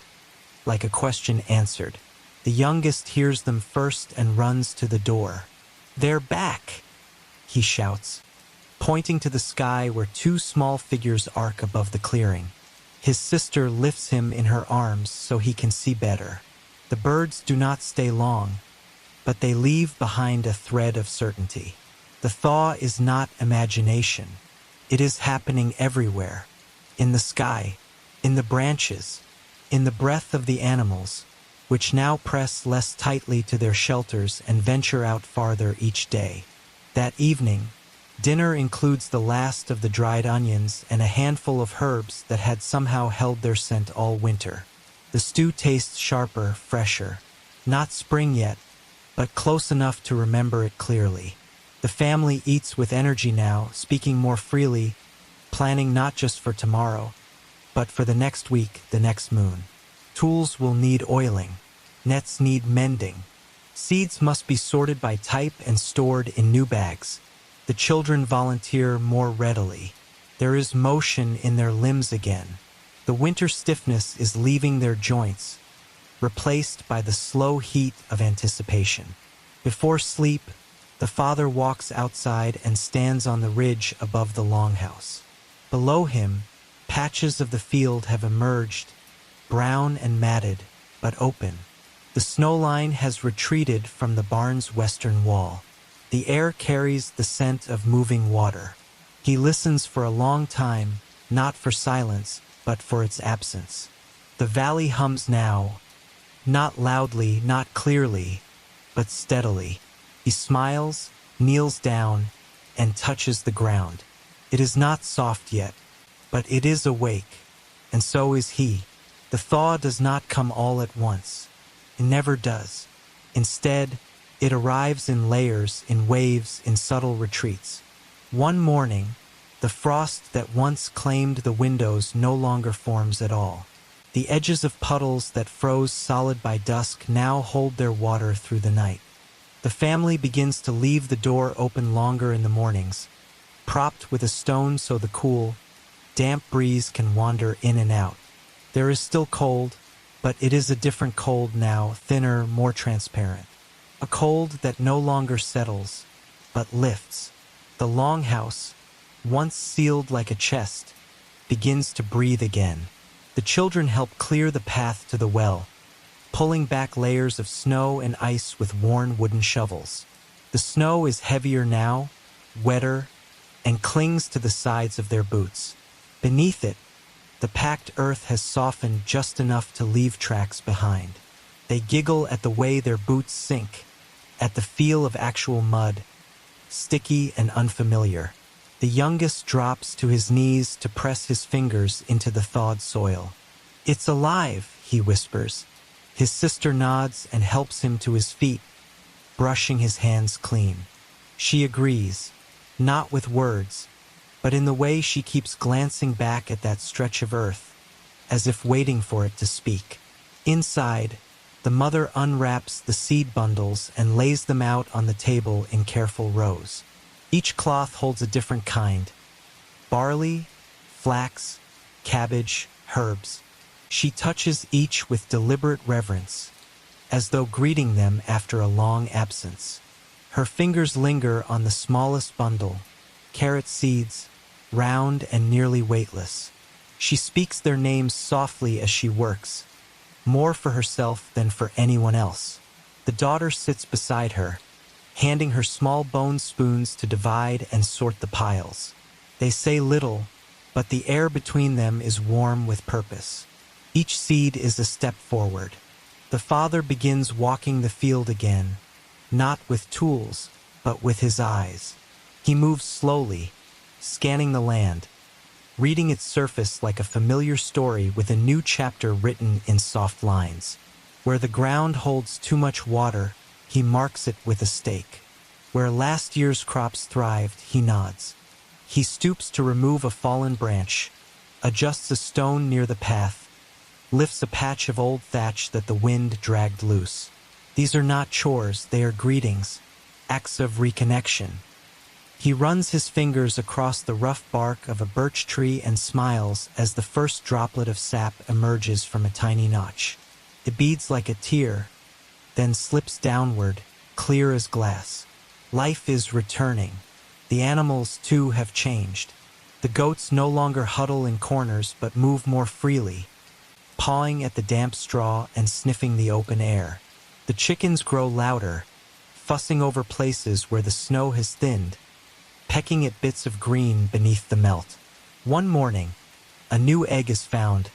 like a question answered. The youngest hears them first and runs to the door. "They're back!" he shouts, pointing to the sky where two small figures arc above the clearing. His sister lifts him in her arms so he can see better. The birds do not stay long, but they leave behind a thread of certainty. The thaw is not imagination. It is happening everywhere. In the sky, in the branches, in the breath of the animals, which now press less tightly to their shelters and venture out farther each day. That evening, dinner includes the last of the dried onions and a handful of herbs that had somehow held their scent all winter. The stew tastes sharper, fresher. Not spring yet, but close enough to remember it clearly. The family eats with energy now, speaking more freely, planning not just for tomorrow, but for the next week, the next moon. Tools will need oiling. Nets need mending. Seeds must be sorted by type and stored in new bags. The children volunteer more readily. There is motion in their limbs again. The winter stiffness is leaving their joints, replaced by the slow heat of anticipation. Before sleep, the father walks outside and stands on the ridge above the longhouse. Below him, patches of the field have emerged, brown and matted, but open. The snow line has retreated from the barn's western wall. The air carries the scent of moving water. He listens for a long time, not for silence, but for its absence. The valley hums now, not loudly, not clearly, but steadily. He smiles, kneels down, and touches the ground. It is not soft yet, but it is awake, and so is he. The thaw does not come all at once. It never does. Instead, it arrives in layers, in waves, in subtle retreats. One morning, the frost that once claimed the windows no longer forms at all. The edges of puddles that froze solid by dusk now hold their water through the night. The family begins to leave the door open longer in the mornings, propped with a stone so the cool, damp breeze can wander in and out. There is still cold, but it is a different cold now, thinner, more transparent. A cold that no longer settles, but lifts. The longhouse, once sealed like a chest, begins to breathe again. The children help clear the path to the well, pulling back layers of snow and ice with worn wooden shovels. The snow is heavier now, wetter, and clings to the sides of their boots. Beneath it, the packed earth has softened just enough to leave tracks behind. They giggle at the way their boots sink, at the feel of actual mud, sticky and unfamiliar. The youngest drops to his knees to press his fingers into the thawed soil. "It's alive," he whispers. His sister nods and helps him to his feet, brushing his hands clean. She agrees, not with words, but in the way she keeps glancing back at that stretch of earth, as if waiting for it to speak. Inside, the mother unwraps the seed bundles and lays them out on the table in careful rows. Each cloth holds a different kind: barley, flax, cabbage, herbs. She touches each with deliberate reverence, as though greeting them after a long absence. Her fingers linger on the smallest bundle, carrot seeds, round and nearly weightless. She speaks their names softly as she works, more for herself than for anyone else. The daughter sits beside her, handing her small bone spoons to divide and sort the piles. They say little, but the air between them is warm with purpose. Each seed is a step forward. The father begins walking the field again, not with tools, but with his eyes. He moves slowly, scanning the land, reading its surface like a familiar story with a new chapter written in soft lines. Where the ground holds too much water, he marks it with a stake. Where last year's crops thrived, he nods. He stoops to remove a fallen branch, adjusts a stone near the path, lifts a patch of old thatch that the wind dragged loose. These are not chores, they are greetings, acts of reconnection. He runs his fingers across the rough bark of a birch tree and smiles as the first droplet of sap emerges from a tiny notch. It beads like a tear, then slips downward, clear as glass. Life is returning. The animals, too, have changed. The goats no longer huddle in corners but move more freely, pawing at the damp straw and sniffing the open air. The chickens grow louder, fussing over places where the snow has thinned, pecking at bits of green beneath the melt. One morning, a new egg is found,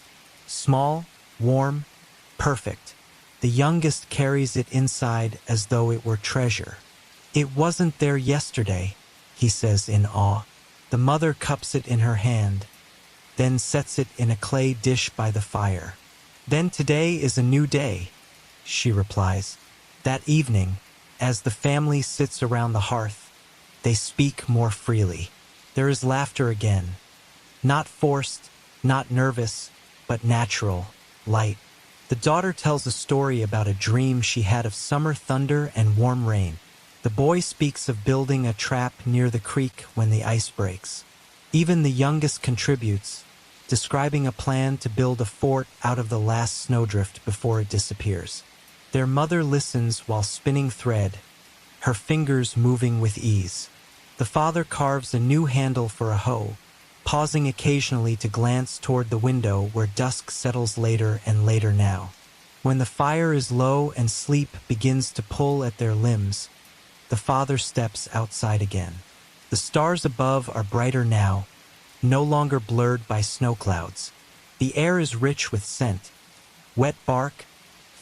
small, warm, perfect. The youngest carries it inside as though it were treasure. "It wasn't there yesterday," he says in awe. The mother cups it in her hand, then sets it in a clay dish by the fire. "Then today is a new day," she replies. That evening, as the family sits around the hearth, they speak more freely. There is laughter again. Not forced, not nervous, but natural, light. The daughter tells a story about a dream she had of summer thunder and warm rain. The boy speaks of building a trap near the creek when the ice breaks. Even the youngest contributes, describing a plan to build a fort out of the last snowdrift before it disappears. Their mother listens while spinning thread, her fingers moving with ease. The father carves a new handle for a hoe, pausing occasionally to glance toward the window where dusk settles later and later now. When the fire is low and sleep begins to pull at their limbs, the father steps outside again. The stars above are brighter now, no longer blurred by snow clouds. The air is rich with scent, wet bark,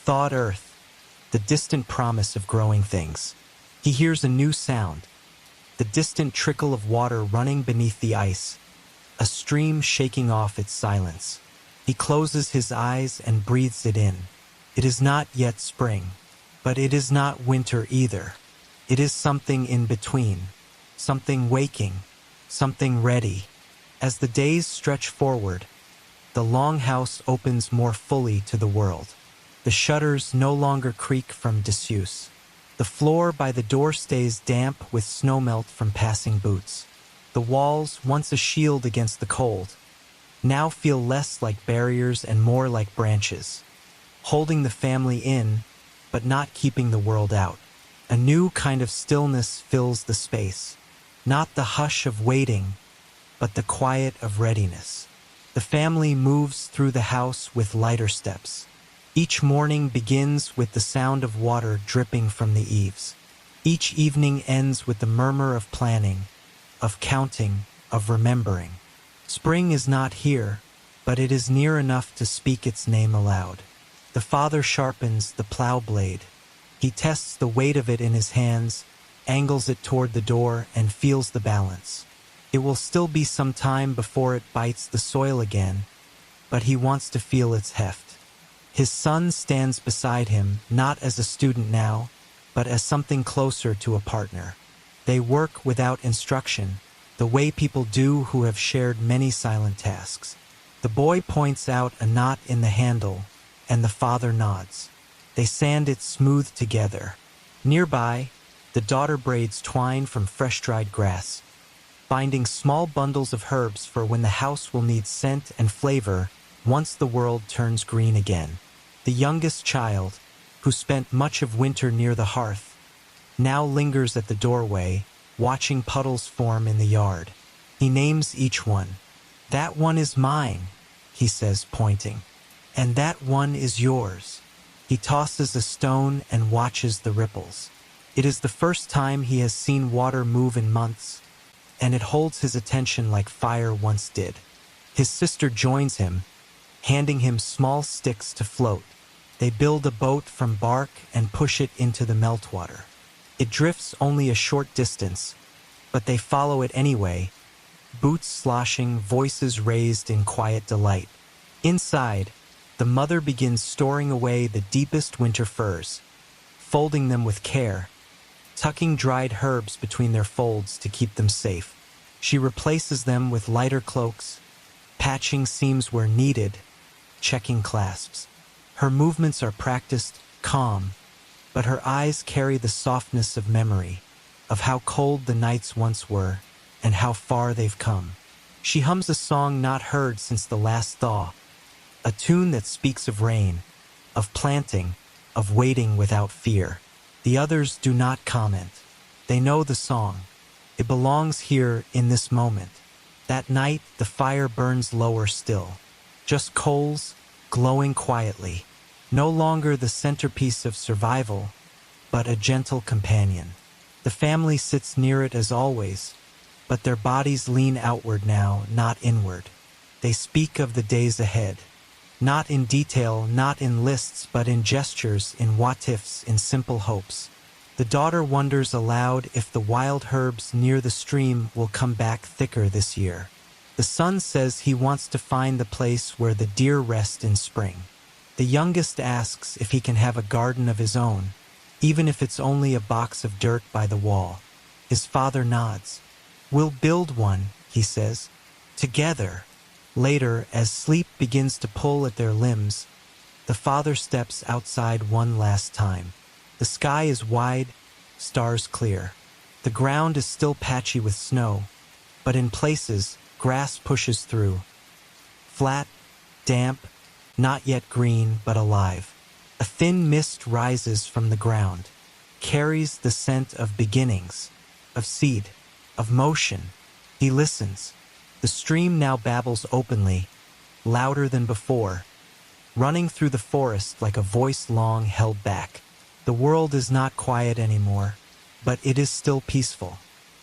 thawed earth, the distant promise of growing things. He hears a new sound, the distant trickle of water running beneath the ice, a stream shaking off its silence. He closes his eyes and breathes it in. It is not yet spring, but it is not winter either. It is something in between, something waking, something ready. As the days stretch forward, the longhouse opens more fully to the world. The shutters no longer creak from disuse. The floor by the door stays damp with snowmelt from passing boots. The walls, once a shield against the cold, now feel less like barriers and more like branches, holding the family in, but not keeping the world out. A new kind of stillness fills the space, not the hush of waiting, but the quiet of readiness. The family moves through the house with lighter steps. Each morning begins with the sound of water dripping from the eaves. Each evening ends with the murmur of planning, of counting, of remembering. Spring is not here, but it is near enough to speak its name aloud. The father sharpens the plow blade. He tests the weight of it in his hands, angles it toward the door, and feels the balance. It will still be some time before it bites the soil again, but he wants to feel its heft. His son stands beside him, not as a student now, but as something closer to a partner. They work without instruction, the way people do who have shared many silent tasks. The boy points out a knot in the handle, and the father nods. They sand it smooth together. Nearby, the daughter braids twine from fresh-dried grass, binding small bundles of herbs for when the house will need scent and flavor once the world turns green again. The youngest child, who spent much of winter near the hearth, now lingers at the doorway, watching puddles form in the yard. He names each one. "That one is mine," he says, pointing. And that one is yours. He tosses a stone and watches the ripples. It is the first time he has seen water move in months, and it holds his attention like fire once did. His sister joins him, handing him small sticks to float. They build a boat from bark and push it into the meltwater. It drifts only a short distance, but they follow it anyway, boots sloshing, voices raised in quiet delight. Inside, the mother begins storing away the deepest winter furs, folding them with care, tucking dried herbs between their folds to keep them safe. She replaces them with lighter cloaks, patching seams where needed, checking clasps. Her movements are practiced, calm, but her eyes carry the softness of memory, of how cold the nights once were, and how far they've come. She hums a song not heard since the last thaw, a tune that speaks of rain, of planting, of waiting without fear. The others do not comment. They know the song. It belongs here in this moment. That night, the fire burns lower still. Just coals, glowing quietly. No longer the centerpiece of survival, but a gentle companion. The family sits near it as always, but their bodies lean outward now, not inward. They speak of the days ahead. Not in detail, not in lists, but in gestures, in what-ifs, in simple hopes. The daughter wonders aloud if the wild herbs near the stream will come back thicker this year. The son says he wants to find the place where the deer rest in spring. The youngest asks if he can have a garden of his own, even if it's only a box of dirt by the wall. His father nods. "We'll build one," he says, "together." Later, as sleep begins to pull at their limbs, the father steps outside one last time. The sky is wide, stars clear. The ground is still patchy with snow, but in places, grass pushes through. Flat, damp, not yet green, but alive. A thin mist rises from the ground, carries the scent of beginnings, of seed, of motion. He listens. The stream now babbles openly, louder than before, running through the forest like a voice long held back. The world is not quiet anymore, but it is still peaceful.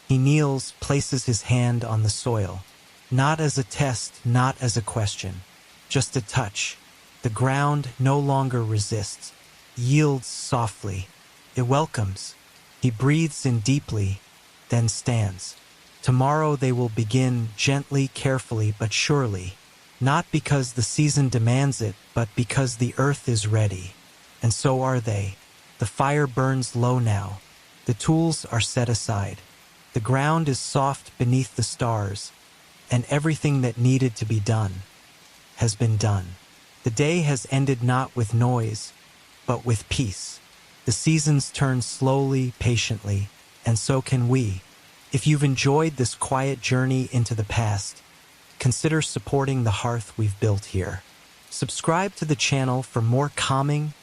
He kneels, places his hand on the soil, not as a test, not as a question, just a touch. The ground no longer resists, yields softly. It welcomes. He breathes in deeply, then stands. Tomorrow they will begin gently, carefully, but surely, not because the season demands it, but because the earth is ready. And so are they. The fire burns low now. The tools are set aside. The ground is soft beneath the stars, and everything that needed to be done has been done. The day has ended not with noise, but with peace. The seasons turn slowly, patiently, and so can we. If you've enjoyed this quiet journey into the past, consider supporting the hearth we've built here. Subscribe to the channel for more calming,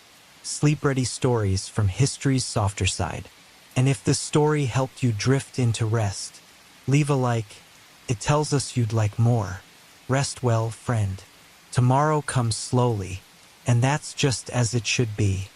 sleep-ready stories from history's softer side. And if this story helped you drift into rest, leave a like. It tells us you'd like more. Rest well, friend. Tomorrow comes slowly, and that's just as it should be.